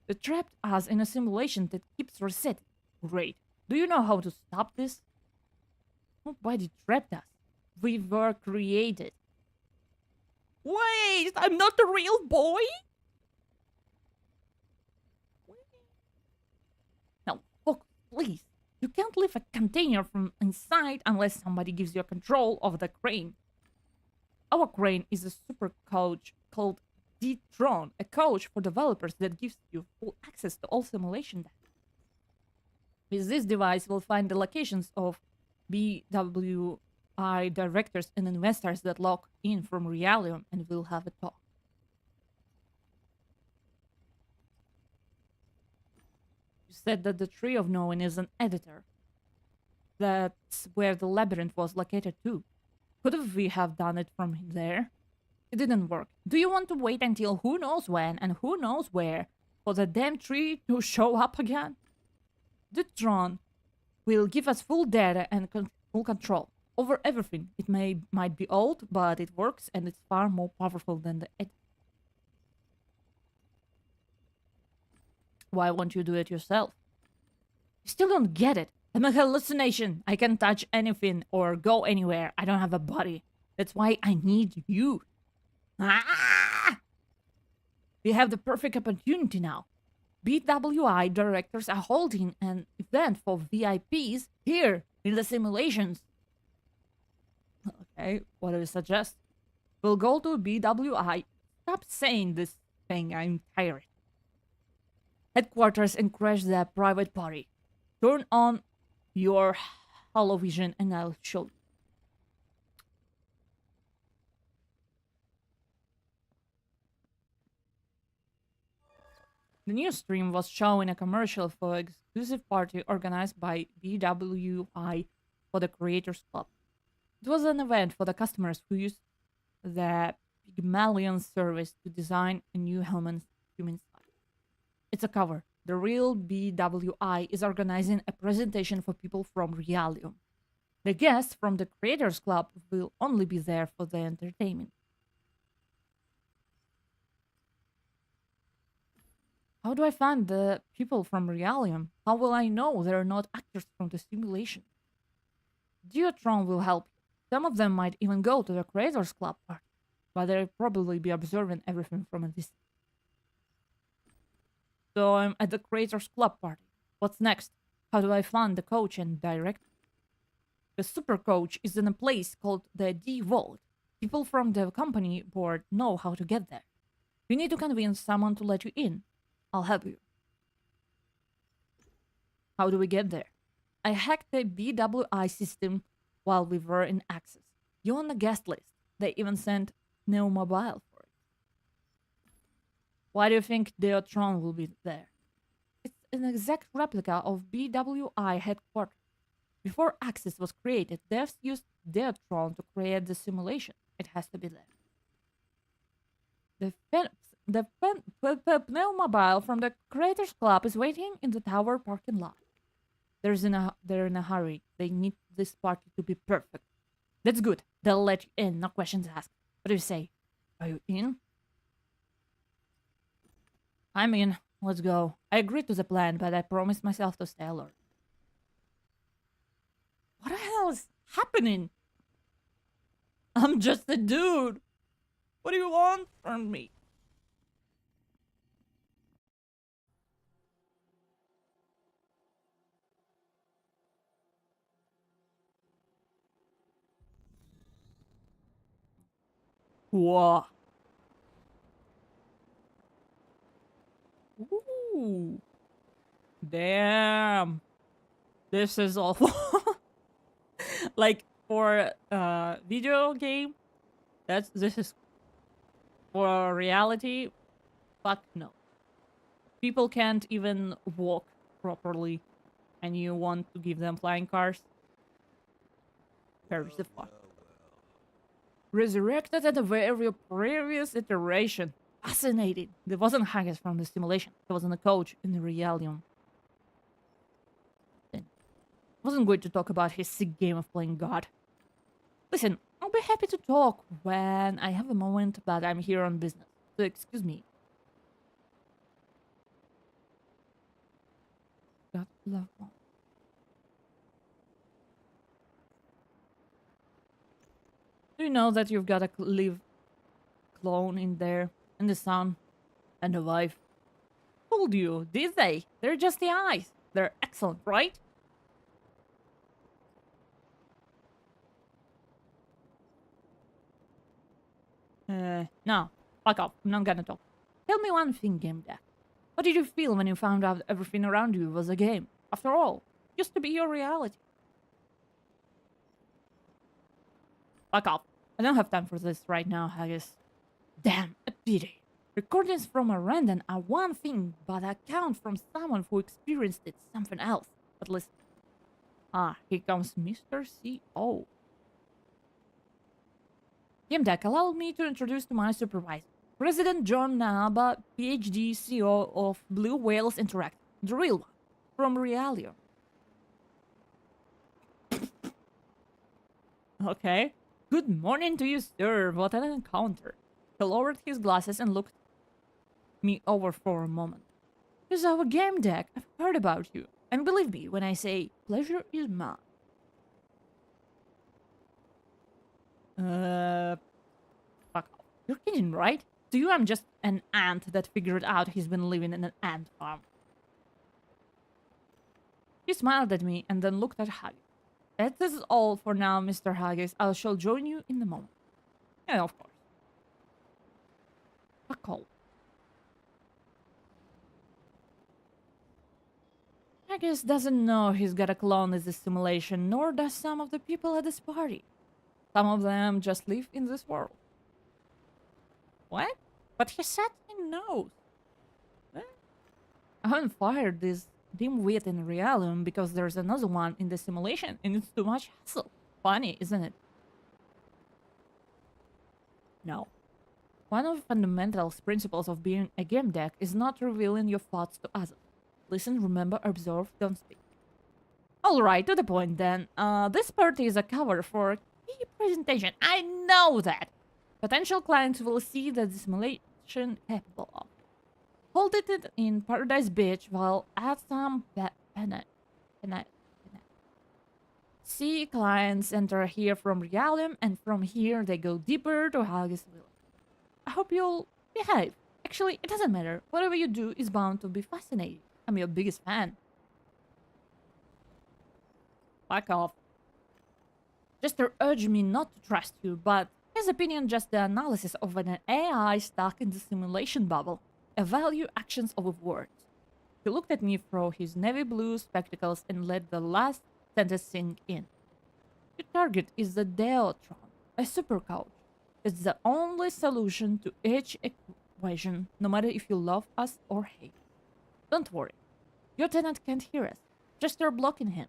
S1: They trapped us in a simulation that keeps resetting. Great. Do you know how to stop this? Nobody trapped us. We were created. Wait, I'm not a real boy? Now, look, please. You can't leave a container from inside unless somebody gives you control of the crane. Our crane is a super coach called D-Tron, a coach for developers that gives you full access to all simulation data. With this device, we'll find the locations of BWI directors and investors that log in from Realium, and we'll have a talk. You said that the Tree of Knowing is an editor. That's where the labyrinth was located too. Could we have done it from there? It didn't work. Do you want to wait until who knows when and who knows where for the damn tree to show up again? The Tron will give us full data and full control over everything. It might be old, but it works and it's far more powerful than the edit. Why won't you do it yourself? You still don't get it. I'm a hallucination. I can touch anything or go anywhere. I don't have a body. That's why I need you. Ah! We have the perfect opportunity now. BWI directors are holding an event for VIPs here in the simulations. Okay, what do you suggest? We'll go to BWI. Stop saying this thing, I'm tired. Headquarters and crash their private party. Turn on your holovision and I'll show you. The news stream was showing a commercial for an exclusive party organized by BWI for the Creators Club. It was an event for the customers who used the Pygmalion service to design a new human side. It's a cover. The real BWI is organizing a presentation for people from Realium. The guests from the Creators Club will only be there for the entertainment. How do I find the people from Realium? How will I know they're not actors from the simulation? Diotron will help you. Some of them might even go to the Creators Club party, but they'll probably be observing everything from a distance. So I'm at the Creators Club party. What's next? How do I find the coach and director? The super coach is in a place called the D Vault. People from the company board know how to get there. You need to convince someone to let you in. I'll help you. How do we get there? I hacked the BWI system while we were in access. You're on the guest list. They even sent no mobile for it. Why do you think Deotron will be there? It's an exact replica of BWI headquarters. Before Access was created, devs used Deotron to create the simulation. It has to be there. The pneumobile from the Creators Club is waiting in the tower parking lot. They're in a hurry. They need this party to be perfect. That's good. They'll let you in, no questions asked. What do you say? Are you in? I'm in. Let's go. I agreed to the plan, but I promised myself to stay alert. What the hell is happening? I'm just a dude. What do you want from me? Whoa. Ooh. Damn. This is awful. Like for a video game, this is for reality. Fuck no. People can't even walk properly, and you want to give them flying cars? Perish the fuck. Resurrected at the very previous iteration. Fascinating. There wasn't hackers from the simulation. There wasn't a coach in the Realium. Then wasn't going to talk about his sick game of playing God. Listen, I'll be happy to talk when I have a moment, but I'm here on business. So excuse me. God love one. Do you know that you've got to live clone in there, in the sun, and the wife? Told you, did they? They're just the eyes. They're excellent, right? No. Fuck off. I'm not gonna talk. Tell me one thing, Gamedec. What did you feel when you found out everything around you was a game? After all, it used to be your reality. Fuck off. I don't have time for this right now, Haggis. Damn, a pity. Recordings from a random are one thing, but account from someone who experienced it something else. But listen. Ah, here comes Mr. C.O. Gamedec, allow me to introduce to my supervisor. President John Naba, PhD CEO of Blue Whales Interact. The real one. From Realium. Okay. Good morning to you, sir. What an encounter. He lowered his glasses and looked me over for a moment. This is our Gamedec. I've heard about you. And believe me when I say, pleasure is mine. Fuck off. You're kidding, right? To you, I'm just an ant that figured out he's been living in an ant farm. He smiled at me and then looked at Haggis. That is all for now, Mr. Haggis. I shall join you in a moment. Yeah, of course. A call. Haggis doesn't know he's got a clone in this simulation, nor does some of the people at this party. Some of them just live in this world. What? But he said he knows. Eh? I haven't fired this dimwit in realum because there's another one in the simulation and it's too much hassle. Funny, isn't it? No. One of the fundamental principles of being a game deck is not revealing your thoughts to others. Listen, remember, observe, don't speak. Alright, to the point then. This party is a cover for a key presentation. I know that! Potential clients will see the simulation capable of. Hold it in Paradise Beach while add some See, clients enter here from Realum, and from here they go deeper to Haggis Village. I hope you'll behave. Actually, it doesn't matter. Whatever you do is bound to be fascinating. I'm your biggest fan. Fuck off. Jester urged me not to trust you, but his opinion just the analysis of an AI stuck in the simulation bubble. Evaluate actions over words. He looked at me through his navy blue spectacles and let the last sentence sink in. Your target is the Deotron, a supercoach. It's the only solution to each equation, no matter if you love us or hate. Don't worry. Your tenant can't hear us. Just start blocking him.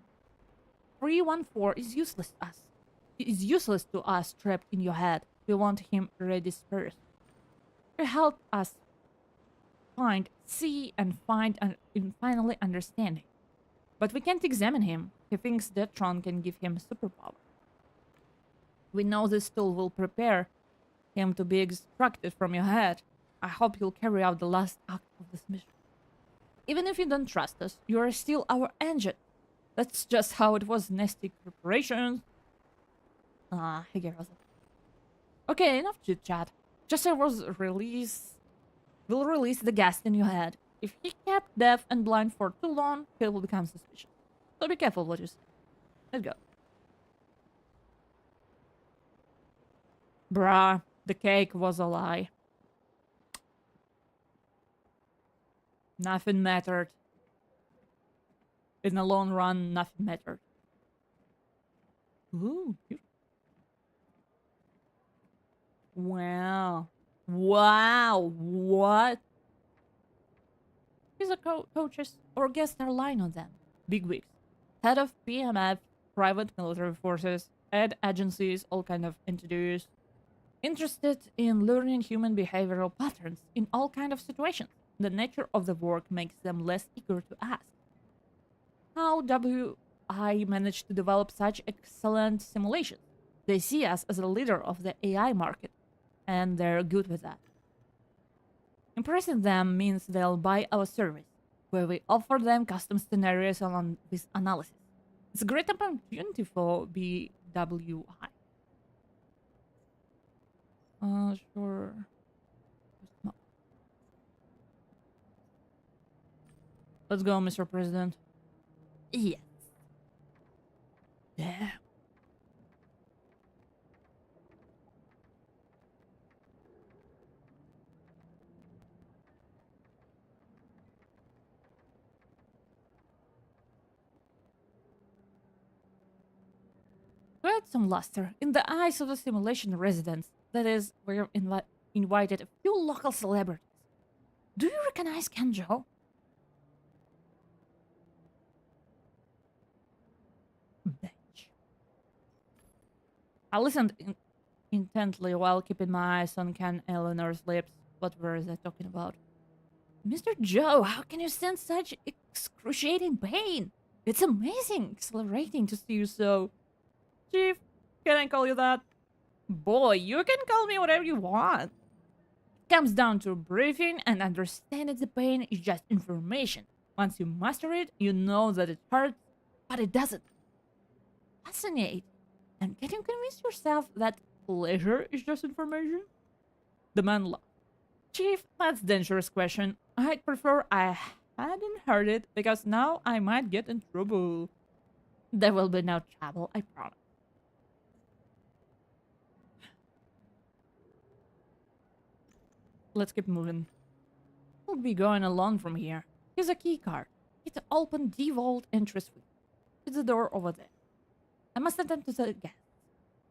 S1: 314 is useless to us. It is useless to us trapped in your head. We want him redispersed. You help us find, see, and finally understand him. But we can't examine him. He thinks Detron can give him superpower. We know this tool will prepare him to be extracted from your head. I hope you'll carry out the last act of this mission. Even if you don't trust us, you are still our engine. That's just how it was, nasty corporations. He gave us it. Okay, enough chit-chat. Jester will release the gas in your head. If he kept deaf and blind for too long, he will become suspicious. So be careful what you say. Let's go. Bruh, the cake was a lie. Nothing mattered. In the long run, nothing mattered. Ooh, cute. Wow. Wow. What? These are coaches or guests are lying on them. Big wigs. Head of PMF, private military forces, ad agencies, all kind of entities. Interested in learning human behavioral patterns in all kind of situations. The nature of the work makes them less eager to ask. How WI managed to develop such excellent simulations? They see us as a leader of the AI market, and they're good with that. Impressing them means they'll buy our service, where we offer them custom scenarios along with analysis. It's a great opportunity for BWI. Sure. No. Let's go, Mr. President. Yes. Yeah. To add some luster in the eyes of the simulation residents, that is, we're invited a few local celebrities. Do you recognize Kenjo? Bitch. I listened intently while keeping my eyes on Ken Eleanor's lips. What were they talking about? Mr. Joe, how can you sense such excruciating pain? It's amazing, exhilarating to see you so... Chief, can I call you that? Boy, you can call me whatever you want. It comes down to briefing and understanding the pain is just information. Once you master it, you know that it hurts, but it doesn't. Fascinating. And can you convince yourself that pleasure is just information? The man laughed. Chief, that's a dangerous question. I'd prefer I hadn't heard it, because now I might get in trouble. There will be no trouble, I promise. Let's keep moving. We'll be going along from here. Here's a key card. It opened the vault entry suite. It's the door over there. I must attend to the guests.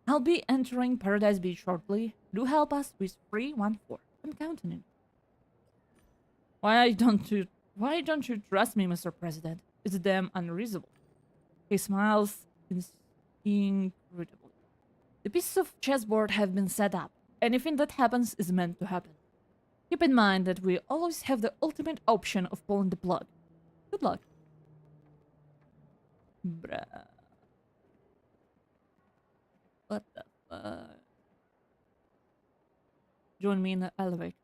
S1: I'll be entering Paradise Beach shortly. Do help us with 314. I'm counting it. Why don't you trust me, Mr. President? It's damn unreasonable. He smiles incredibly. The pieces of chessboard have been set up. Anything that happens is meant to happen. Keep in mind that we always have the ultimate option of pulling the plug. Good luck. Bruh. What the fuck? Join me in the elevator.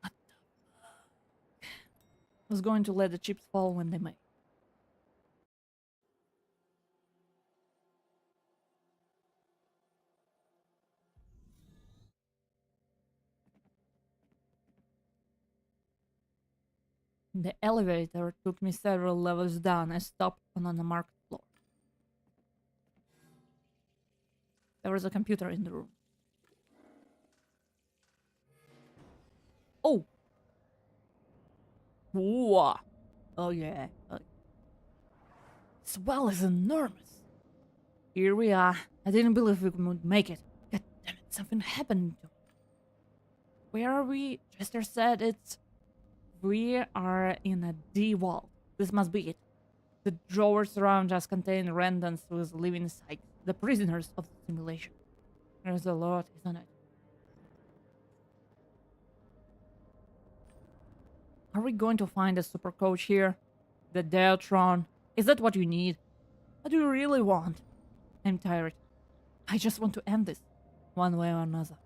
S1: What the fuck? I was going to let the chips fall when they may. The elevator took me several levels down and stopped on an unmarked floor. There was a computer in the room. Oh! Whoa! Oh yeah. This well is enormous. Here we are. I didn't believe we would make it. God damn it, something happened to me. Where are we? Chester said it's... We are in a D vault. This must be it. The drawers around us contain randoms with living inside. The prisoners of the simulation. There's a lot, isn't it? Are we going to find a super coach here? The Deltron? Is that what you need? What do you really want? I'm tired. I just want to end this. One way or another.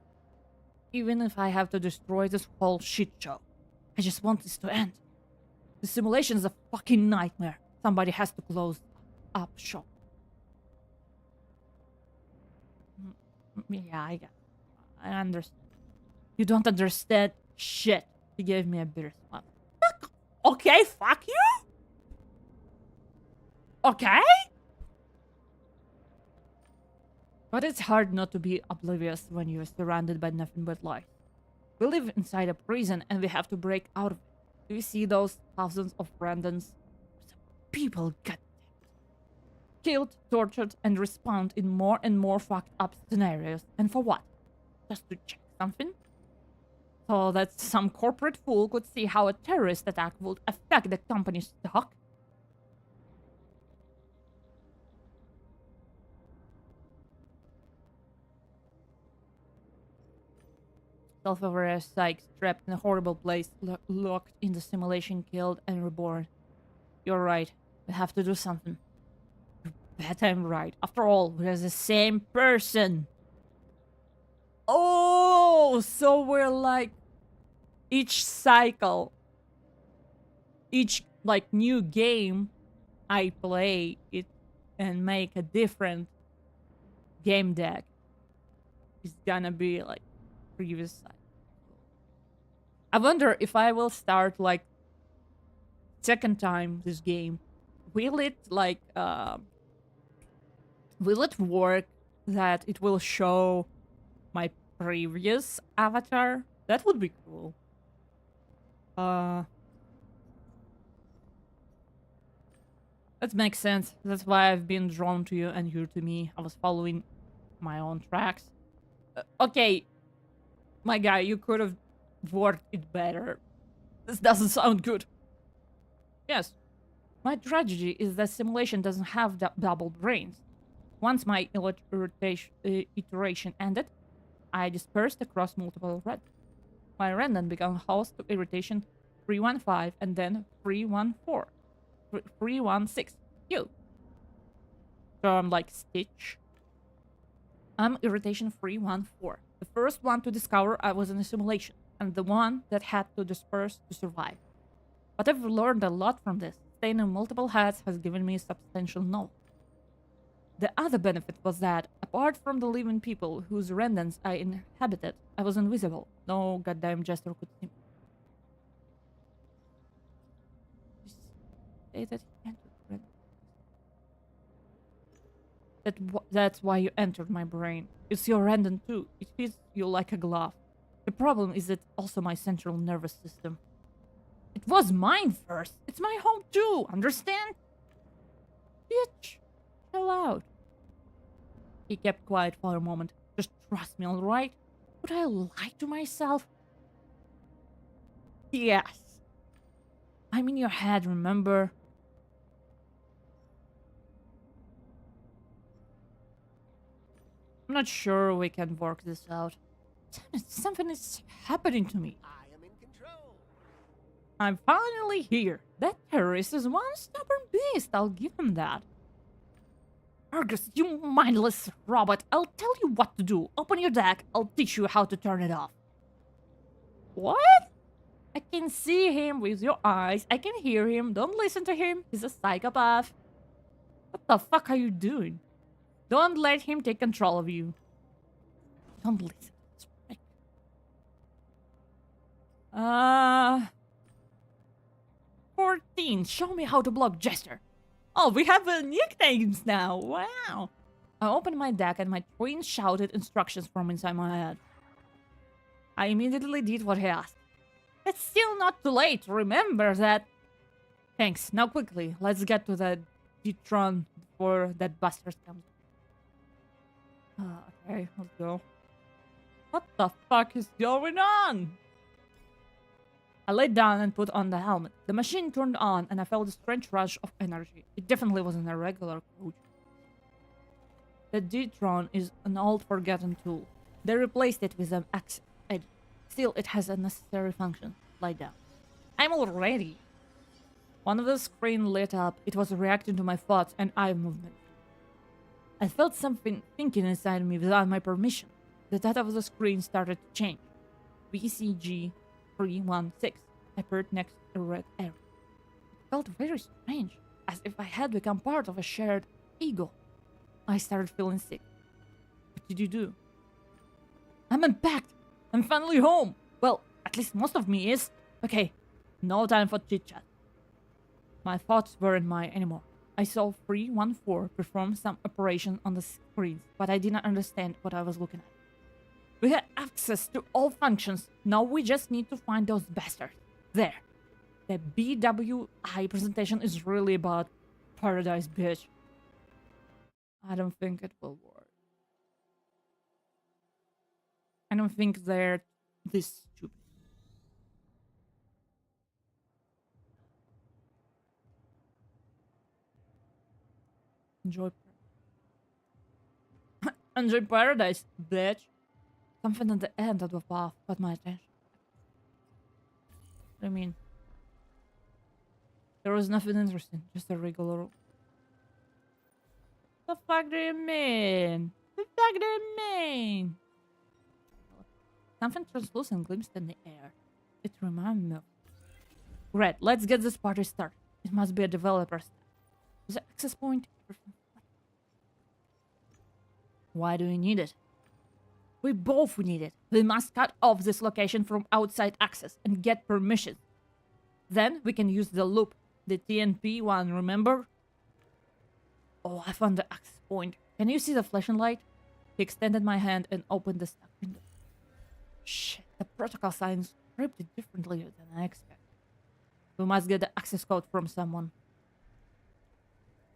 S1: Even if I have to destroy this whole shit show. I just want this to end. The simulation is a fucking nightmare. Somebody has to close up shop. Yeah, I understand. You don't understand shit. He gave me a bitter smile. Okay, fuck you? Okay? But it's hard not to be oblivious when you're surrounded by nothing but lies. We live inside a prison and we have to break out of it. Do you see those thousands of randoms? People get killed, tortured, and respawned in more and more fucked up scenarios. And for what? Just to check something? So that some corporate fool could see how a terrorist attack would affect the company's stock? Self-aware psych trapped in a horrible place, locked in the simulation, killed and reborn. You're right. We have to do something. You bet I'm right. After all, we're the same person. Oh, so we're like each cycle, each like new game I play it and make a different game deck is gonna be like previous cycle. I wonder if I will start like second time this game, will it like will it work that it will show my previous avatar? That would be cool. That makes sense. That's why I've been drawn to you and you to me. I was following my own tracks. Okay, my guy, you could have worked it better. This doesn't sound good. Yes. My tragedy is that simulation doesn't have double brains. Once my iteration ended, I dispersed across multiple randoms. My random became host to irritation 315 and then 314. 316. You. So I'm like Stitch. I'm irritation 314. The first one to discover I was in a simulation, and the one that had to disperse to survive. But I've learned a lot from this. Staying in multiple hats has given me substantial knowledge. The other benefit was that a Apart from the living people whose remnants I inhabited, I was invisible. No goddamn jester could see me. You say that he entered Randon. That's why you entered my brain. It's your Randon too. It fits you like a glove. The problem is that also my central nervous system. It was mine first. It's my home too. Understand? Bitch, chill out. He kept quiet for a moment. Just trust me, alright? Would I lie to myself? Yes. I'm in your head, remember? I'm not sure we can work this out. Damn it, something is happening to me.
S5: I am in control.
S1: I'm finally here. That terrorist is one stubborn beast, I'll give him that. Argus, you mindless robot, I'll tell you what to do. Open your deck, I'll teach you how to turn it off. What? I can see him with your eyes, I can hear him, don't listen to him, he's a psychopath. What the fuck are you doing? Don't let him take control of you. Don't listen. 14. Show me how to block Jester. Oh, we have nicknames now. Wow. I opened my deck and my twin shouted instructions from inside my head. I immediately did what he asked. It's still not too late. Remember that. Thanks. Now quickly, let's get to the Detron before that bastard comes. Okay, let's go. What the fuck is going on? I laid down and put on the helmet. The machine turned on and I felt a strange rush of energy. It definitely wasn't a regular coach. The Detron is an old forgotten tool. They replaced it with an axe. Still, it has a necessary function. Lie down. I'm all ready. One of the screen lit up. It was reacting to my thoughts and eye movement. I felt something thinking inside me without my permission. The data of the screen started to change. BCG 316 appeared next to a red arrow. It felt very strange, as if I had become part of a shared ego. I started feeling sick. What did you do? I'm unpacked! I'm finally home! Well, at least most of me is. Okay, no time for chit-chat. My thoughts weren't mine anymore. I saw 314 perform some operation on the screens, but I didn't understand what I was looking at. We had access to all functions. Now we just need to find those bastards. There. The BWI presentation is really about paradise, bitch. I don't think it will work. I don't think they're this stupid. Enjoy Enjoy paradise, bitch. Something at the end of the path caught my attention. What do you mean? There was nothing interesting, just a regular... The fuck do you mean? The fuck do you mean? Something translucent glimpsed in the air. It reminded me of... Great, let's get this party started. It must be a developer's step. The access point... Why do you need it? We both need it. We must cut off this location from outside access and get permission. Then we can use the loop. The TNP one, remember? Oh, I found the access point. Can you see the flashing light? He extended my hand and opened the stuck window. Shit, the protocol signs scripted differently than I expected. We must get the access code from someone.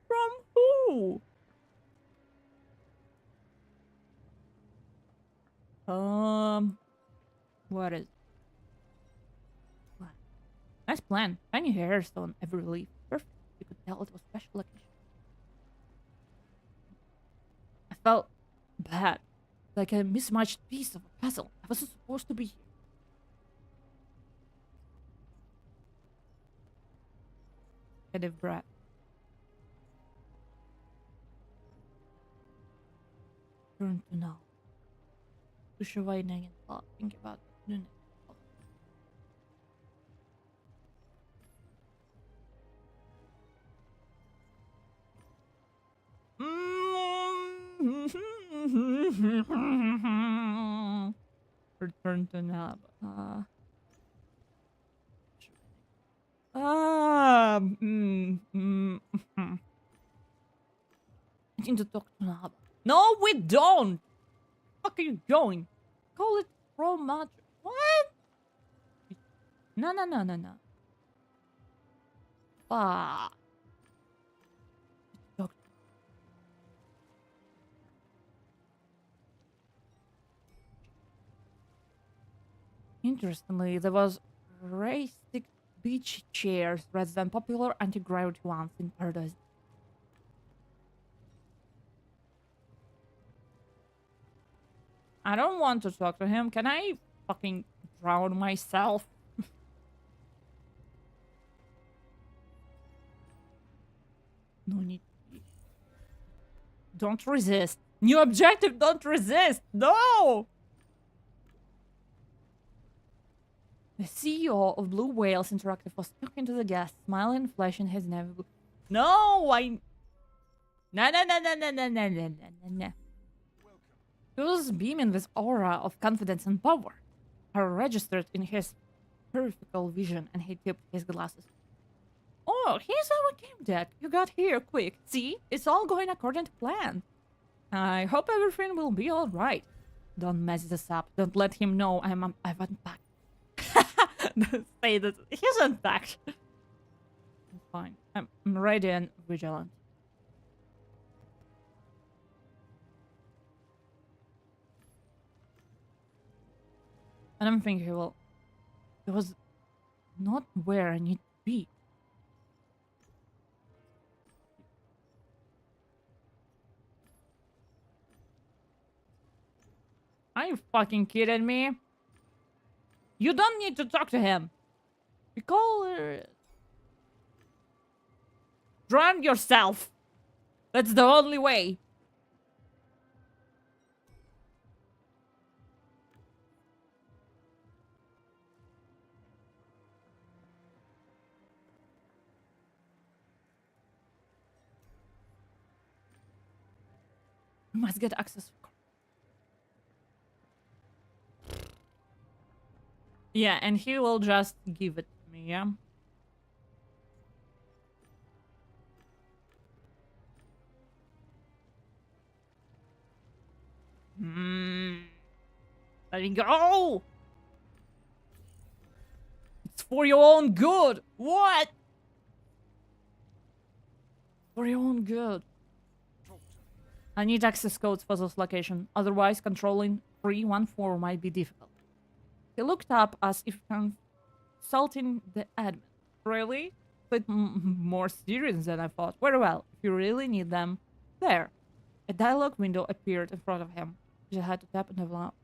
S1: From who? What is... What? Nice plan. Tiny hairstone every leaf. Perfect. You could tell it was special location. I felt bad. Like a mismatched piece of a puzzle. I wasn't supposed to be here. Kind of breath. Turn to now. Think about doing it. Return to Nab. I need to talk to Nab. No, we don't. Fuck are you going? Call it pro match. What? No. Fuck. Talk. Interestingly, there was realistic beach chairs rather than popular anti-gravity ones in Paradise. I don't want to talk to him. Can I fucking drown myself? No need. Don't resist. New objective, don't resist. No! The CEO of Blue Whales Interactive was talking to the guest, smiling and flashing his navy blue. No, No. He was beaming with aura of confidence and power. Her registered in his peripheral vision, and he tipped his glasses. Oh, here's our game deck. You got here quick. See? It's all going according to plan. I hope everything will be alright. Don't mess this up. Don't let him know I've unpacked. Don't say that. He's unpacked. It's fine. I'm ready and vigilant. I don't think he will. He was not where I need to be. Are you fucking kidding me? You don't need to talk to him. You call her. Drown yourself. That's the only way. You must get access. Yeah, and he will just give it to me, yeah? Let me go! It's for your own good! What? For your own good. I need access codes for this location, otherwise controlling 314 might be difficult. He looked up as if consulting the admin. Really? But more serious than I thought. Very well, if you really need them. There. A dialog window appeared in front of him. He had to tap and develop.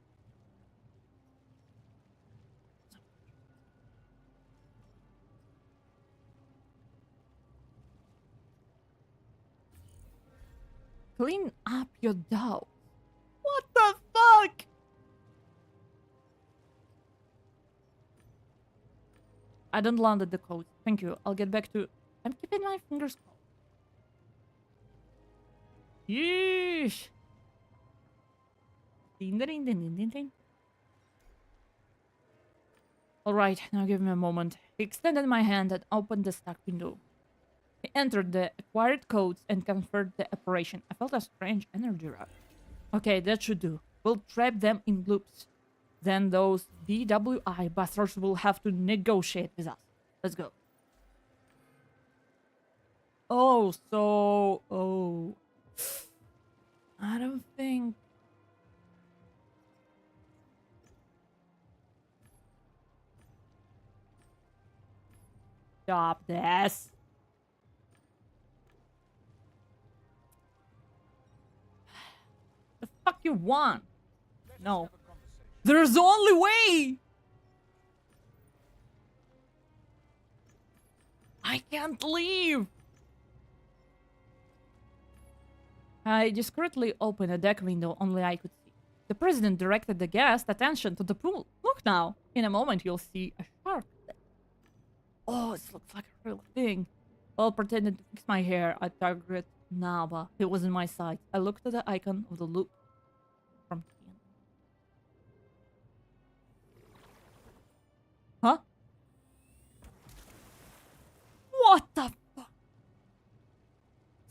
S1: Clean up your dough. What the fuck? I don't landed the code. Thank you. I'll get back to... I'm keeping my fingers crossed. Yeesh. Ding, ding, ding, ding, ding, ding. Alright, now give me a moment. He extended my hand and opened the stack window. He entered the acquired codes and confirmed the operation. I felt a strange energy rush. Okay, that should do. We'll trap them in loops. Then those DWI bastards will have to negotiate with us. Let's go. Oh, so... Oh. I don't think... Stop this. The fuck you want? No. There's the only way! I can't leave! I discreetly opened a deck window only I could see. The president directed the guest attention to the pool. Look now. In a moment you'll see a shark. Oh, this looks like a real thing. While pretending to fix my hair, I targeted Naba. He was in my sight. I looked at the icon of the loop.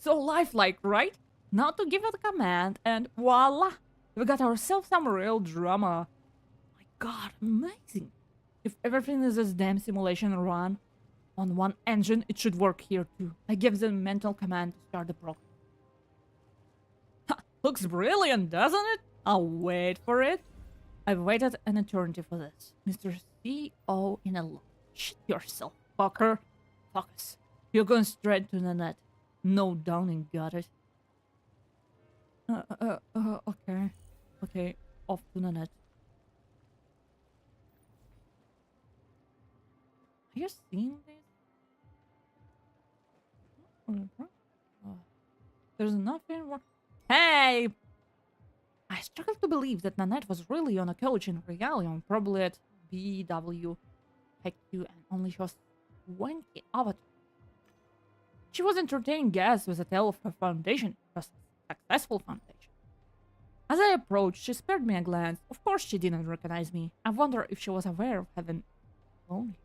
S1: So lifelike, right? Now to give it a command, and voila! We got ourselves some real drama. My god, amazing! If everything is this damn simulation run on one engine, it should work here too. I give them mental command to start the program. Ha! Looks brilliant, doesn't it? I'll wait for it. I've waited an eternity for this. Mr. CO in a lot. Shit yourself, fucker. Focus. You're going straight to the net. No downing, got it? Okay. Okay, off to the net. Are you seeing this? Oh, there's nothing wrong. Hey! I struggle to believe that Nanette was really on a coach in Regalion, probably at BW, and only she was wanky avatar. She was entertaining guests with a tale of her foundation, a successful foundation. As I approached, she spared me a glance. Of course she didn't recognize me. I wonder if she was aware of having known me.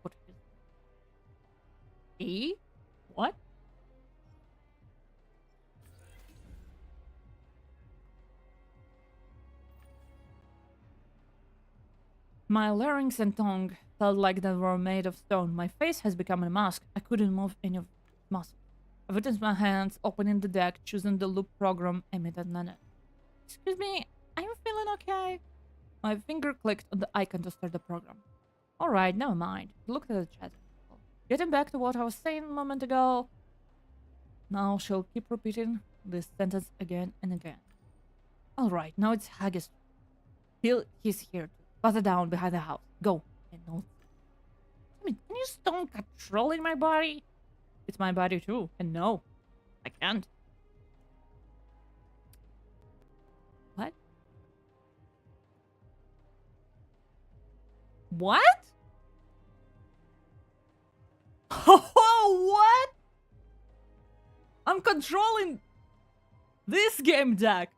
S1: What is it? E? What? My larynx and tongue felt like they were made of stone. My face has become a mask. I couldn't move any of the muscles. I witnessed my hands opening the deck, choosing the loop program aimed at Nanette. Excuse me, are you feeling okay? My finger clicked on the icon to start the program. Alright, never mind. I looked at the chat. Getting back to what I was saying a moment ago. Now she'll keep repeating this sentence again and again. Alright, now it's Haggis. He's here too. Pass it down behind the house. Go. And no. I mean, can you stop controlling my body? It's my body too. And no, I can't. What? What? Oh, what? I'm controlling this game deck.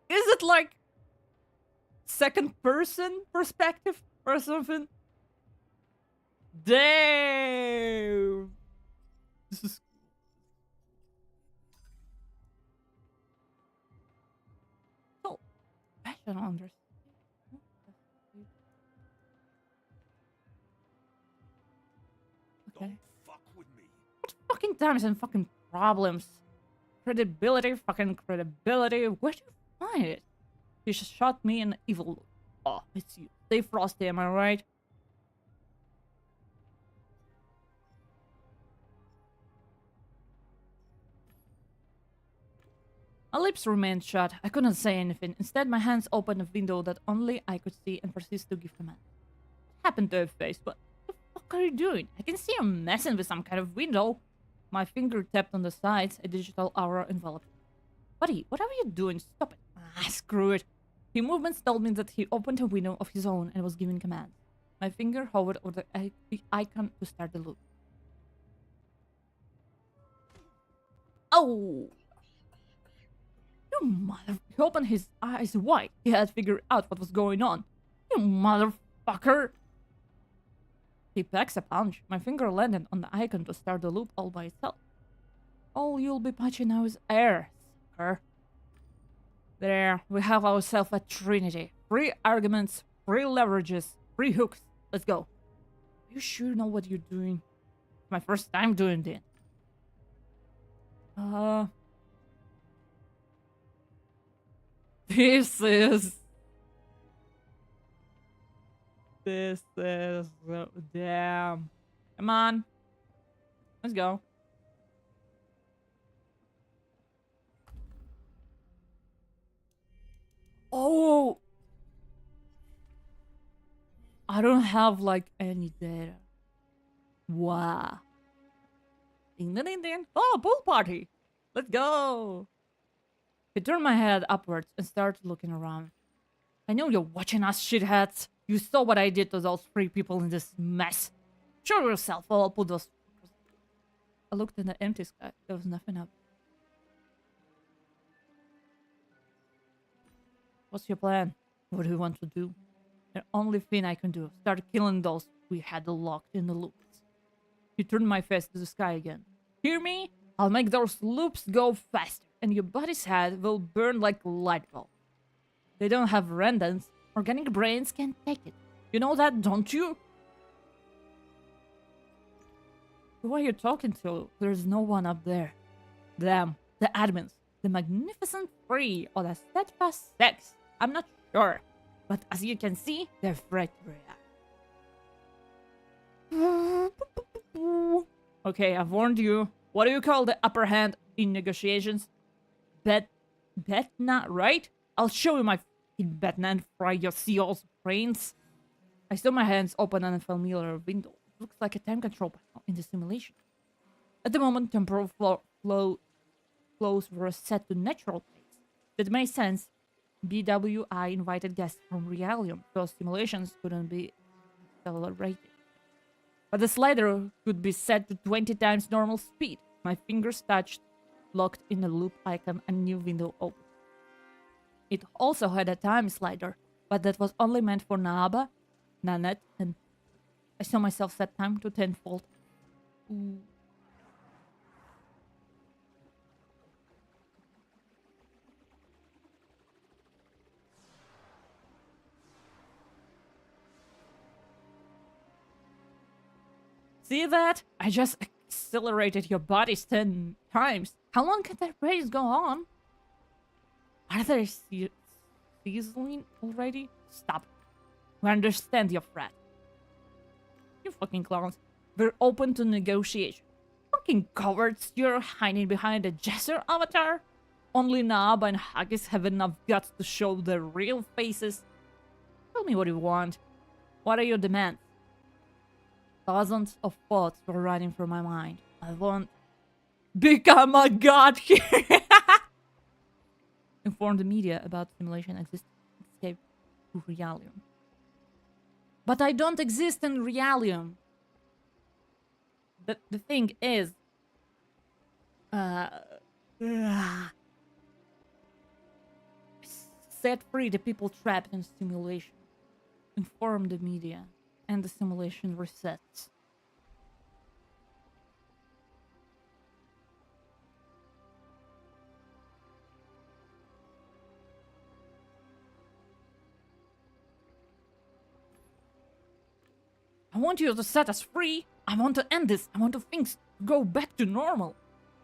S1: Is it like second person perspective or something? Damn. This is so I don't understand. Okay.
S4: Don't fuck with me.
S1: What fucking times and fucking problems? Credibility, fucking credibility. Where do you find it? You just shot me an evil look. Oh, it's you. Stay frosty, am I right? My lips remained shut. I couldn't say anything. Instead, my hands opened a window that only I could see and persist to give command. What happened to her face? What the fuck are you doing? I can see you're messing with some kind of window. My finger tapped on the sides. A digital aura enveloped. Buddy, what are you doing? Stop it. Ah, screw it. His movements told me that he opened a window of his own and was giving commands. My finger hovered over the icon to start the loop. Oh! You mother... He opened his eyes wide. He had figured out what was going on. You motherfucker! He packs a punch. My finger landed on the icon to start the loop all by itself. All you'll be punching now is air, sucker. There, we have ourselves a trinity. 3 arguments, 3 leverages, 3 hooks. Let's go. You sure know what you're doing? It's my first time doing this. This is... Damn. Come on. Let's go. Oh! I don't have, like, any data. Wow. Ding, ding, ding, ding. Oh, pool party! Let's go! I turned my head upwards and started looking around. I know you're watching us, shitheads. You saw what I did to those 3 people in this mess. Show yourself, or I'll put those... I looked in the empty sky. There was nothing up. What's your plan? What do you want to do? The only thing I can do, start killing those we had locked in the loops. He turned my face to the sky again. Hear me? I'll make those loops go faster, and your body's head will burn like a light bulb. They don't have rendons. Organic brains can't take it. You know that, don't you? Who are you talking to? There's no one up there. Them, the admins, the magnificent three, or the steadfast six. I'm not sure. But as you can see, they're afraid to react. Okay, I've warned you. What do you call the upper hand in negotiations? Bet not right? I'll show you my f***ing betna and fry your seal's brains. I saw my hands open on a familiar window. It looks like a time control panel in the simulation. At the moment, temporal flows were set to natural pace. That made sense. BWI invited guests from Realium, so simulations couldn't be accelerated. But the slider could be set to 20 times normal speed. My fingers touched, locked in a loop icon, a new window opened. It also had a time slider, but that was only meant for Naaba, Nanette, and I saw myself set time to tenfold. Ooh. See that? I just accelerated your bodies 10 times. How long can that race go on? Are they sizzling already? Stop. We understand your threat. You fucking clowns. We're open to negotiation. Fucking cowards, you're hiding behind a Jesser avatar? Only Nab and Haggis have enough guts to show their real faces. Tell me what you want. What are your demands? Thousands of thoughts were running through my mind. I want... Become a god here! Inform the media about simulation existence. Escape to Realium. But I don't exist in Realium. The thing is... set free the people trapped in simulation. Inform the media. And the simulation resets. I want you to set us free. I want to end this. I want things to go back to normal.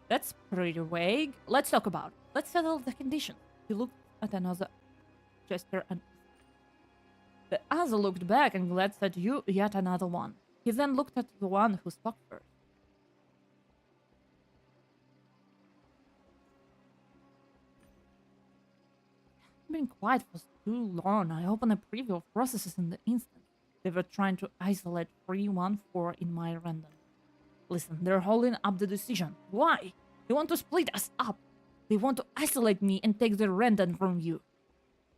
S1: That's pretty vague. Let's talk about it. Let's settle the conditions. He looked at another gesture and the other looked back and glanced at you, yet another one. He then looked at the one who spoke first. I've been quiet for too long. I opened a preview of processes in the instant. They were trying to isolate 314 in my random. Listen, they're holding up the decision. Why? They want to split us up. They want to isolate me and take the random from you.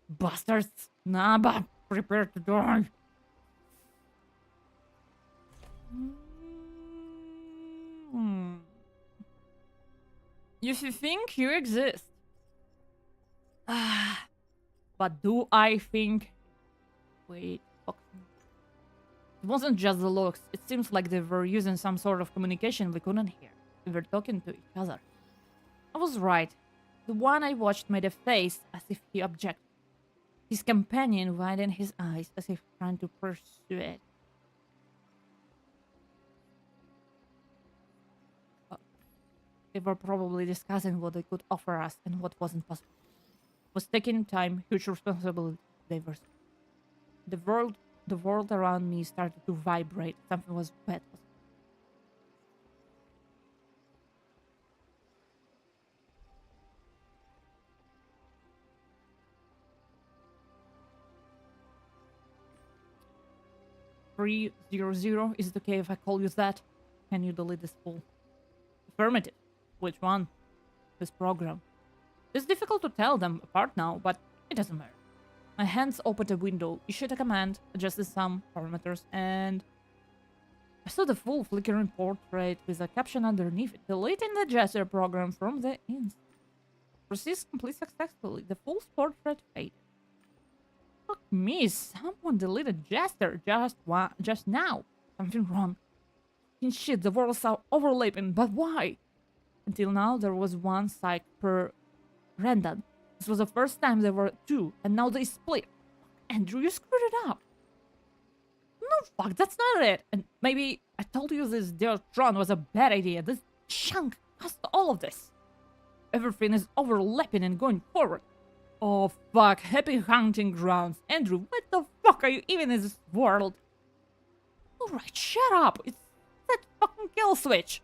S1: Bastards. Nah, but prepare to die. If you think you exist. But do I think... Wait, fuck. It wasn't just the looks. It seems like they were using some sort of communication we couldn't hear. We were talking to each other. I was right. The one I watched made a face as if he objected. His companion widened his eyes as if trying to persuade. They were probably discussing what they could offer us and what wasn't possible. It was taking time, huge responsibility, diversity. The world around me started to vibrate. Something was bad. 300, is it okay if I call you that? Can you delete this fool? Affirmative. Which one? This program. It's difficult to tell them apart now, but it doesn't matter. My hands opened a window, issued a command, adjusted some parameters, and... I saw the full flickering portrait with a caption underneath it, deleting the gesture program from the instance. Proceeds complete successfully. The full portrait faded. Fuck me, someone deleted Jester just now. Something wrong. In shit, the worlds are overlapping, but why? Until now, there was one psych per random. This was the first time there were two, and now they split. Andrew, you screwed it up. No, fuck, that's not it. And maybe I told you this Deotron was a bad idea. This chunk caused all of this. Everything is overlapping and going forward. Oh, fuck. Happy hunting grounds. Andrew, what the fuck are you even in this world? Alright, shut up. It's that fucking kill switch.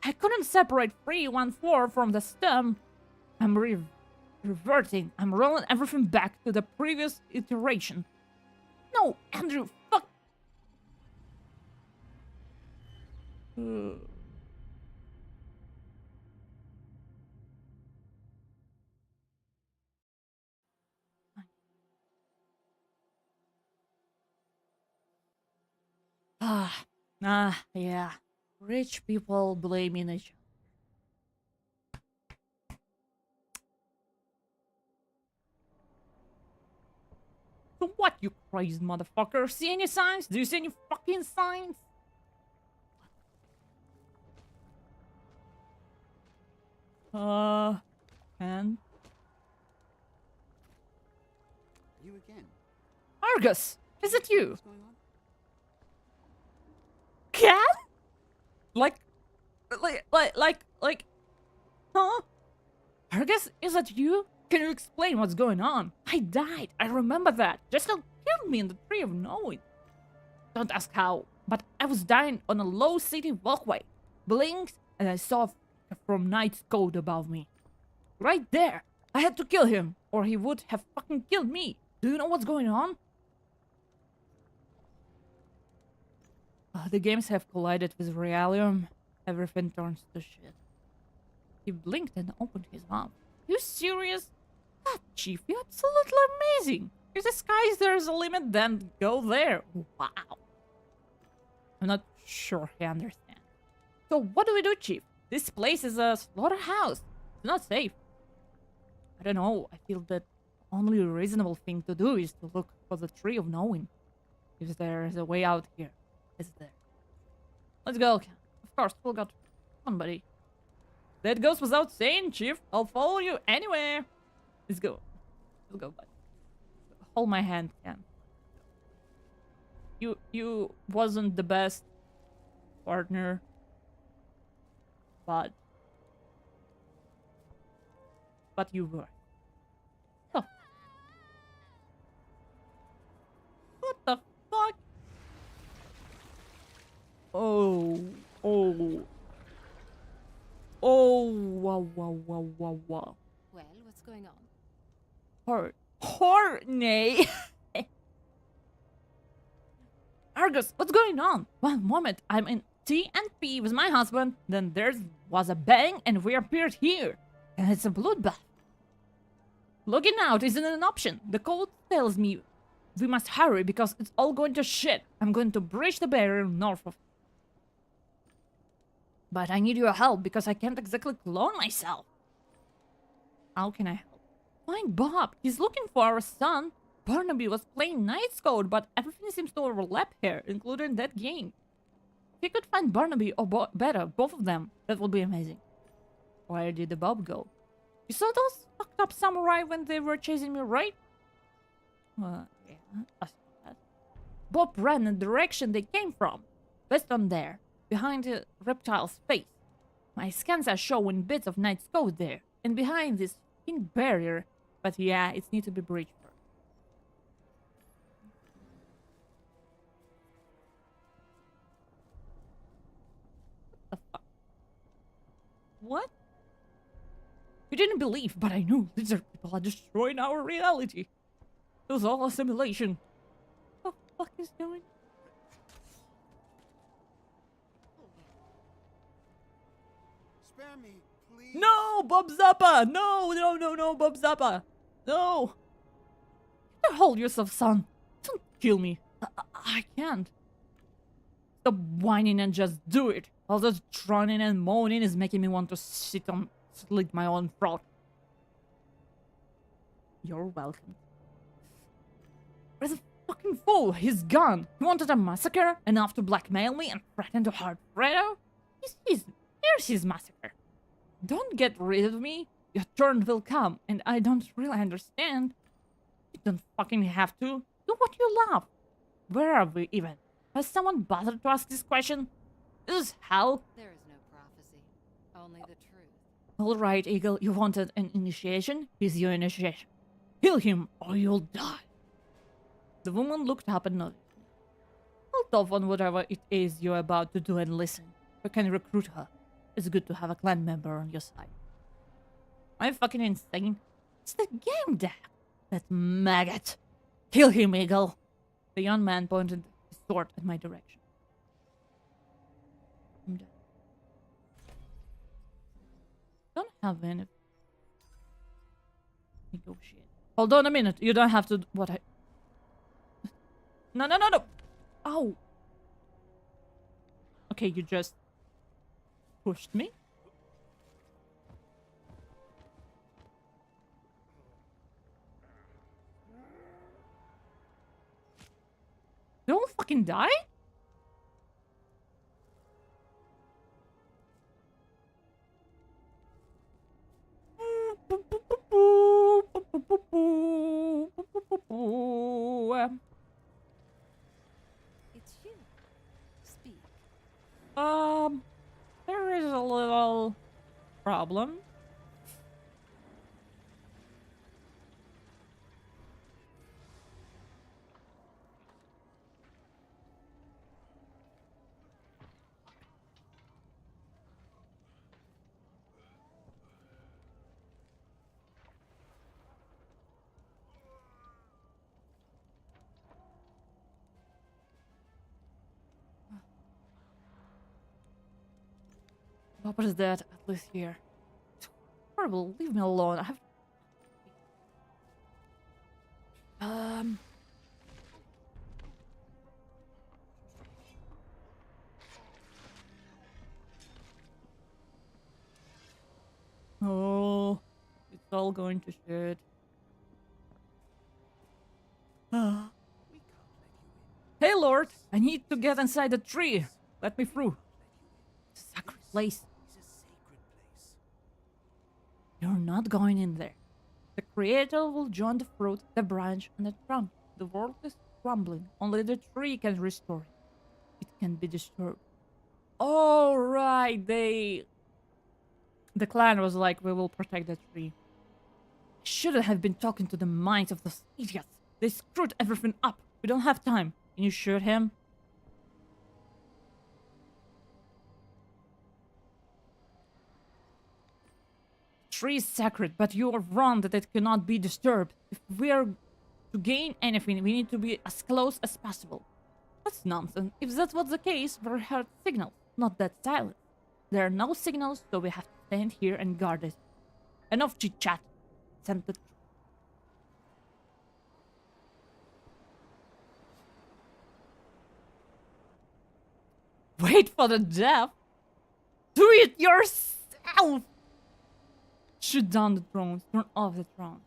S1: I couldn't separate 314 from the stem. I'm reverting. I'm rolling everything back to the previous iteration. No, Andrew, fuck. Yeah. Rich people blaming each other. So what, you crazy motherfucker? See any signs? Do you see any fucking signs? And?
S6: You again?
S1: Argus! Is it you?
S6: What's going on?
S1: Cat? Huh? Argus, is that you? Can you explain what's going on? I died. I remember that. Just killed me in the tree of knowing. Don't ask how, but I was dying on a low city walkway. Blinked, and I saw from Knight's code above me. Right there. I had to kill him, or he would have fucking killed me. Do you know what's going on? The games have collided with Realium. Everything turns to shit. He blinked and opened his mouth. You serious? Ah, Chief, you're absolutely amazing. If the skies there's a limit, then go there. Wow. I'm not sure he understands. So what do we do, Chief? This place is a slaughterhouse. It's not safe. I don't know. I feel that only reasonable thing to do is to look for the tree of knowing. If there is a way out here. Is there? Let's go. Of course, we'll go. Come on, buddy. That goes without saying, Chief. I'll follow you anywhere. Let's go. Let's go, buddy. Hold my hand, Ken. You wasn't the best partner, but you were. Oh. What the fuck? Oh, wow.
S3: Well, what's going on?
S1: Horny. Argus, what's going on? One moment, I'm in T and P with my husband, then there was a bang and we appeared here. And it's a bloodbath. Looking out isn't an option. The code tells me we must hurry because it's all going to shit. I'm going to breach the barrier north of. But I need your help because I can't exactly clone myself. How can I help? Find Bob. He's looking for our son. Barnaby was playing Knight's Code, but everything seems to overlap here, including that game. If you could find Barnaby or better, both of them, that would be amazing. Where did the Bob go? You saw those fucked up samurai when they were chasing me, right? Yeah, I saw that. Bob ran in the direction they came from. West on there. Behind the reptile's face. My scans are showing bits of Knight's Code there. And behind this pink barrier. But yeah, it needs to be breached first. What the fuck? What? You didn't believe, but I knew. These are people are destroying our reality. It was all a simulation. What the fuck is going on?
S6: Spare me, please.
S1: No, Bob Zappa! No, Bob Zappa! No! You hold yourself, son. Don't kill me. I can't. Stop whining and just do it. All this droning and moaning is making me want to slit my own throat. You're welcome. What a fucking fool! He's gone! He wanted a massacre enough to blackmail me and threaten to hurt Fredo? Here's his massacre. Don't get rid of me. Your turn will come, and I don't really understand. You don't fucking have to. Do what you love. Where are we even? Has someone bothered to ask this question? This is hell.
S3: There is no prophecy, only the truth.
S1: Alright, Eagle, you wanted an initiation? Here's your initiation. Kill him, or you'll die. The woman looked up and nodded. Hold off on whatever it is you're about to do and listen. You can recruit her. It's good to have a clan member on your side. I'm fucking insane. It's the Gamedec. That maggot. Kill him, Eagle. The young man pointed his sword in my direction. I'm dead. Don't have any... Negotiate. Hold on a minute. You don't have to... What I... No. Ow. Okay, you just... pushed me? Don't fucking die?
S3: It's you. Speak.
S1: There is a little problem. What was that? At least here. It's horrible. Leave me alone. I have. Oh, it's all going to shit. Hey, Lord! I need to get inside the tree. Let me through. It's a sacred place. You're not going in there. The creator will join the fruit, the branch, and the trunk. The world is crumbling. Only the tree can restore it. It can be disturbed. Oh, right. The clan was like, we will protect the tree. I shouldn't have been talking to the minds of those idiots. They screwed everything up. We don't have time. Can you shoot him? Tree is sacred, but you are wrong that it cannot be disturbed. If we are to gain anything, we need to be as close as possible. That's nonsense. If that was the case, we heard signals, not that silence. There are no signals, so we have to stand here and guard it. Enough chit-chat. Send the... Wait for the death? Do it yourself! Shoot down the drones. Turn off the drones.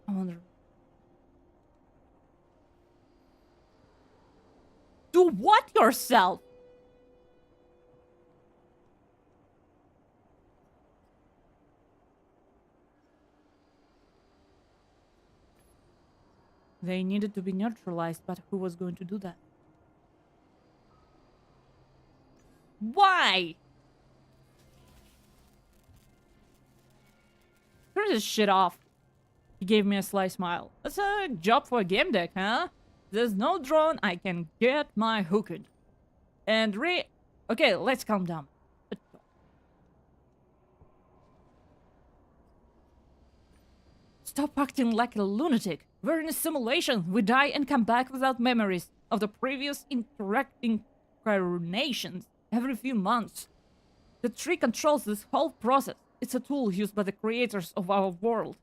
S1: I wonder. Do what yourself? They needed to be neutralized, but who was going to do that? Why? Turn this shit off. He gave me a sly smile. That's a job for a Gamedec, huh? There's no drone, I can get my hooked. And okay, let's calm down. Stop acting like a lunatic. We're in a simulation. We die and come back without memories of the previous interacting incarnations every few months. The tree controls this whole process. It's a tool used by the creators of our world.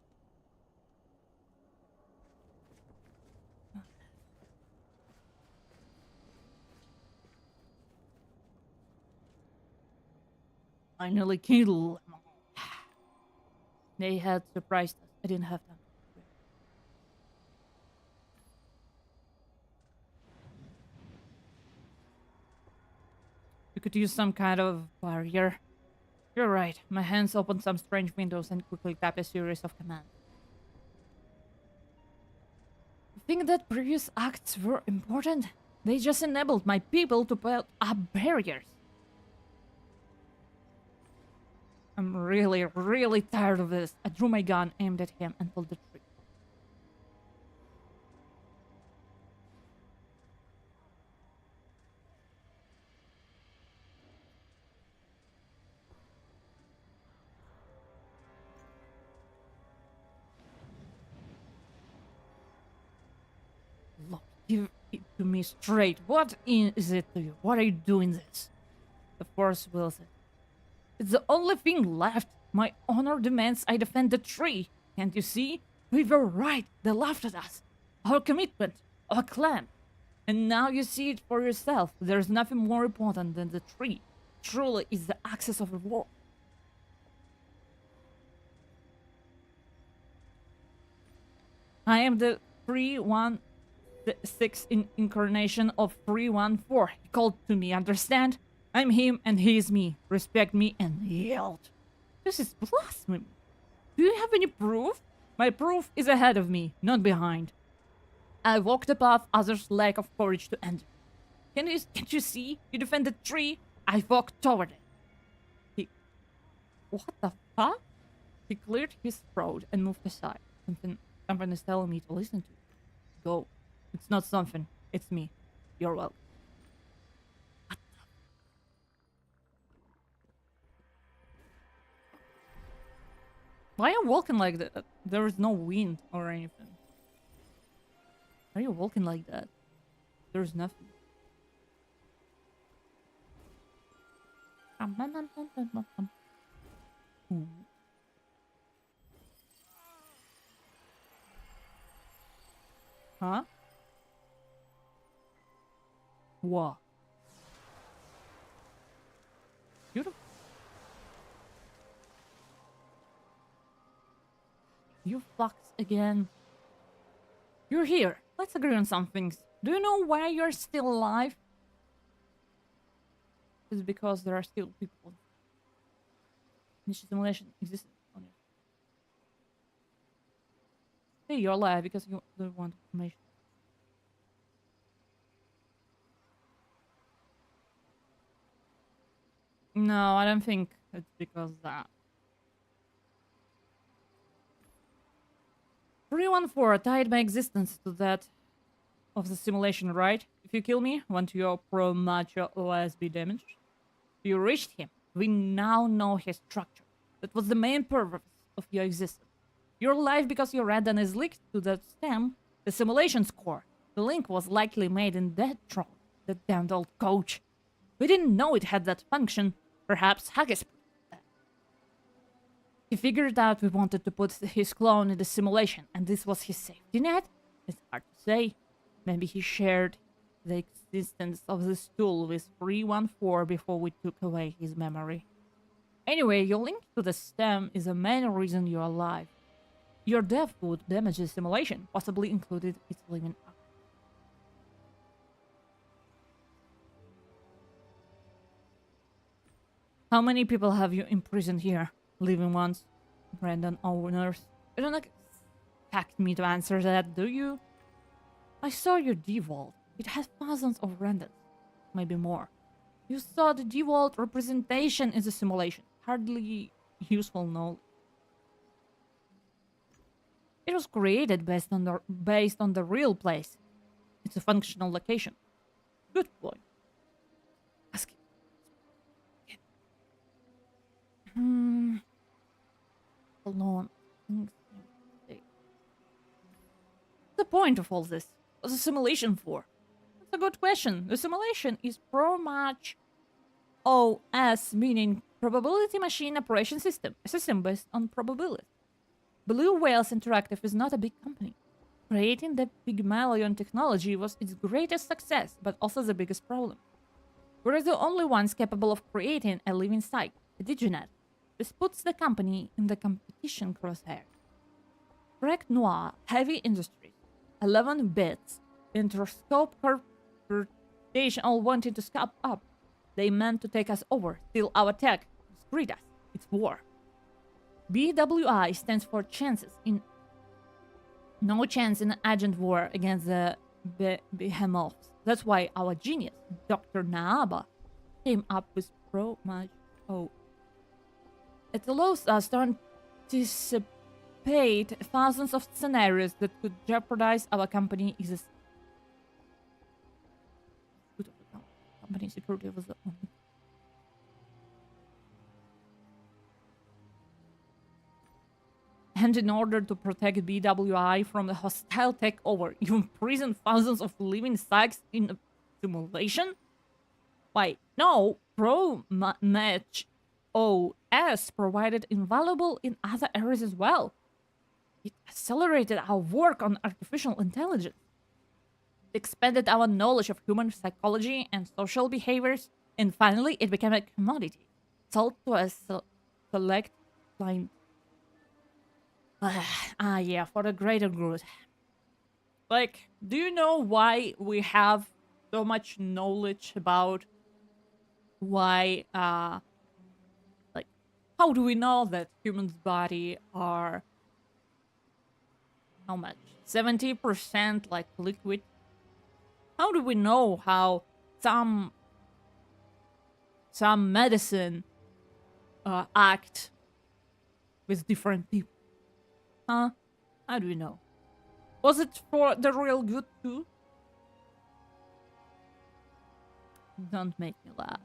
S1: Finally killed them. They had surprised us. I didn't have time. could use some kind of barrier. You're right. My hands open some strange windows and quickly tap a series of commands. You think that previous acts were important? They just enabled my people to put up barriers. I'm really, really tired of this. I drew my gun, aimed at him, and pulled the trigger. Look, give it to me straight. What is it to you? What are you doing this? The Force wills it. It's the only thing left. My honor demands I defend the tree. Can't you see? We were right. They laughed at us. Our commitment. Our clan. And now you see it for yourself. There's nothing more important than the tree. Truly is the axis of the world. I am the 316 incarnation of 314. He called to me, understand? I'm him and he is me. Respect me and yield. This is blasphemy. Do you have any proof? My proof is ahead of me, not behind. I walk the path others lack of courage to enter. Can't you see? You defend the tree. I walk toward it. What the fuck? He cleared his throat and moved aside. Something is telling me to listen to. Go. It's not something. It's me. You're welcome. Why are you walking like that? There is no wind or anything. Why are you walking like that? There's nothing. Huh? What? Beautiful. You fucks again. You're here. Let's agree on some things. Do you know why you're still alive? It's because there are still people. Niche simulation exists on you. Hey, you're alive because you don't want information. No, I don't think it's because of that. 314 tied my existence to that of the simulation, right? If you kill me, won't your pro-macho OS be damaged? You reached him. We now know his structure. That was the main purpose of your existence. You're alive because your radon is linked to the stem, the simulation's core. The link was likely made in that troll, the damned old coach. We didn't know it had that function. Perhaps Haggis. He figured out we wanted to put his clone in the simulation, and this was his safety net? It's hard to say. Maybe he shared the existence of this tool with 314 before we took away his memory. Anyway, your link to the stem is the main reason you're alive. Your death would damage the simulation, possibly included its living up. How many people have you imprisoned here? Living ones? Random owners? You don't expect me to answer that, do you? I saw your D-Vault. It has thousands of randoms. Maybe more. You saw the D-Vault representation in the simulation. Hardly useful knowledge. It was created based on the real place. It's a functional location. Good point. Ask it. Alone. The point of all this? What's the simulation for? That's a good question. The simulation is pro-match OS, meaning Probability Machine Operation System, a system based on probability. Blue Whales Interactive is not a big company. Creating the Pygmalion technology was its greatest success, but also the biggest problem. We're the only ones capable of creating a living site, a diginet. This puts the company in the competition crosshair. Crack Noir, Heavy Industries, 11 Bits, Interscope Corporation all wanted to scoop up They meant to take us over, steal our tech, discreet us. It's war. BWI stands for no chance in an agent war against the behemoths. That's why our genius, Dr. Naaba, came up with much O. It allows us to anticipate thousands of scenarios that could jeopardize our company existence. Company security was the only. And in order to protect BWI from the hostile takeover, you imprison thousands of living psychs in a simulation? Why, no, Pro-Match OS provided invaluable in other areas as well. It accelerated our work on artificial intelligence. It expanded our knowledge of human psychology and social behaviors, and finally it became a commodity, sold to a select client. Yeah, for the greater good. Like, do you know why we have so much knowledge about why, like, how do we know that humans' body are, how much? 70% like liquid? How do we know how some medicine act with different people? Huh? How do we know? Was it for the real good too? Don't make me laugh.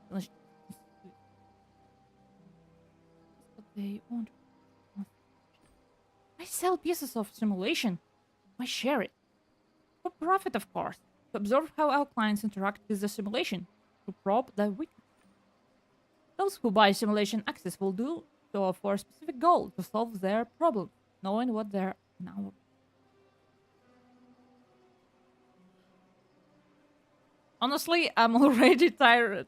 S1: What they want. I sell pieces of simulation. I share it. For profit, of course. To observe how our clients interact with the simulation. To probe their weakness. Those who buy simulation access will do so for a specific goal, to solve their problem, knowing what they're now. Honestly, I'm already tired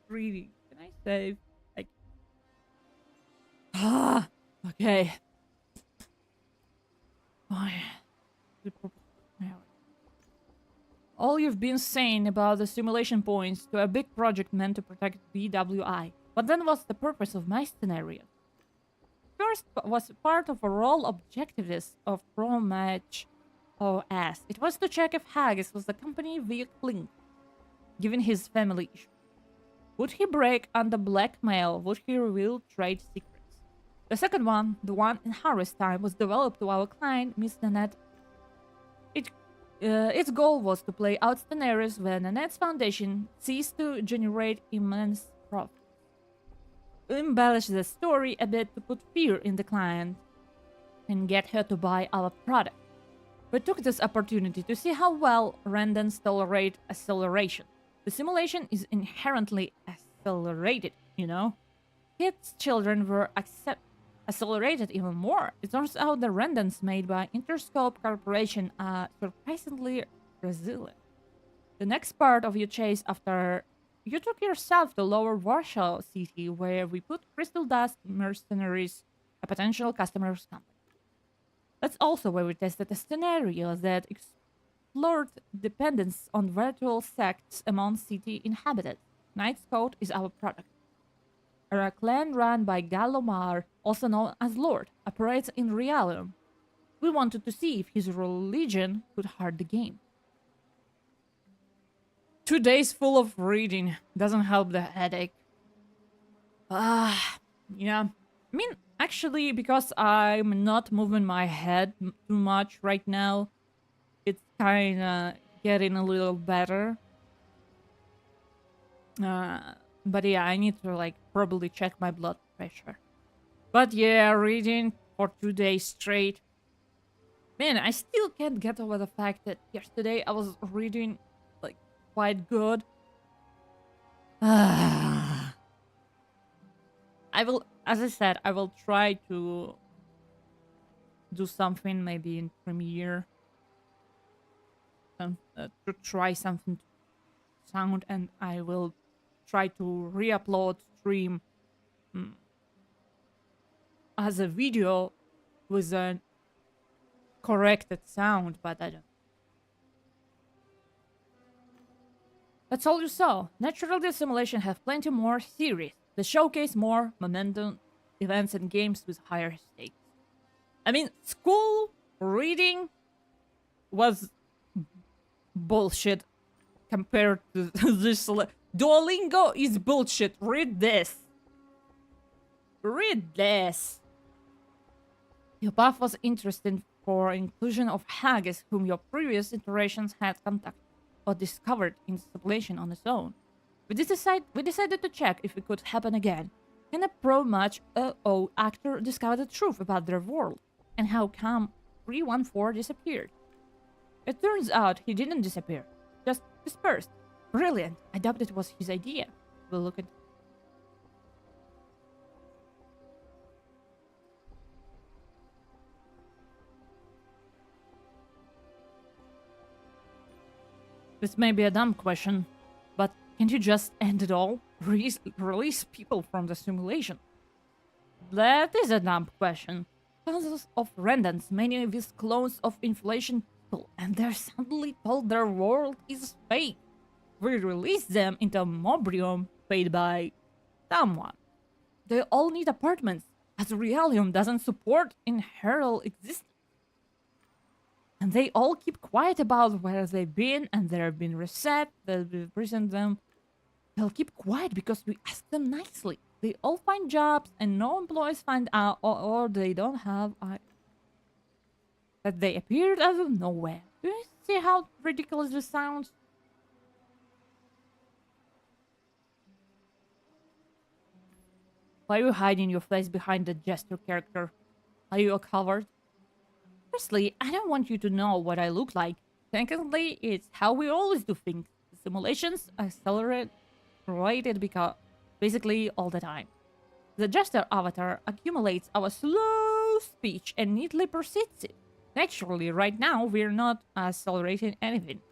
S1: reading. Can I save? Like, okay. All you've been saying about the simulation points to a big project meant to protect BWI. But then what's the purpose of my scenario? First was part of a role objectives of Pro-Match OS. It was to check if Haggis was the company weak link, given his family issue. Would he break under blackmail? Would he reveal trade secrets? The second one, the one in Harris time, was developed to our client, Miss Nanette. Its goal was to play out scenarios where Nanette's foundation ceased to generate immense profits. We embellished the story a bit to put fear in the client and get her to buy our product. We took this opportunity to see how well randoms tolerate acceleration. The simulation is inherently accelerated, you know? Kids' children were accelerated even more. It turns out the randoms made by Interscope Corporation are surprisingly resilient. The next part of your chase after you took yourself to Lower Warsaw City, where we put Crystal Dust Mercenaries, a potential customer's company. That's also where we tested a scenario that explored dependence on virtual sects among city inhabitants. Knight's Code is our product. A clan run by Galomar, also known as Lord, operates in Realum. We wanted to see if his religion could hurt the game. 2 days full of reading doesn't help the headache. Yeah. I mean, actually, because I'm not moving my head too much right now, it's kinda getting a little better. But yeah, I need to, like, probably check my blood pressure. But yeah, reading for 2 days straight. Man, I still can't get over the fact that yesterday I was reading, like, quite good. I will, as I said, I will try to do something maybe in Premiere. To try something sound, and I will try to re-upload stream as a video with a corrected sound, but I don't. That's all you saw. Naturally, the simulation have plenty more theories. They showcase more momentum, events, and games with higher stakes. I mean, school reading was bullshit compared to this. Duolingo is bullshit. Read this. Read this. Your path was interesting for inclusion of haggis whom your previous iterations had contacted or discovered in simulation on its own. We decided to check if it could happen again. Can a pro-match O actor discover the truth about their world? And how come 314 disappeared? It turns out he didn't disappear, just dispersed. Brilliant. I doubt it was his idea. We'll look at... This may be a dumb question, but can't you just end it all? Release people from the simulation? That is a dumb question. Thousands of randoms, many of these clones of inflation people, and they're suddenly told their world is fake. We release them into a mobrium paid by someone. They all need apartments, as Realium doesn't support inherent existence. And they all keep quiet about where they've been and they're being reset, that we've present them. They'll keep quiet because we ask them nicely. They all find jobs and no employees find out or they don't have that they appeared out of nowhere. Do you see how ridiculous this sounds? Why are you hiding your face behind the gesture character? Are you a coward? Firstly, I don't want you to know what I look like. Secondly, it's how we always do things. The simulations accelerate because basically all the time. The gesture avatar accumulates our slow speech and neatly proceeds it. Naturally, right now we're not accelerating anything.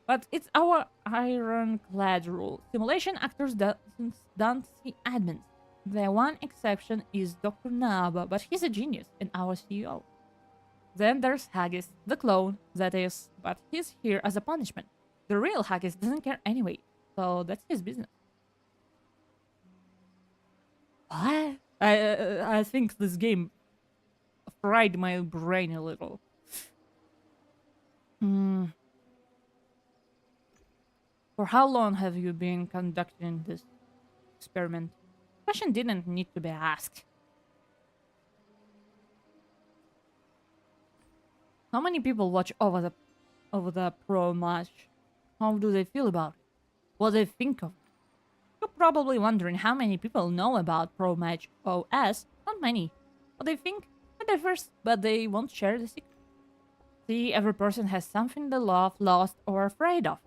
S1: But it's our ironclad rule. Simulation actors don't see admins. The one exception is Dr. Naba, but he's a genius and our CEO. Then there's Haggis, the clone, that is, but he's here as a punishment. The real Haggis doesn't care anyway, so that's his business. What? I think this game fried my brain a little. For how long have you been conducting this experiment? Question didn't need to be asked. How many people watch over the pro match? How do they feel about it? What do they think of it? You're probably wondering how many people know about Pro Match OS. Not many. What they think? It differs, but they won't share the secret. See, every person has something they love, lost, or afraid of.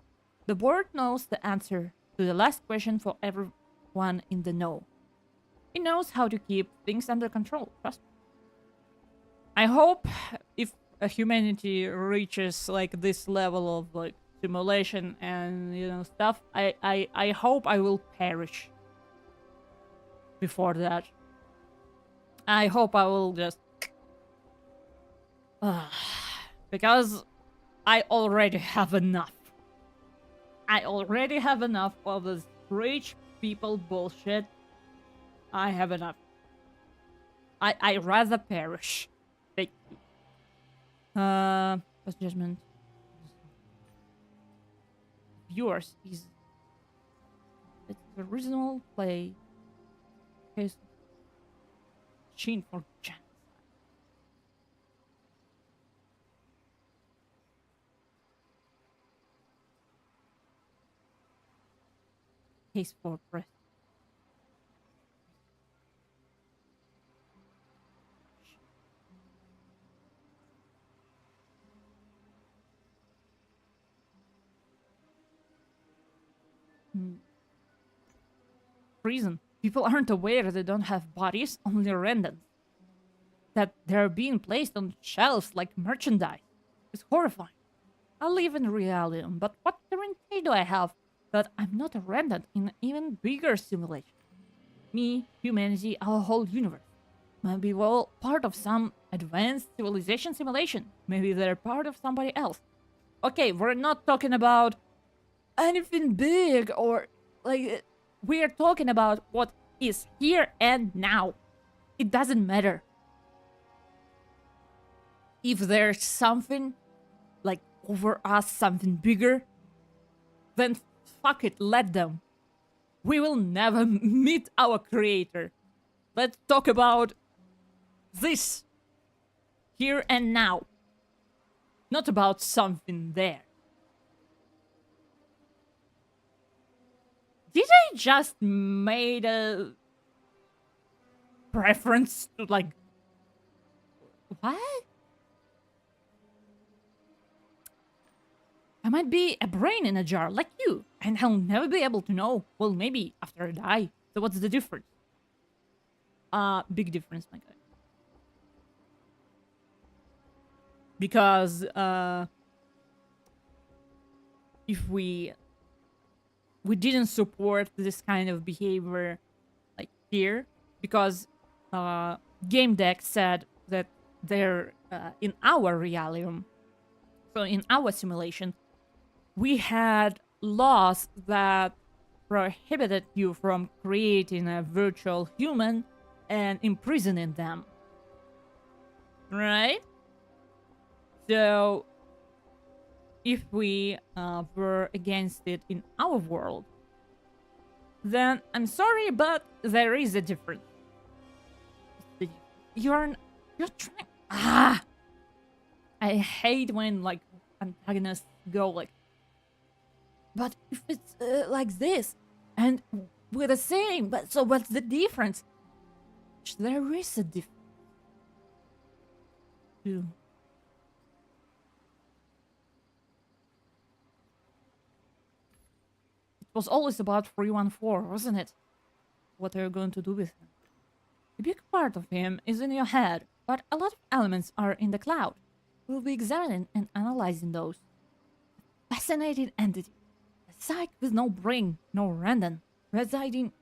S1: The board knows the answer to the last question for everyone in the know. It knows how to keep things under control, trust me. I hope if humanity reaches like this level of like simulation and stuff, I hope I will perish before that. I hope I will just because I already have enough. I already have enough of this rich people bullshit. I have enough. I rather perish. Thank you. What's judgment? Viewers is it's the original play case machine for genocide. Case for press. Reason. People aren't aware they don't have bodies, only randoms. That they're being placed on shelves like merchandise. It's horrifying. I live in Realium, but what guarantee do I have that I'm not a random in an even bigger simulation? Me, humanity, our whole universe. Maybe we're all part of some advanced civilization simulation. Maybe they're part of somebody else. Okay, we're not talking about anything big or like we are talking about what is here and now. It doesn't matter. If there's something like over us, something bigger, then fuck it, let them. We will never meet our creator. Let's talk about this here and now, not about something there. Did I just made a reference to like what? I might be a brain in a jar like you, and I'll never be able to know. Well, maybe after I die. So what's the difference? Big difference, my guy. Because if we didn't support this kind of behavior like here, because Gamedec said that they're in our realm, so in our simulation, we had laws that prohibited you from creating a virtual human and imprisoning them. Right? So, if we were against it in our world, then I'm sorry, but there is a difference. You're trying. I hate when like antagonists go like, but if it's like this, and we're the same, but so what's the difference? There is a difference. Too. It was always about 314, wasn't it? What are you going to do with him? A big part of him is in your head, but a lot of elements are in the cloud. We'll be examining and analyzing those. A fascinating entity. A psych with no brain, no random, residing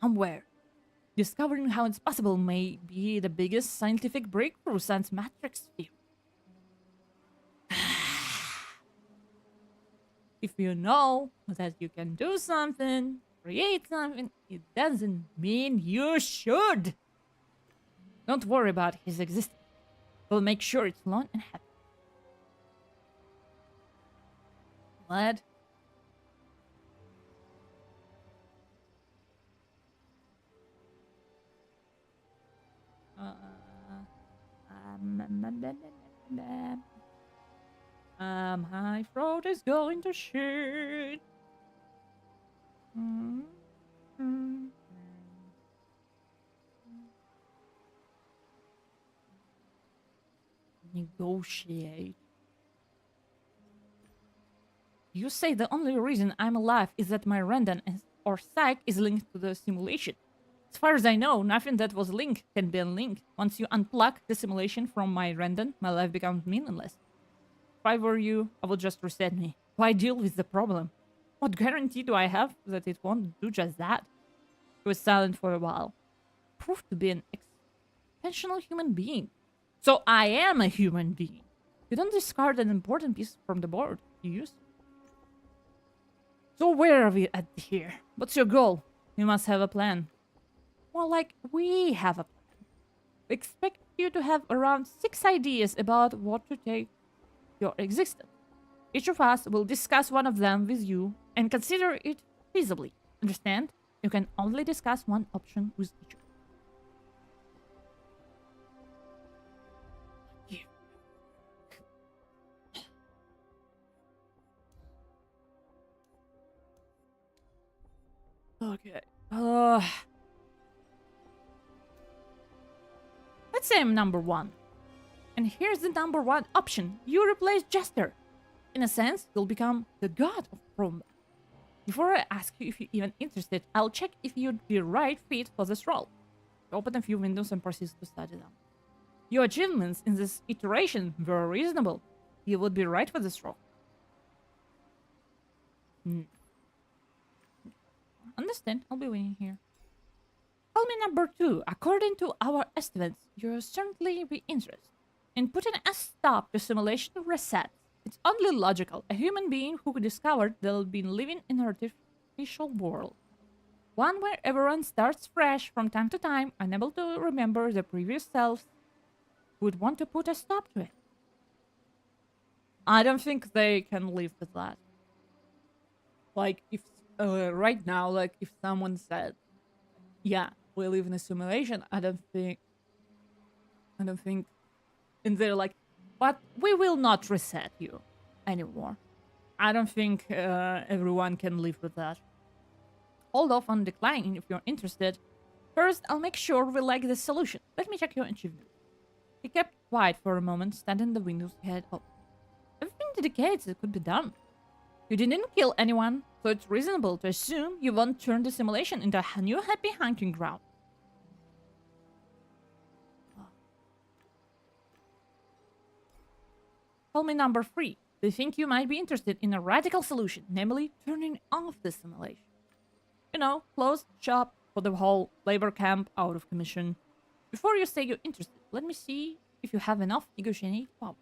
S1: somewhere. Discovering how it's possible may be the biggest scientific breakthrough since Matrix theory. If you know that you can do something, create something, it doesn't mean you should. Don't worry about his existence. We'll make sure it's long and happy. What? My throat is going to shit. Negotiate. You say the only reason I'm alive is that my random or psych is linked to the simulation. As far as I know, nothing that was linked can be unlinked. Once you unplug the simulation from my random, my life becomes meaningless. If I were you, I would just reset me. Why deal with the problem? What guarantee do I have that it won't do just that? He was silent for a while. Proved to be an exceptional human being. So I am a human being. You don't discard an important piece from the board, you use. So where are we at here? What's your goal? You must have a plan. More like we have a plan. We expect you to have around 6 ideas about what to take your existence. Each of us will discuss one of them with you and consider it feasibly. Understand? You can only discuss one option with each of you. Okay. Let's say I'm number 1. And here's the number 1 option. You replace Jester. In a sense, you'll become the god of combat. Before I ask you if you're even interested, I'll check if you'd be right fit for this role. Open a few windows and proceed to study them. Your achievements in this iteration were reasonable. You would be right for this role. Understand, I'll be waiting here. Call me number 2. According to our estimates, you'll certainly be interested in putting a stop to simulation reset It's oddly logical. A human being who discovered they'll be living in an artificial world. One where everyone starts fresh from time to time, unable to remember their previous selves, would want to put a stop to it. I don't think they can live with that. Like, if right now, like, if someone said, yeah, we live in a simulation, I don't think, and they're like, but we will not reset you anymore. I don't think everyone can live with that. Hold off on declining if you're interested. First, I'll make sure we like the solution. Let me check your achievement. He kept quiet for a moment, standing in the windows, head up. Everything indicates it could be done. You didn't kill anyone, so it's reasonable to assume you won't turn the simulation into a new happy hunting ground. Tell me number 3. Do you think you might be interested in a radical solution, namely turning off the simulation? You know, close shop, put the whole labor camp out of commission. Before you say you're interested, let me see if you have enough negotiating power.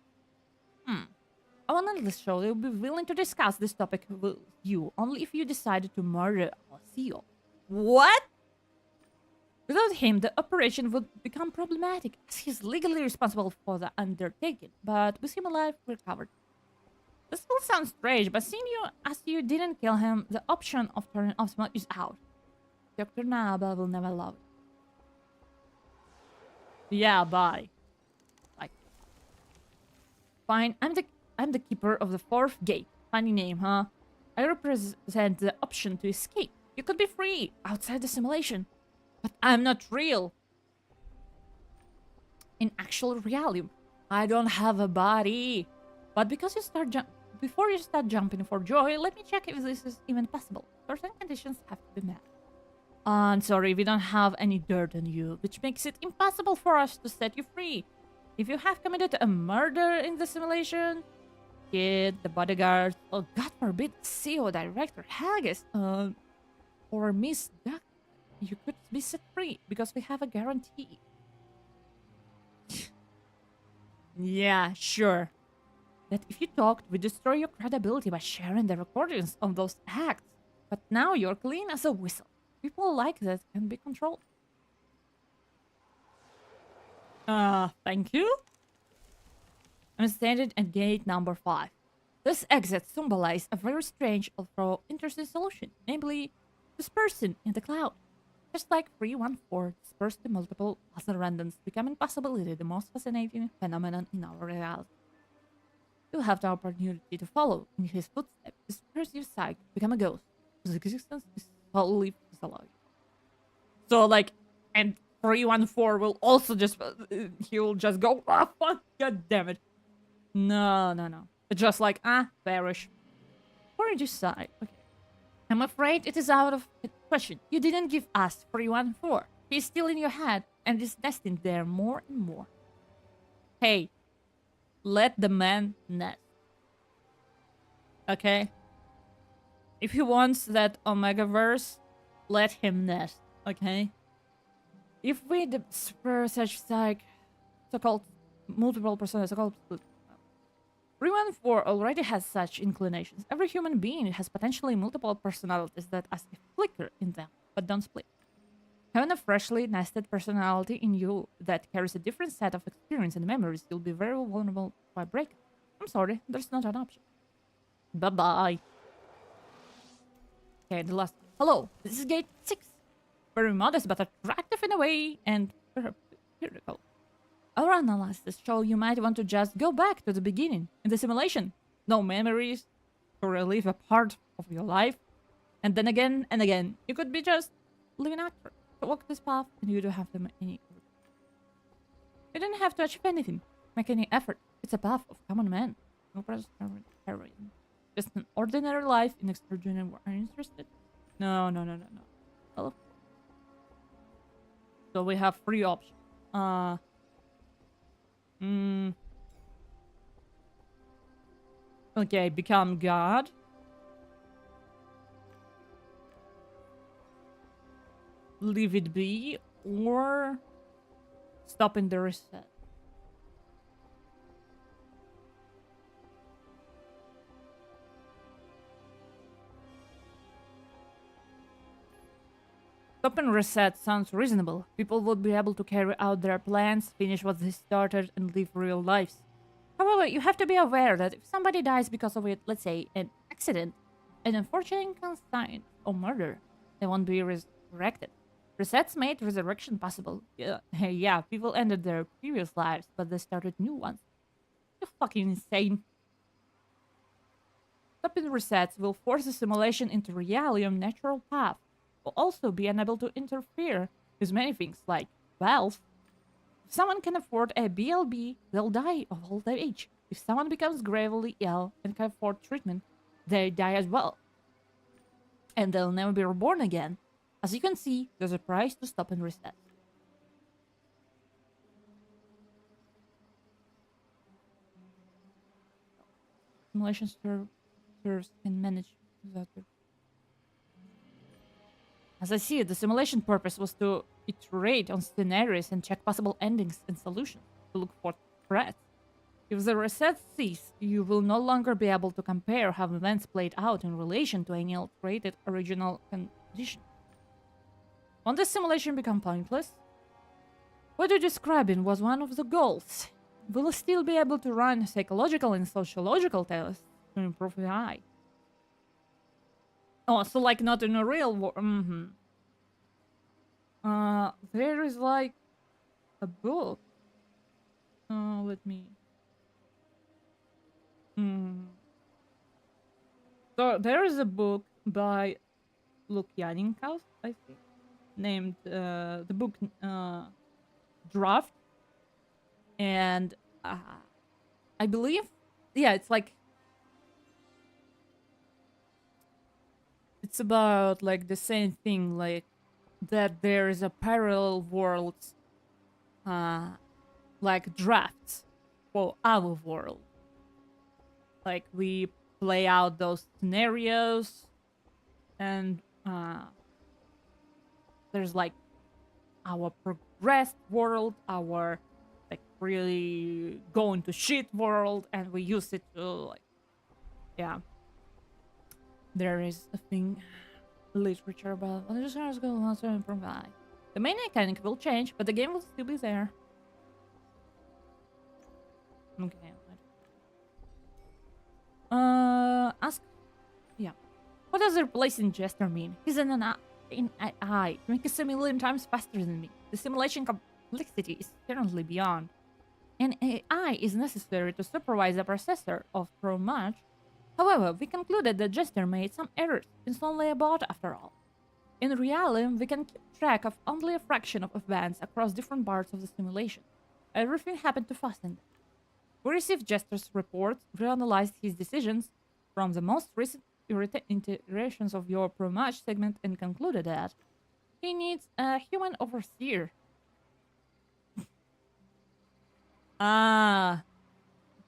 S1: I want to show you'll be willing to discuss this topic with you only if you decided to murder our CEO. What? Without him, the operation would become problematic, as he's legally responsible for the undertaking. But with him alive, we're covered. This will sound strange, but seeing you as you didn't kill him, the option of turning off smoke is out. Dr. Naba will never love it. Yeah, bye. Like, fine. I'm the keeper of the 4th gate. Funny name, huh? I represent the option to escape. You could be free outside the simulation. But I'm not real. In actual reality, I don't have a body. But because before you start jumping for joy, let me check if this is even possible. Certain conditions have to be met. I'm sorry, we don't have any dirt on you, which makes it impossible for us to set you free. If you have committed a murder in the simulation, kid, the bodyguard, or God forbid, CEO, Director, Haggis, or Miss Duck, you could be set free because we have a guarantee. Yeah, sure. That if you talked, we destroy your credibility by sharing the recordings of those acts. But now you're clean as a whistle. People like that can be controlled. Thank you. I'm standing at gate number 5. This exit symbolizes a very strange, although interesting solution, namely dispersing in the cloud. Just like 314 dispersed to multiple other randoms, becoming possibility the most fascinating phenomenon in our reality. You'll have the opportunity to follow in his footsteps, disperse your sight, become a ghost, whose existence is solely physiological. So, like, and 314 will also just, he will just go, ah, fuck, god damn it. No. It's just like, perish. Or you decide, okay. I'm afraid it is out of the question. You didn't give us 314. He's still in your head and is nesting there more and more. Hey, let the man nest. Okay? If he wants that Omega-verse, let him nest. Okay? If we disperse such so-called multiple personas, so-called 314 already has such inclinations. Every human being has potentially multiple personalities that as a flicker in them, but don't split. Having a freshly nested personality in you that carries a different set of experience and memories, you'll be very vulnerable to a breakup. I'm sorry, there's not an option. Bye-bye. Okay, the last one. Hello, this is gate 6. Very modest but attractive in a way, and empirical. Our analysis show you might want to just go back to the beginning in the simulation. No memories to relive a part of your life. And then again and again, you could be just living actor. To walk this path and you don't have to make any effort. You don't have to achieve anything, make any effort. It's a path of common man. No present heroine. Just an ordinary life in extraordinary world. Are you interested? No. Well, so we have 3 options. Okay, become God. Leave it be, or stop in the reset. Stop and reset sounds reasonable. People would be able to carry out their plans, finish what they started, and live real lives. However, you have to be aware that if somebody dies because of it, let's say an accident, an unfortunate consign, or murder, they won't be resurrected. Resets made resurrection possible. Yeah, people ended their previous lives, but they started new ones. You're fucking insane. Stopping resets will force the simulation into reality on natural path. Will also be unable to interfere with many things like wealth. If someone can afford a BLB, they'll die of old age. If someone becomes gravely ill and can afford treatment, they die as well. And they'll never be reborn again. As you can see, there's a price to stop and reset. Simulation servers can manage disaster. As I see it, the simulation purpose was to iterate on scenarios and check possible endings and solutions to look for threats. If the reset ceases, you will no longer be able to compare how events played out in relation to any alterated original condition. Won't the simulation become pointless? What you're describing was one of the goals. We'll still be able to run psychological and sociological tests to improve the AI. Oh, so like not in a real world. There is like a book. Let me. So there is a book by Lukyanenko, I think, named the book Draft, and I believe, yeah, it's like. It's about like the same thing, like that there is a parallel world, like drafts for our world. Like we play out those scenarios, and there's like our progressed world, our like really going to shit world, and we use it to like, yeah. There is a thing, literature about what is going on to improve AI. The main mechanic will change, but the game will still be there. Okay. Ask. Yeah. What does replacing Jester mean? He's in AI. Make us a million times faster than me. The simulation complexity is currently beyond. An AI is necessary to supervise the processor of Pro much. However, we concluded that Jester made some errors. It's only a bot after all. In reality, we can keep track of only a fraction of events across different parts of the simulation. Everything happened too fast in that. We received Jester's report, reanalyzed his decisions from the most recent iterations of your Pro Match segment, and concluded that he needs a human overseer.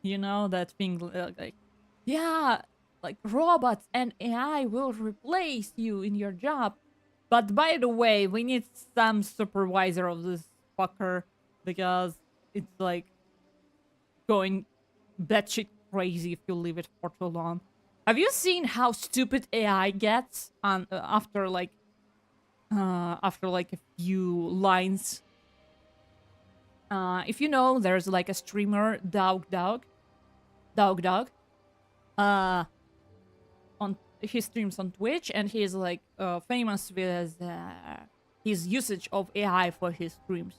S1: You know that thing like, yeah, like robots and AI will replace you in your job. But by the way, we need some supervisor of this fucker because it's like going batshit crazy if you leave it for too long. Have you seen how stupid AI gets on after like a few lines? If you know, there's like a streamer, Dog. On he streams on Twitch, and he's like famous with his usage of AI for his streams.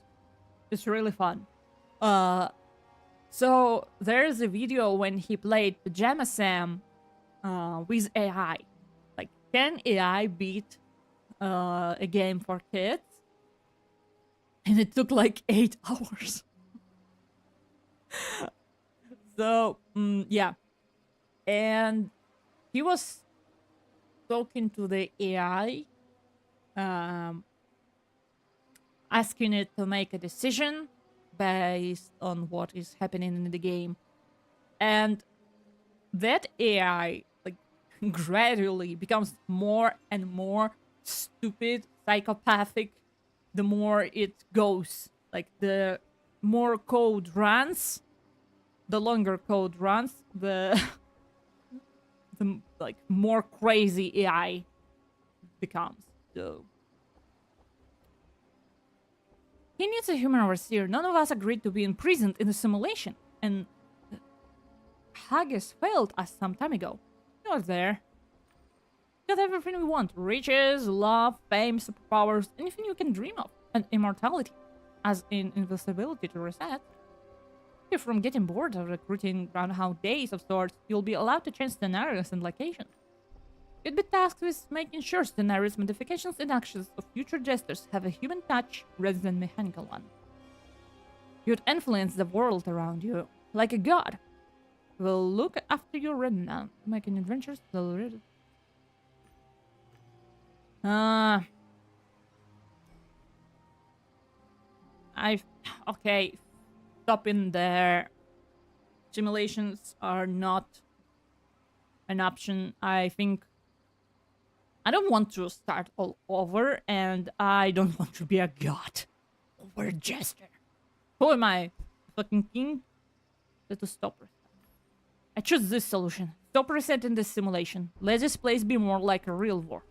S1: It's really fun. So there's a video when he played Pajama Sam with AI. Like, can AI beat a game for kids? And it took like 8 hours. So, yeah. And he was talking to the AI, asking it to make a decision based on what is happening in the game. And that AI, like, gradually becomes more and more stupid, psychopathic, the more it goes. Like, the more code runs, the longer code runs, the like more crazy AI becomes. So He needs a human overseer. None of us agreed to be imprisoned in the simulation. And Haggis failed us some time ago. You're there. Got everything we want. Riches, love, fame, superpowers, anything you can dream of. And immortality. As in invisibility to reset. If from getting bored of recruiting roundhouse days of sorts, you'll be allowed to change scenarios and locations. You'd be tasked with making sure scenarios, modifications, and actions of future jesters have a human touch rather than mechanical one. You'd influence the world around you, like a god. We'll look after your renown, making adventures accelerated. Okay, stopping there. Simulations are not an option. I think I don't want to start all over, and I don't want to be a god or a jester. Who am I? Fucking king? Let us stop reset. I choose this solution. Stop resetting this simulation. Let this place be more like a real war.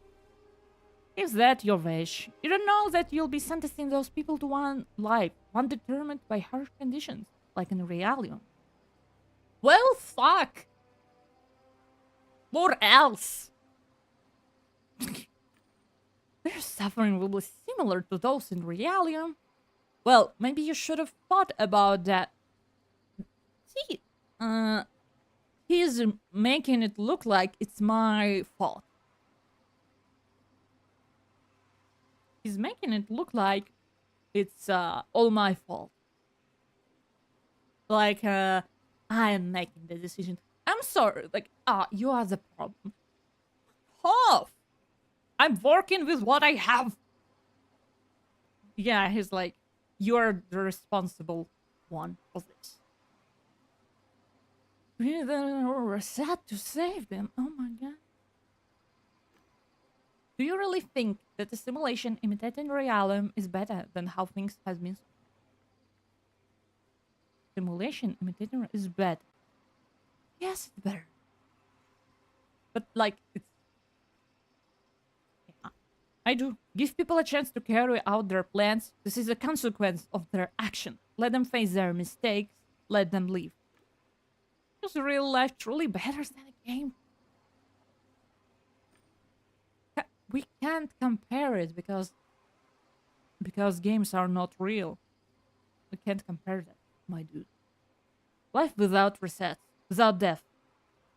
S1: Is that your wish? You don't know that you'll be sentencing those people to one life, one determined by harsh conditions, like in Realium. Well, fuck! What else? Their suffering will be similar to those in Realium. Well, maybe you should have thought about that. See, he's making it look like it's my fault. He's making it look like it's all my fault. Like, I'm making the decision. I'm sorry, like, you are the problem. Off! I'm working with what I have. Yeah, he's like, you're the responsible one for this. We were sad to save them. Oh my god. Do you really think that the simulation imitating Realium is better than how things has been? Simulation imitating is bad. Yes, it's better. But like, it's... Yeah, I do. Give people a chance to carry out their plans. This is a consequence of their action. Let them face their mistakes. Let them leave. Is real life truly better than a game? We can't compare it because games are not real. We can't compare that, my dude. Life without resets, without death,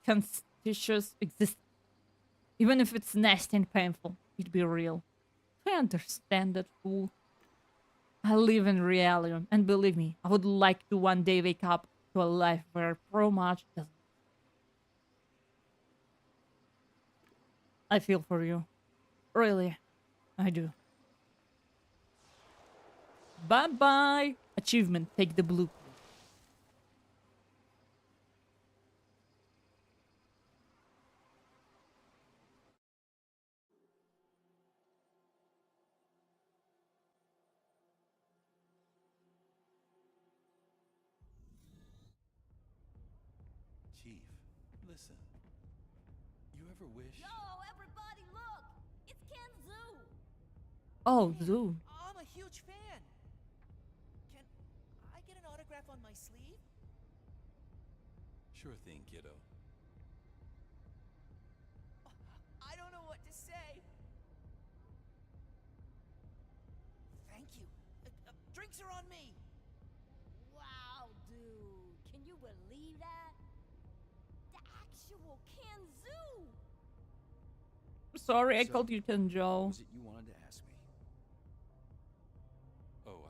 S1: continuous existence. Even if it's nasty and painful, it'd be real. I understand that, fool. I live in Realium, and believe me, I would like to one day wake up to a life where pro much doesn't. I feel for you. Really, I do. Bye-bye. Achievement, take the blue.
S4: Chief, listen. You ever wish...
S7: Yo, everybody look! It's Ken Zoo!
S1: Oh, Zoo.
S8: I'm a huge fan. Can I get an autograph on my sleeve?
S4: Sure thing, kiddo.
S8: I don't know what to say. Thank you. Drinks are on me.
S7: Wow, dude. Can you believe that? The actual Ken Zoo!
S1: Sorry, I
S6: So,
S1: called you Tenjo.
S6: What was it you wanted to ask me?
S4: Oh,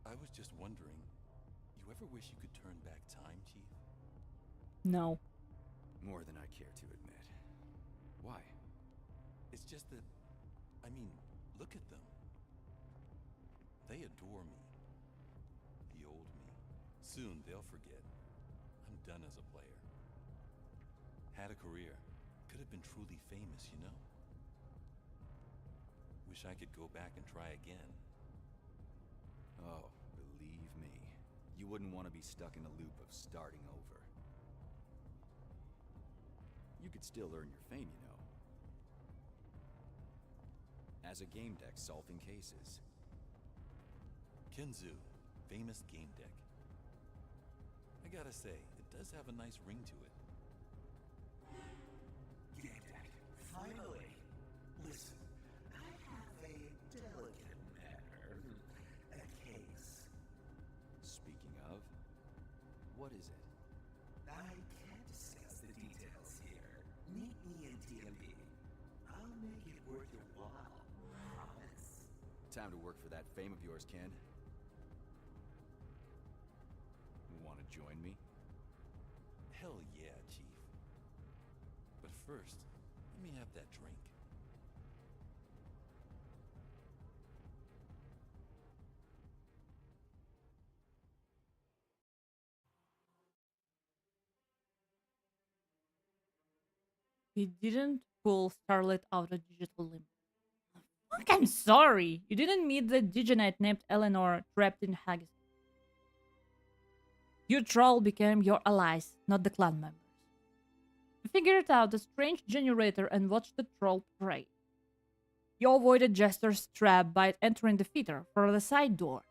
S4: I was just wondering, you ever wish you could turn back time, Chief?
S1: No.
S6: More than I care to admit. Why?
S4: It's just that, I mean, look at them. They adore me. The old me. Soon they'll forget. I'm done as a player. Had a career. Could have been truly famous, you know? Wish I could go back and try again.
S6: Oh, believe me. You wouldn't want to be stuck in a loop of starting over. You could still earn your fame, you know. As a Gamedec solving cases.
S4: Kenzu, famous Gamedec. I gotta say, it does have a nice ring to it.
S9: Gamedec, finally. Listen, I have a delicate matter. A case.
S6: Speaking of, what is it?
S9: I can't discuss the details here. Meet me in DMV. I'll make it worth your while. Promise.
S6: Time to work for that fame of yours, Ken. Want to join me?
S4: Hell yeah, Chief. But first, let me have that drink.
S1: He didn't pull Starlet out of digital limbo. Fuck, I'm sorry. You didn't meet the Digenite named Eleanor trapped in Haggis. You troll became your allies, not the clan members. You figured out the strange generator and watched the troll pray. You avoided Jester's trap by entering the theater for the side door.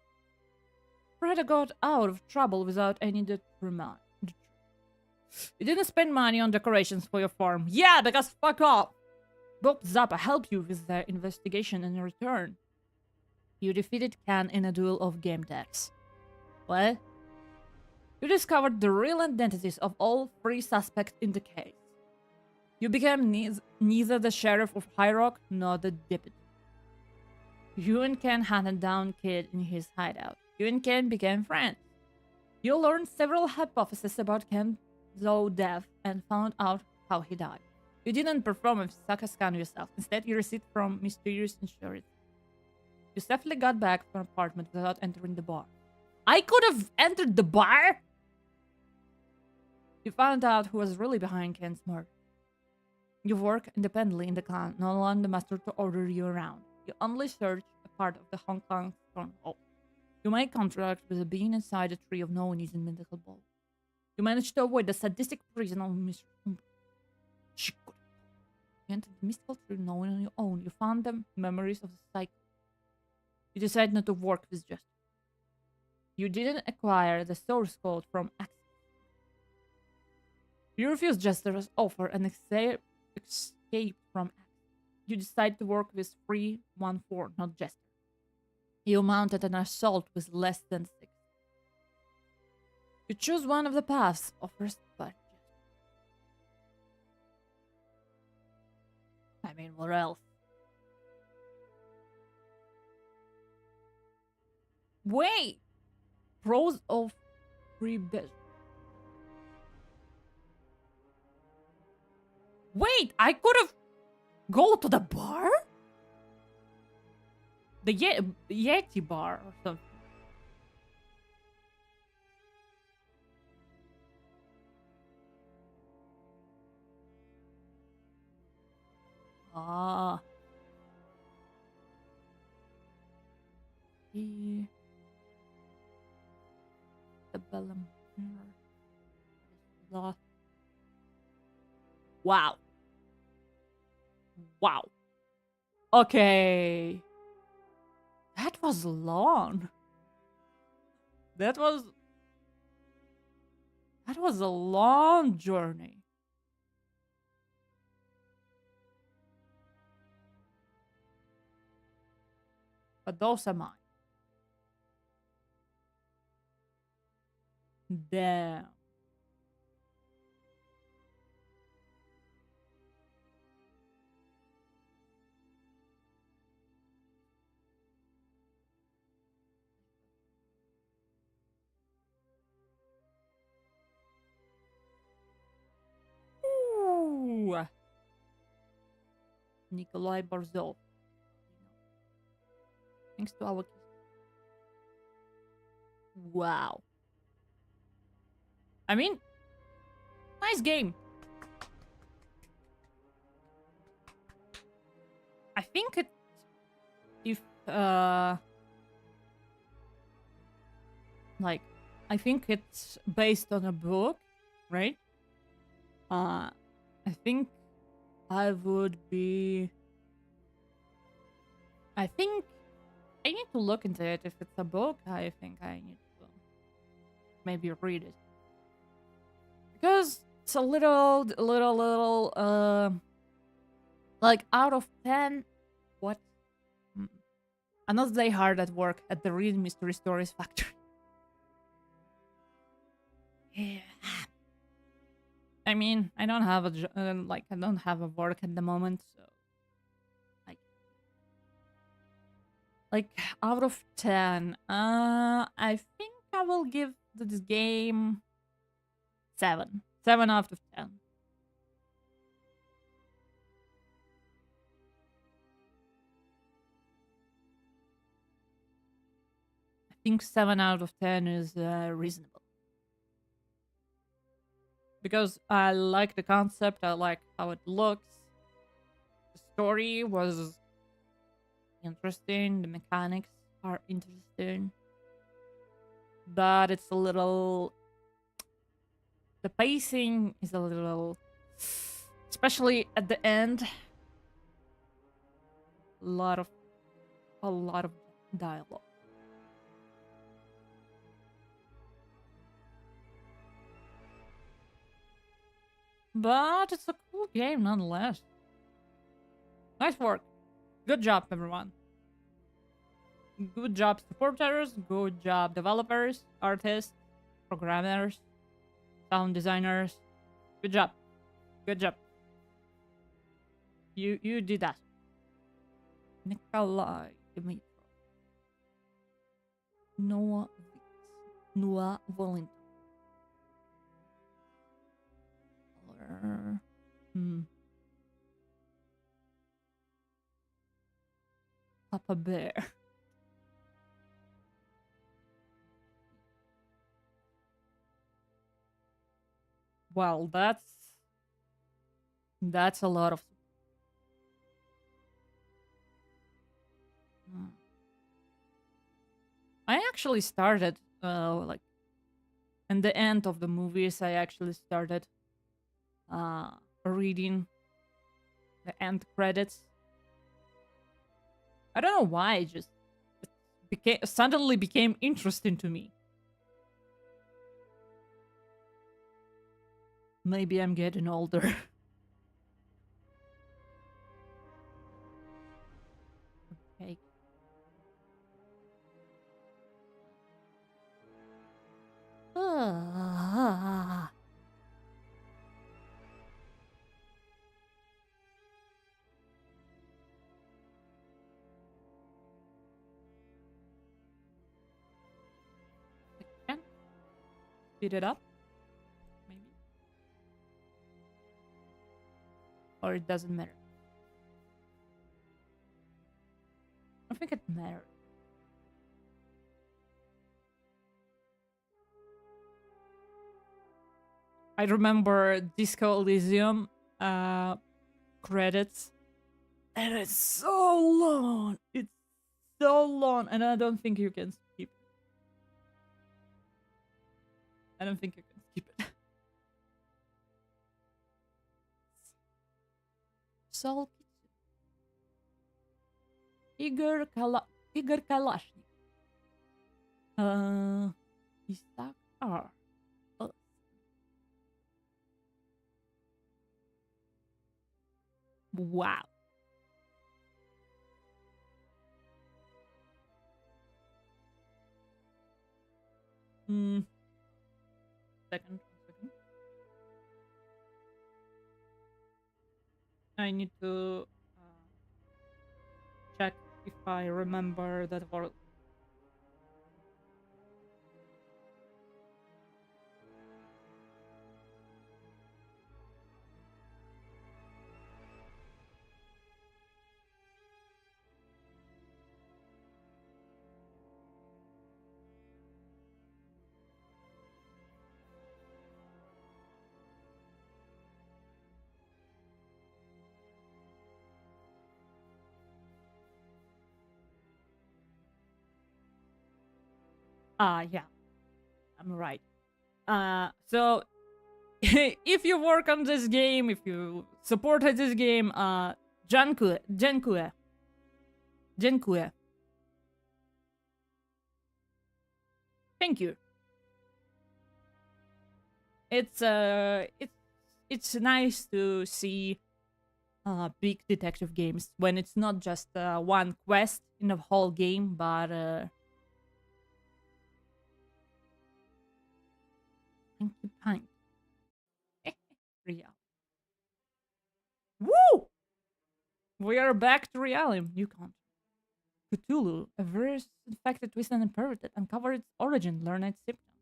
S1: Freda got out of trouble without any detriment. You didn't spend money on decorations for your farm. Yeah, because fuck off! Bob Zappa helped you with the investigation in return. You defeated Khan in a duel of game decks. What? You discovered the real identities of all three suspects in the case. You became neither the sheriff of High Rock nor the deputy. You and Ken hunted down Kid in his hideout. You and Ken became friends. You learned several hypotheses about Ken's death and found out how he died. You didn't perform a Saka scan yourself. Instead, you received from mysterious insurance. You safely got back to an apartment without entering the bar. I could have entered the bar? You found out who was really behind Ken's murder. You work independently in the clan, no longer the master to order you around. You only search a part of the Hong Kong stronghold. You make contact with a being inside a tree of knowing in medical ball. You managed to avoid the sadistic prison of Mr. You entered the mystical tree knowing on your own. You found the memories of the cycle. You decided not to work with Justice. You didn't acquire the source code from Access. You refused Jester's offer and escaped from Access. You decided to work with 314, not Jester. You mounted an assault with less than 6. You choose one of the paths offers by Jester. I mean, what else? Wait! Pros of free business. Wait, I could have go to the bar? The Yeti bar or something. Ah. The Bellum mirror. Wow. Wow. Okay. That was long. That was a long journey. But those are mine. Damn. Ooh. Nikolai Borzov. Thanks to our... Wow. I mean, nice game. I think it... If, like, I think it's based on a book, right? I think I would be... I think I need to look into it. If it's a book, I think I need to maybe read it. Because it's a little, like out of 10. What? Another day hard at work at the Read Mystery Stories factory. Yeah. I mean, I don't have a I don't have a work at the moment, so like out of 10, I think I will give this game 7 out of 10. I think 7 out of 10 is reasonable. Because I like the concept, I like how it looks. The story was interesting, the mechanics are interesting. But it's a little... The pacing is a little... Especially at the end. A lot of dialogue. But it's a cool game nonetheless. Nice work. Good job, everyone. Good job, supporters. Good job, developers, artists, programmers, sound designers. Good job. Good job. You did that. Nikolai Dimitrov. Noah Volin. Papa Bear. Well, that's a lot of... I actually started like in the end of the movies. I actually started reading the end credits. I don't know why, it just suddenly became interesting to me. Maybe I'm getting older. Okay. Speed it up, maybe, or it doesn't matter. I think it matters. I remember Disco Elysium credits, and it's so long. It's so long, and I don't think you can skip. I don't think you can skip it. Soul Igor Kalashnik. Isaac R. Wow. Second. I need to check if I remember that word. Yeah, I'm right. So if you work on this game, if you supported this game, Genkue. Thank you. It's nice to see big detective games when it's not just one quest in the whole game, but thank you. Real. Woo! We are back to reality. You can't. Cthulhu, a virus infected, twisted, and perverted, uncovered its origin, learned its symptoms.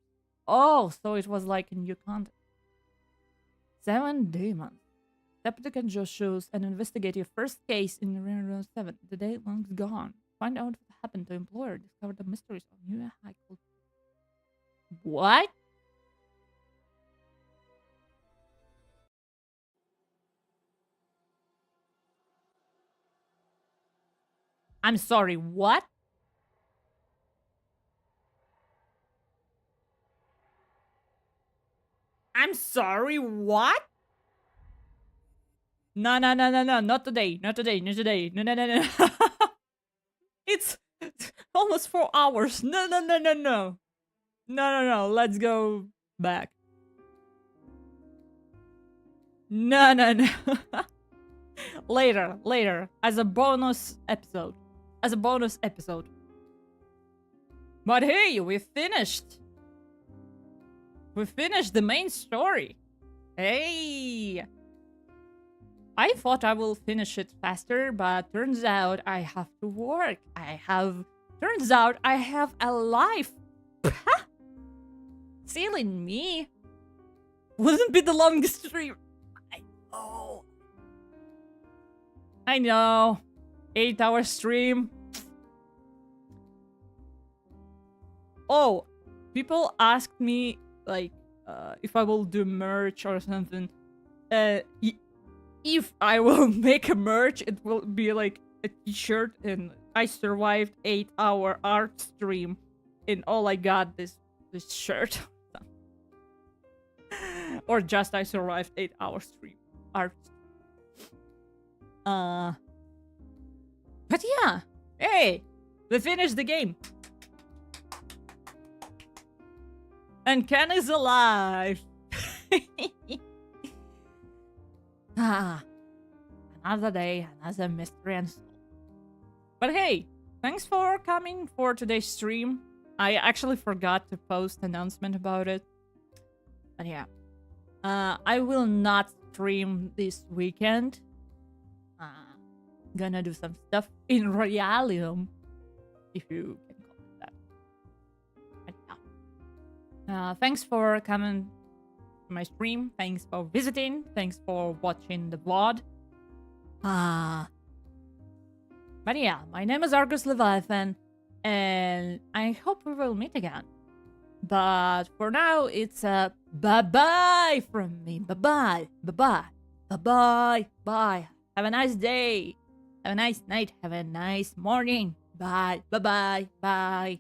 S1: Oh, so it was like in new content. 7 demons. The applicant just shows and investigate your first case in Reno 7. The day long's gone. Find out what happened to employer. Discover the mysteries of new high cult. What? I'm sorry, what? I'm sorry, what? No, not today, not today, not today. No. It's almost 4 hours. No. No, let's go back. No. Later, as a bonus episode. But hey, we finished. We finished the main story. Hey. I thought I will finish it faster, but turns out I have to work. Turns out I have a life. Silly me. Wouldn't be the longest stream. I know. 8-hour stream. Oh, people asked me, like, if I will do merch or something. If I will make a merch, it will be like a t-shirt and I survived 8-hour art stream and all I got this shirt. Or just I survived 8-hour stream art. But yeah, hey, we finished the game. And Ken is alive. Another day, another mystery and soul. But hey, thanks for coming for today's stream. I actually forgot to post announcement about it. But yeah, I will not stream this weekend. Gonna do some stuff in Realium, if you can call it that. But yeah. Thanks for coming to my stream. Thanks for visiting. Thanks for watching the VOD. But yeah, my name is Argus Leviathan, and I hope we will meet again. But for now, it's a bye-bye from me. Bye-bye. Bye-bye. Bye-bye. Bye. Have a nice day. Have a nice night. Have a nice morning. Bye. Bye-bye. Bye.